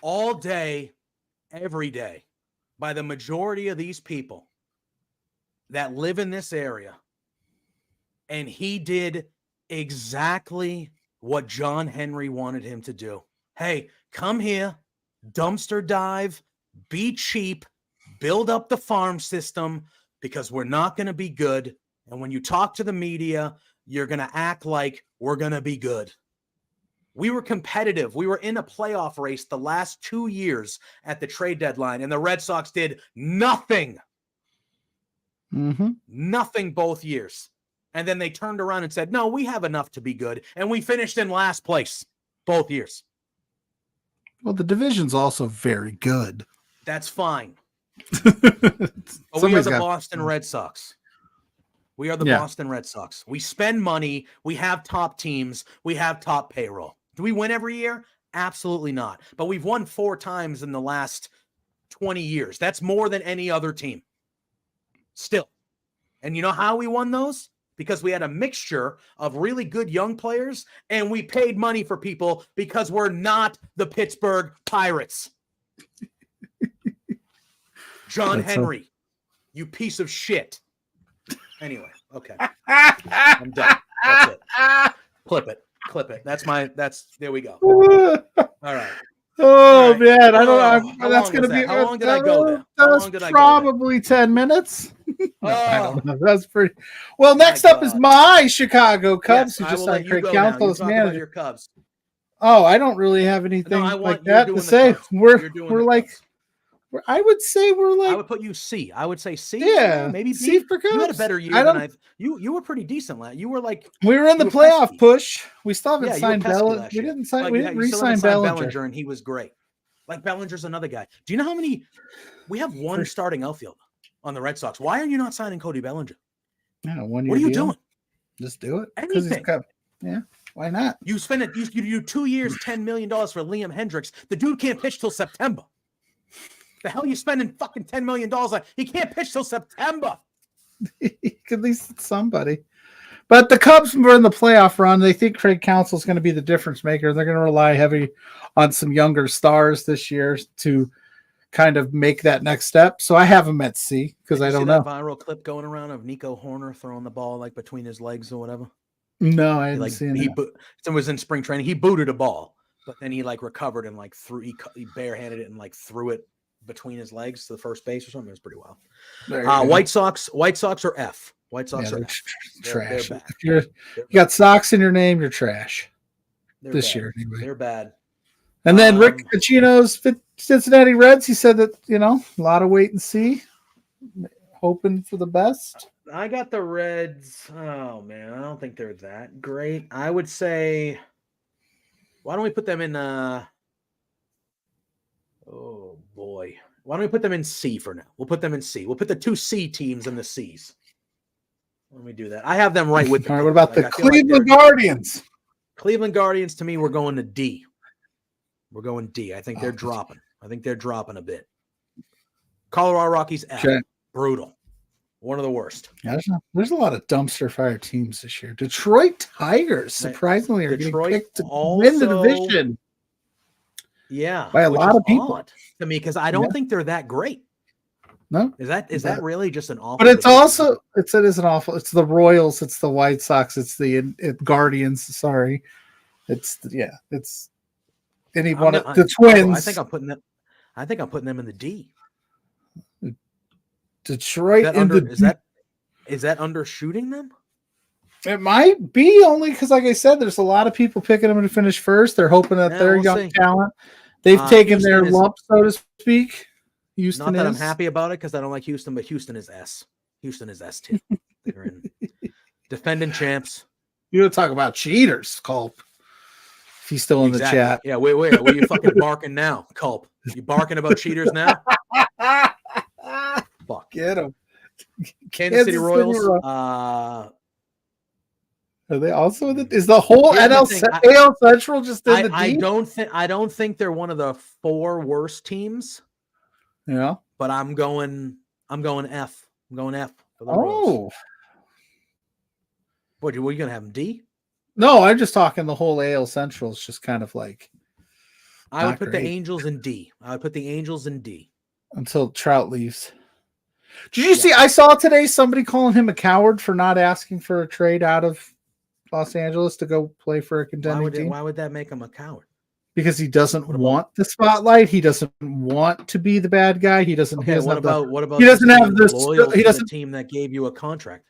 all day, every day by the majority of these people that live in this area. And he did exactly what John Henry wanted him to do. Hey, come here, dumpster dive, be cheap, build up the farm system, because we're not going to be good. And when you talk to the media, you're going to act like we're going to be good. We were competitive. We were in a playoff race the last 2 years at the trade deadline, and the Red Sox did nothing. Nothing both years. And then they turned around and said, no, we have enough to be good. And we finished in last place both years. Well, the division's also very good. That's fine. But we are the Boston Red Sox. We are the Boston Red Sox. We spend money. We have top teams. We have top payroll. Do we win every year? Absolutely not. But we've won 4 times in the last 20 years. That's more than any other team. Still. And you know how we won those? Because we had a mixture of really good young players, and we paid money for people because we're not the Pittsburgh Pirates. John Henry, you piece of shit. Anyway, okay. I'm done. That's it. Clip it. There we go. All right. Oh, man. That's going to be. How long did I go there? That was probably 10 minutes. No, I don't know. That's pretty. Well, next up is my Chicago Cubs, who just signed Craig Counsell as manager. Your Cubs. Oh, I don't really have anything like that to say. We're like. I would say we're like. I would put you C. I would say C. Yeah, maybe B. C for Cubs. You had a better year than I've. You were pretty decent last. You were like. We were in the playoff push. We still haven't signed Bellinger. We didn't sign. We didn't re-sign Bellinger, and he was great. Like Bellinger's another guy. Do you know how many? We have one starting outfield on the Red Sox. Why are you not signing Cody Bellinger? Yeah, 1 year. What are you doing? Just do it. Anything. Yeah. Why not? You spend it. You do 2 years, $10 million for Liam Hendricks. The dude can't pitch till September. The hell you spending fucking $10 million on? He can't pitch till September. At least it's somebody. But the Cubs were in the playoff run. They think Craig Counsell is going to be the difference maker. They're going to rely heavy on some younger stars this year to kind of make that next step. So I have him at C because I don't know. That viral clip going around of Nico Horner throwing the ball like between his legs or whatever. No, I didn't see it. It was in spring training. He booted a ball, but then he like recovered and like threw. He barehanded it and like threw it between his legs to the first base or something. It was pretty wild. White Sox are F. White Sox are F. Trash. They're if you got Sox in your name, you're trash. This year, anyway. They're bad. And then Rick Ucchino's Cincinnati Reds. He said that a lot of wait and see, hoping for the best. I got the Reds. Oh man, I don't think they're that great. I would say, why don't we put them in? Oh boy. Why don't we put them in C for now? We'll put them in C. We'll put the 2 C teams in the C's. Let me do that. I have them right with them. All right, what about the Cleveland Guardians? Cleveland Guardians, to me, we're going to D. We're going D. I think they're dropping. I think they're dropping a bit. Colorado Rockies, F. Okay. Brutal. One of the worst. Yeah, there's a lot of dumpster fire teams this year. Detroit Tigers, surprisingly, are getting picked to win the division. Yeah, by a lot of people. To me, because I don't think they're that great. No, is that really just an awful? But it's also it is an awful. It's the Royals, it's the White Sox, it's the Guardians. Sorry, it's any one of the Twins. I think I'm putting them in the D. Detroit is that undershooting them? It might be, only because, like I said, there's a lot of people picking them to finish first. They're hoping that they're young talent. They've taken their lump, so to speak. Houston not that I'm happy about it because I don't like Houston, but Houston is S. Houston is S too. They're in defending champs. You don't talk about cheaters, Culp. he's still in the chat. Yeah, wait. What are you fucking barking now, Culp? You barking about cheaters now? Fuck. Get him. Kansas City Royals. Are they also in the? Is the whole AL Central just in the D? I don't think they're one of the 4 worst teams. Yeah. But I'm going F. I'm going F for the Royals. What are you gonna have them D? No, I'm just talking the whole AL Central is just kind of like. I would put the Angels in D. I would put the Angels in D until Trout leaves. Did you see? I saw today somebody calling him a coward for not asking for a trade out of Los Angeles to go play for a contending team. Why would that make him a coward? Because he doesn't want the spotlight. He doesn't want to be the bad guy. He doesn't. Okay, what about? He doesn't have the. He doesn't. The team that gave you a contract.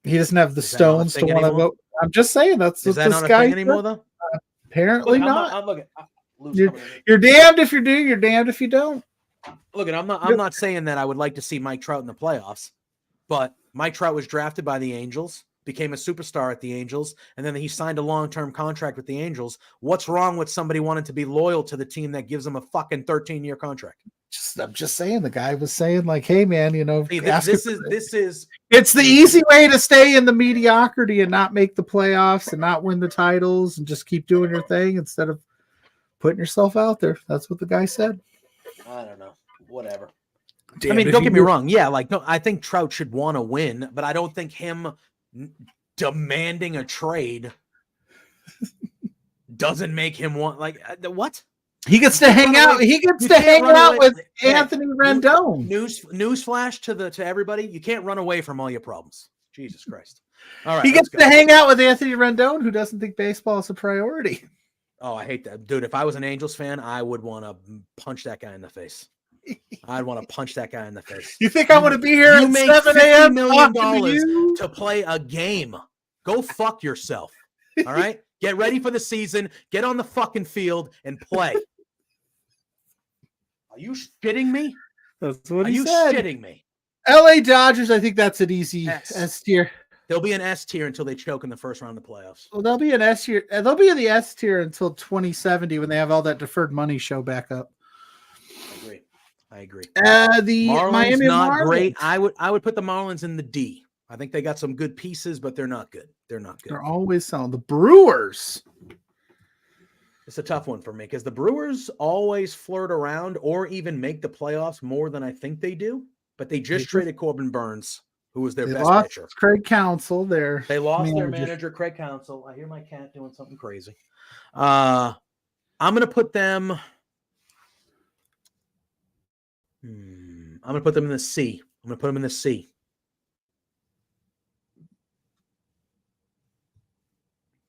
He doesn't have the stones to want to vote. I'm just saying that's what this guy anymore, though. Apparently not. I'm looking. You're damned if you do. You're damned if you don't. Look, I'm not saying that I would like to see Mike Trout in the playoffs, but Mike Trout was drafted by the Angels, became a superstar at the Angels, and then he signed a long-term contract with the Angels. What's wrong with somebody wanting to be loyal to the team that gives him a fucking 13-year contract? I'm just saying, the guy was saying like, "Hey, man, you know, this is it's the easy way to stay in the mediocrity and not make the playoffs and not win the titles and just keep doing your thing instead of putting yourself out there." That's what the guy said. I don't know. Whatever. I mean, don't get me wrong. Yeah, like no, I think Trout should want to win, but I don't think him demanding a trade doesn't make him want what? He gets to hang out. He gets to hang out with Anthony Rendon. Newsflash to everybody: you can't run away from all your problems. Jesus Christ! All right, he gets to hang out with Anthony Rendon, who doesn't think baseball is a priority. Oh, I hate that, dude. If I was an Angels fan, I would want to punch that guy in the face. I'd want to punch that guy in the face. You think I want to be here at 7 a.m. $50 million to play a game? Go fuck yourself. All right? Get ready for the season. Get on the fucking field and play. Are you shitting me? That's what he said. Are you shitting me? LA Dodgers, I think that's an easy S tier. They'll be an S tier until they choke in the first round of the playoffs. Well, they'll be an S tier. They'll be in the S tier until 2070 when they have all that deferred money show back up. I agree. The Marlins Miami not Marlins. Great. I would put the Marlins in the D. I think they got some good pieces, but they're not good. They're always selling. The Brewers. It's a tough one for me because the Brewers always flirt around or even make the playoffs more than I think they do. But they just traded Corbin Burns, who was their best pitcher. Craig Counsell. They lost their manager, Craig Counsell. I hear my cat doing something crazy. I'm going to put them. I'm going to put them in the C. I'm going to put them in the C.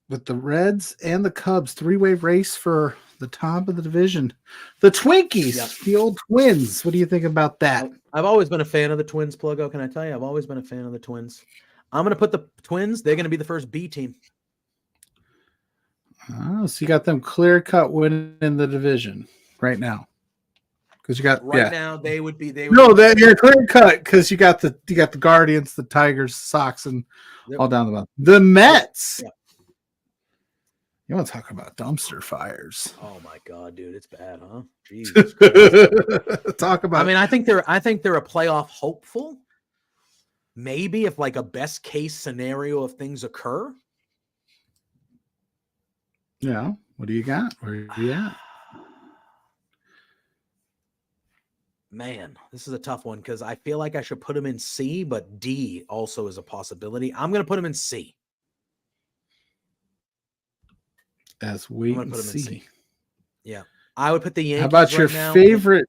With the Reds and the Cubs, 3-way race for the top of the division. The Twinkies, the old Twins. What do you think about that? I've always been a fan of the Twins, Pluggo. Can I tell you? I've always been a fan of the Twins. I'm going to put the Twins. They're going to be the first B team. Oh, so you got them clear-cut winning in the division right now. Because you got now they would be you're clear cut because you got the Guardians, the Tigers, Sox, and all down the bottom. The Mets. Yeah. You want to talk about dumpster fires? Oh my god, dude, it's bad, huh? Jesus Christ. Talk about. I mean, I think they're a playoff hopeful. Maybe if like a best case scenario of things occur. Yeah. What do you got? Where are you at? Man, this is a tough one because I feel like I should put him in C, but D also is a possibility. I'm going to put him in C. As wait and see. Yeah, I would put the Yankees. How about your favorite?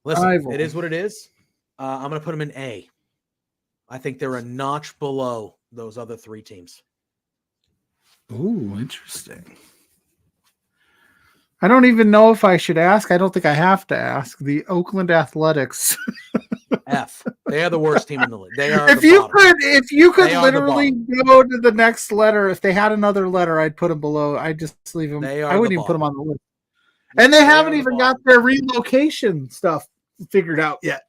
Listen, rival? It is what it is. I'm going to put them in A. I think they're a notch below those other 3 teams. Ooh, interesting. I don't even know if I should ask. I don't think I have to ask. The Oakland Athletics. F. They are the worst team in the league. They are. If you could literally go to the next letter, if they had another letter, I'd put them below. I'd just leave them. I wouldn't even put them on the list. And they haven't even got their relocation stuff figured out yet.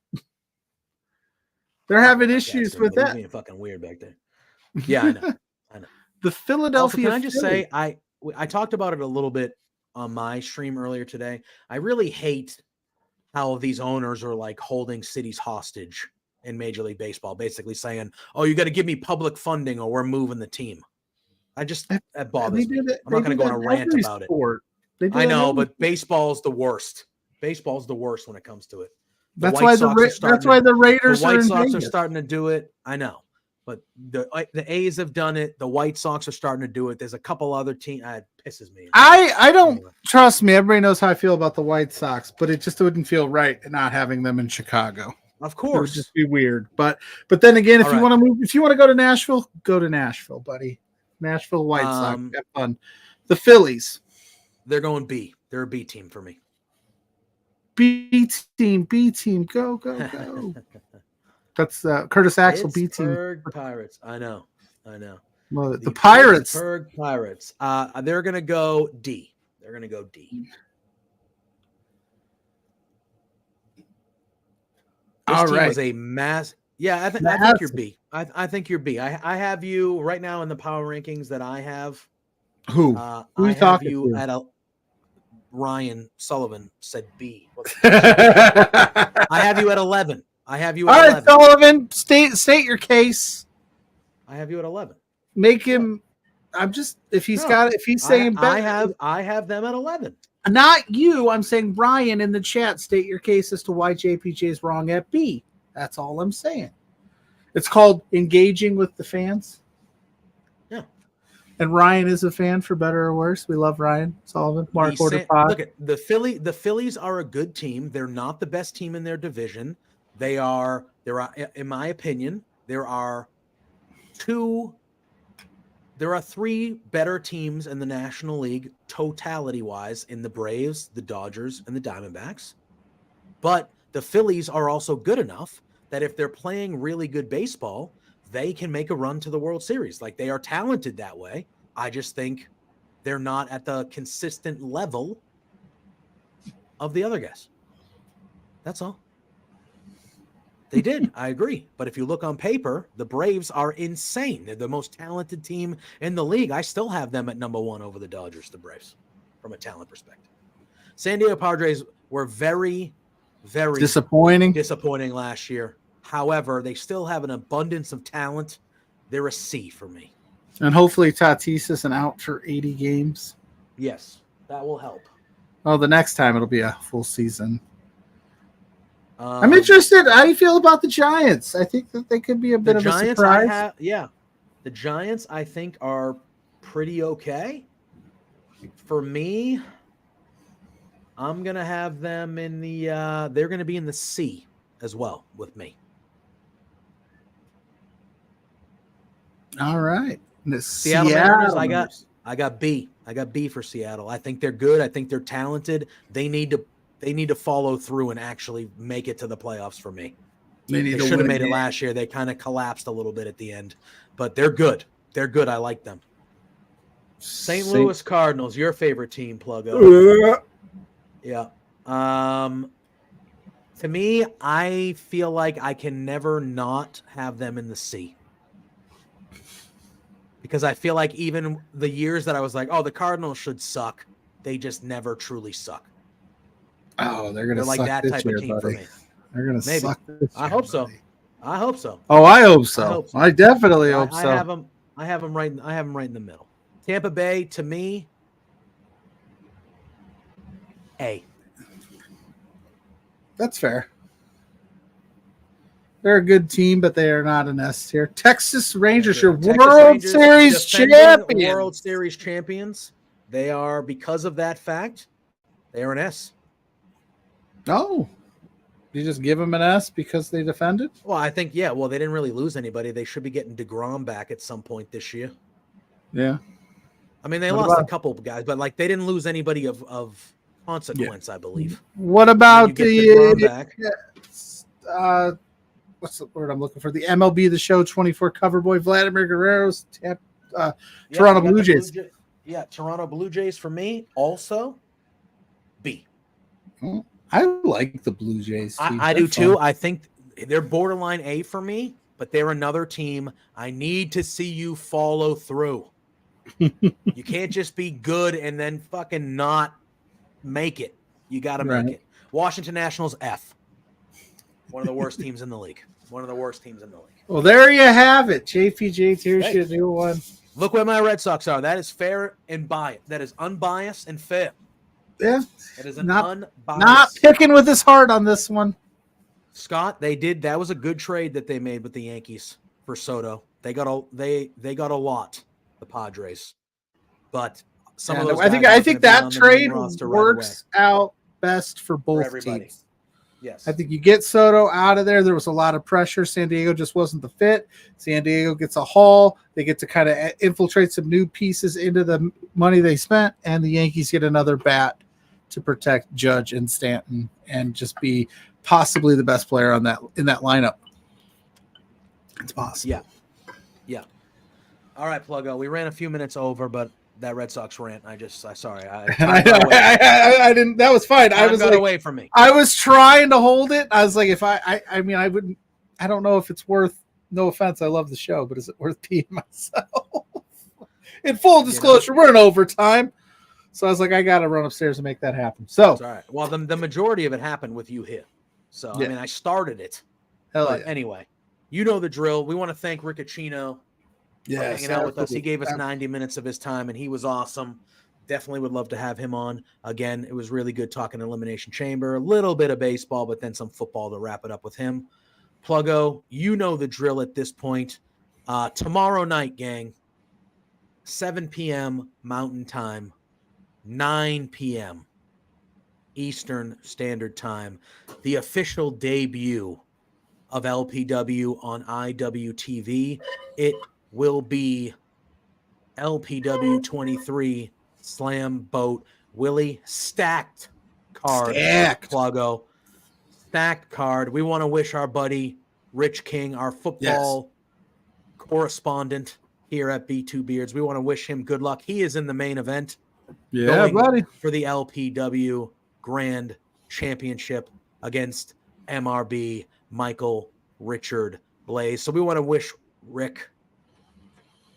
They're having issues with that. Being fucking weird back there. Yeah, I know. The Philadelphia. Also, can I just say I talked about it a little bit on my stream earlier today. I really hate how these owners are like holding cities hostage in Major League Baseball, basically saying, "Oh, you got to give me public funding or we're moving the team." That bothers me. I'm not going to go on a rant about it. I know, but baseball's the worst. Baseball's the worst when it comes to it. That's why the Raiders, the White Sox are starting to do it. I know, but the A's have done it. The White Sox are starting to do it. There's a couple other teams. It pisses me. I don't trust me. Everybody knows how I feel about the White Sox, but it just wouldn't feel right not having them in Chicago. Of course, it would just be weird. But then again, if you want to move, if you want to go to Nashville, buddy. Nashville White Sox, have fun. The Phillies, they're going B. They're a B team for me. B team, go. That's Curtis Axel, B team. Pirates. I know. Well, the Pirates. Pittsburgh Pirates. They're going to go D. This All team right. was a mass. Yeah, I think you're B. I think you're B. I have you right now in the power rankings that I have. Who? Who you talking to? At Ryan Sullivan said B. I have you at 11. All right, Sullivan, state your case. I have you at 11. Make him. I'm just if he's saying better. I have them at 11. Not you. I'm saying Ryan in the chat. State your case as to why JPJ is wrong at B. That's all I'm saying. It's called engaging with the fans. Yeah. And Ryan is a fan, for better or worse. We love Ryan Sullivan. Mark Order Pod. Look at the Phillies are a good team. They're not the best team in their division. There are, in my opinion, there are three better teams in the National League totality-wise in the Braves, the Dodgers, and the Diamondbacks. But the Phillies are also good enough that if they're playing really good baseball, they can make a run to the World Series. Like, they are talented that way. I just think they're not at the consistent level of the other guys. That's all. They did. I agree. But if you look on paper, the Braves are insane. They're the most talented team in the league. I still have them at number one over the Dodgers, the Braves, from a talent perspective. San Diego Padres were very disappointing last year. However, they still have an abundance of talent. They're a C for me. And hopefully Tatis isn't out for 80 games. Yes, that will help. Well, the next time it'll be a full season. I'm interested. How do you feel about the Giants? I think that they could be a bit of a surprise. The Giants, I think, are pretty okay. For me, I'm going to have them in the they're going to be in the C as well with me. All right. The Seattle Mariners, I got B. I got B for Seattle. I think they're good. I think they're talented. They need to follow through and actually make it to the playoffs for me. They should have made it last year. They kind of collapsed a little bit at the end, but they're good. They're good. I like them. St. Louis Cardinals, your favorite team, PLUGGO. Yeah. To me, I feel like I can never not have them in the C. Because I feel like even the years that I was like, oh, the Cardinals should suck, they just never truly suck. Oh, they're like that type of team for me. They're going to suck this year. I hope so. I hope so. Oh, I hope so. I definitely hope so. I have them right in the middle. Tampa Bay, to me, A. That's fair. They're a good team, but they are not an S tier. Texas Rangers, your World Series champions. World Series champions. They are, because of that fact, they are an S. Oh. You just give them an S because they defended? Well, I think, yeah. Well, they didn't really lose anybody. They should be getting DeGrom back at some point this year. Yeah. I mean, they lost a couple of guys, but like they didn't lose anybody of consequence, I believe. What about what's the word I'm looking for? The MLB The Show 24 cover boy, Vladimir Guerrero's Toronto Blue Jays. Toronto Blue Jays for me, also B. I like the Blue Jays. I do too. I think they're borderline A for me, but they're another team. I need to see you follow through. You can't just be good and then fucking not make it. You got to make it. Washington Nationals F. One of the worst teams in the league. Well, there you have it. JPJ, here's your new one. Look where my Red Sox are. That is fair and biased. That is unbiased and fair. Yeah. That is unbiased. Not picking with his heart on this one. Scott, that was a good trade that they made with the Yankees for Soto. They got a lot, the Padres. But some of those I think that trade works out best for both teams. Yes. I think you get Soto out of there. There was a lot of pressure. San Diego just wasn't the fit. San Diego gets a haul. They get to kind of infiltrate some new pieces into the money they spent, and the Yankees get another bat to protect Judge and Stanton and just be possibly the best player in that lineup. It's possible. Yeah. All right, Pluggo. We ran a few minutes over, but that Red Sox rant, sorry. I didn't. That was fine. I was got away from me. I was trying to hold it. I was like, if I wouldn't. I don't know if it's worth. No offense, I love the show, but is it worth peeing myself? In full disclosure, we're in overtime, so I was like, I got to run upstairs and make that happen. So, all right. Well, the majority of it happened with you here. So I mean, I started it. Anyway, you know the drill. We want to thank Rick Ucchino. Hanging out with us. He gave us 90 minutes of his time, and he was awesome. Definitely would love to have him on again. It was really good talking Elimination Chamber, a little bit of baseball, but then some football to wrap it up with him. Pluggo, you know the drill at this point. Tomorrow night, gang, 7 p.m. Mountain Time, 9 p.m. Eastern Standard Time, the official debut of LPW on IWTV. It will be LPW 23 Slam Boat Willie stacked card. Pluggo. Stacked card. We want to wish our buddy Rich King, our football correspondent here at B2 Beards. We want to wish him good luck. He is in the main event. Yeah, buddy. For the LPW Grand Championship against MRB Michael Richard Blaze. So we want to wish Rick.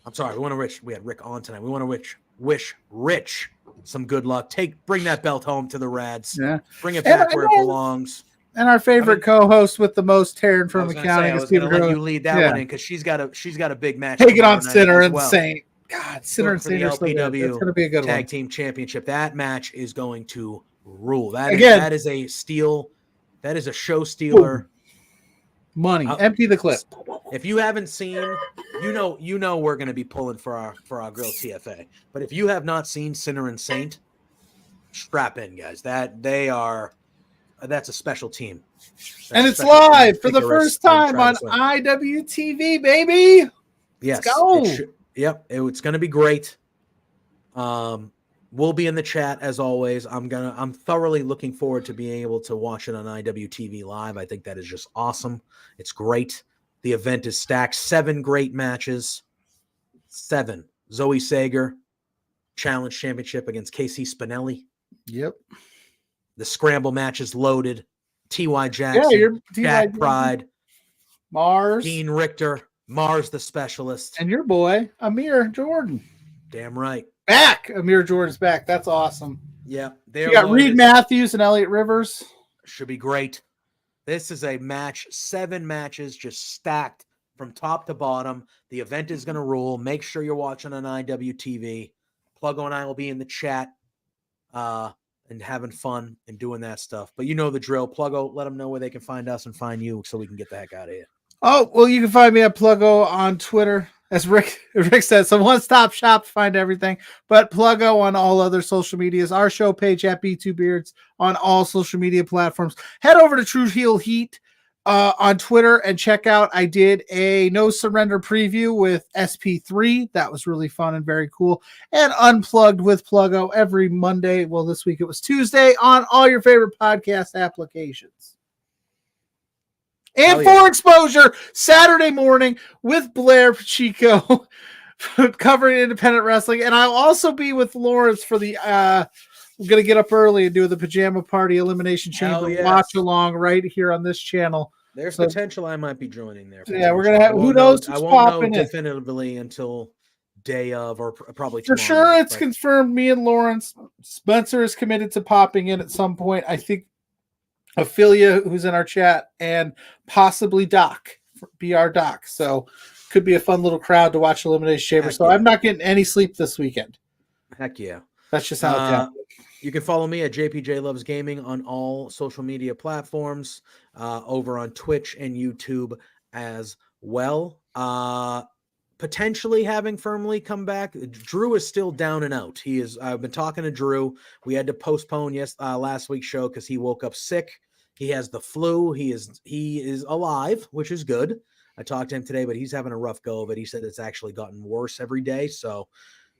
I'm sorry. We had Rick on tonight. We want to wish Rich some good luck. Bring that belt home to the Rads. Yeah. Bring it back where it belongs. And our favorite co-host with the most hair in front of the county. I was going to let you lead that one in because she's got a big match. Take it on Sinner and Saint. God, Sinner and Saint. That's going to be a good tag one. team championship. That match is going to rule. That is a steal. That is a show stealer. Money. Empty the clip. If you haven't seen, you know we're going to be pulling for our girl TFA. But if you have not seen Sinner and Saint, strap in, guys. That's a special team. And it's live for the first time on IWTV, baby. Yes. Let's go. It's going to be great. We'll be in the chat as always. I'm thoroughly looking forward to being able to watch it on IWTV live. I think that is just awesome. It's great. The event is stacked. 7 great matches. 7. Zoe Sager, Challenge Championship against Casey Spinelli. Yep. The scramble match is loaded. T.Y. Jackson, Jack Pride, Mars, Dean Richter, Mars the Specialist. And your boy, Amir Jordan. Damn right. Back. Amir Jordan's back. That's awesome. Yeah. You got Reed Matthews and Elliott Rivers. Should be great. This is a match, 7 matches just stacked from top to bottom. The event is going to rule. Make sure you're watching on IWTV. Pluggo and I will be in the chat and having fun and doing that stuff. But you know the drill. Pluggo, let them know where they can find us and find you so we can get the heck out of here. Oh, well, you can find me at Pluggo on Twitter. As Rick said, some one-stop shop to find everything. But Pluggo on all other social medias. Our show page at B2 Beards on all social media platforms. Head over to True Heel Heat on Twitter and check out. I did a No Surrender preview with SP3. That was really fun and very cool. And Unplugged with Pluggo every Monday. Well, this week it was Tuesday on all your favorite podcast applications. And Full Exposure Saturday morning with Blair Pacheco covering independent wrestling. And I'll also be with Lawrence for the we're going to get up early and do the Pajama Party Elimination Chamber watch along right here on this channel. There's potential I might be joining there. Yeah, we're going to have, who knows who's I won't popping know definitively until day of, or probably For tomorrow sure, night, it's confirmed. Me and Lawrence Spencer is committed to popping in at some point. I think Ophelia, who's in our chat, and possibly Doc, BR Doc. So could be a fun little crowd to watch Elimination Chamber. Heck So yeah. I'm not getting any sleep this weekend. Heck yeah. That's just how it's happening. You can follow me at JPJ Loves Gaming on all social media platforms, over on Twitch and YouTube as well. Potentially having Firmly come back. Drew is still down and out. I've been talking to Drew. We had to postpone last week's show because he woke up sick. He has the flu. He is alive, which is good. I talked to him today, but he's having a rough go of it. He said it's actually gotten worse every day. So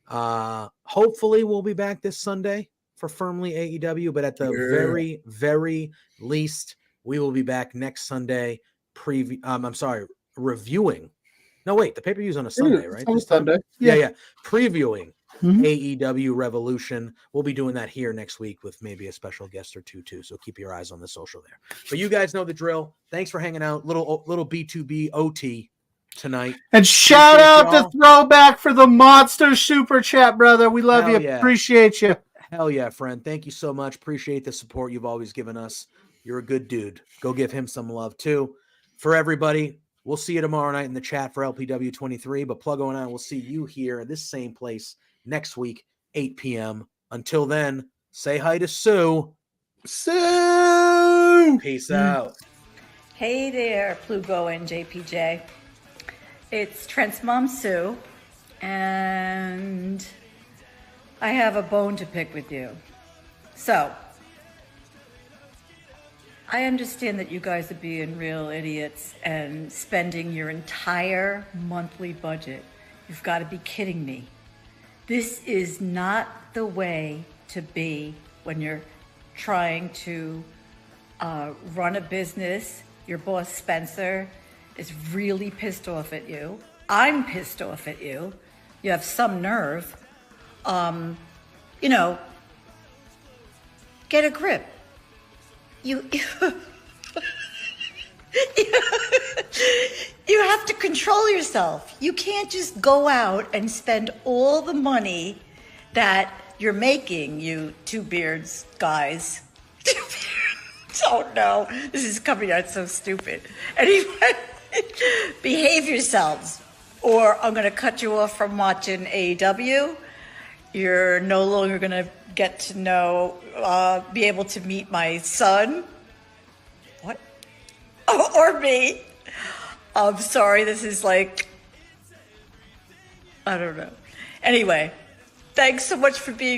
hopefully we'll be back this Sunday for Firmly AEW, but at the very, very least, we will be back next Sunday reviewing. No, wait, the pay-per-view's on a Sunday, right? On Sunday. Yeah. Previewing AEW Revolution. We'll be doing that here next week with maybe a special guest or two too. So keep your eyes on the social there. But you guys know the drill. Thanks for hanging out. Little B2B OT tonight. And shout out to Throwback for the monster super chat, brother. We love you. Yeah. Appreciate you. Hell yeah, friend. Thank you so much. Appreciate the support you've always given us. You're a good dude. Go give him some love too. For everybody, we'll see you tomorrow night in the chat for LPW 23, but Pluggo and I will see you here at this same place next week, 8 p.m. Until then, say hi to Sue. Sue! Peace out. Hey there, Pluggo and JPJ. It's Trent's mom, Sue, and I have a bone to pick with you. So, I understand that you guys are being real idiots and spending your entire monthly budget. You've got to be kidding me. This is not the way to be when you're trying to run a business. Your boss, Spencer, is really pissed off at you. I'm pissed off at you. You have some nerve. Get a grip. You have to control yourself. You can't just go out and spend all the money that you're making, you two beards guys. Oh no, this is coming out so stupid. Anyway, behave yourselves, or I'm going to cut you off from watching AEW. You're no longer going to get to know, be able to meet my son. What? Or me. I'm sorry, this is like, I don't know. Anyway, thanks so much for being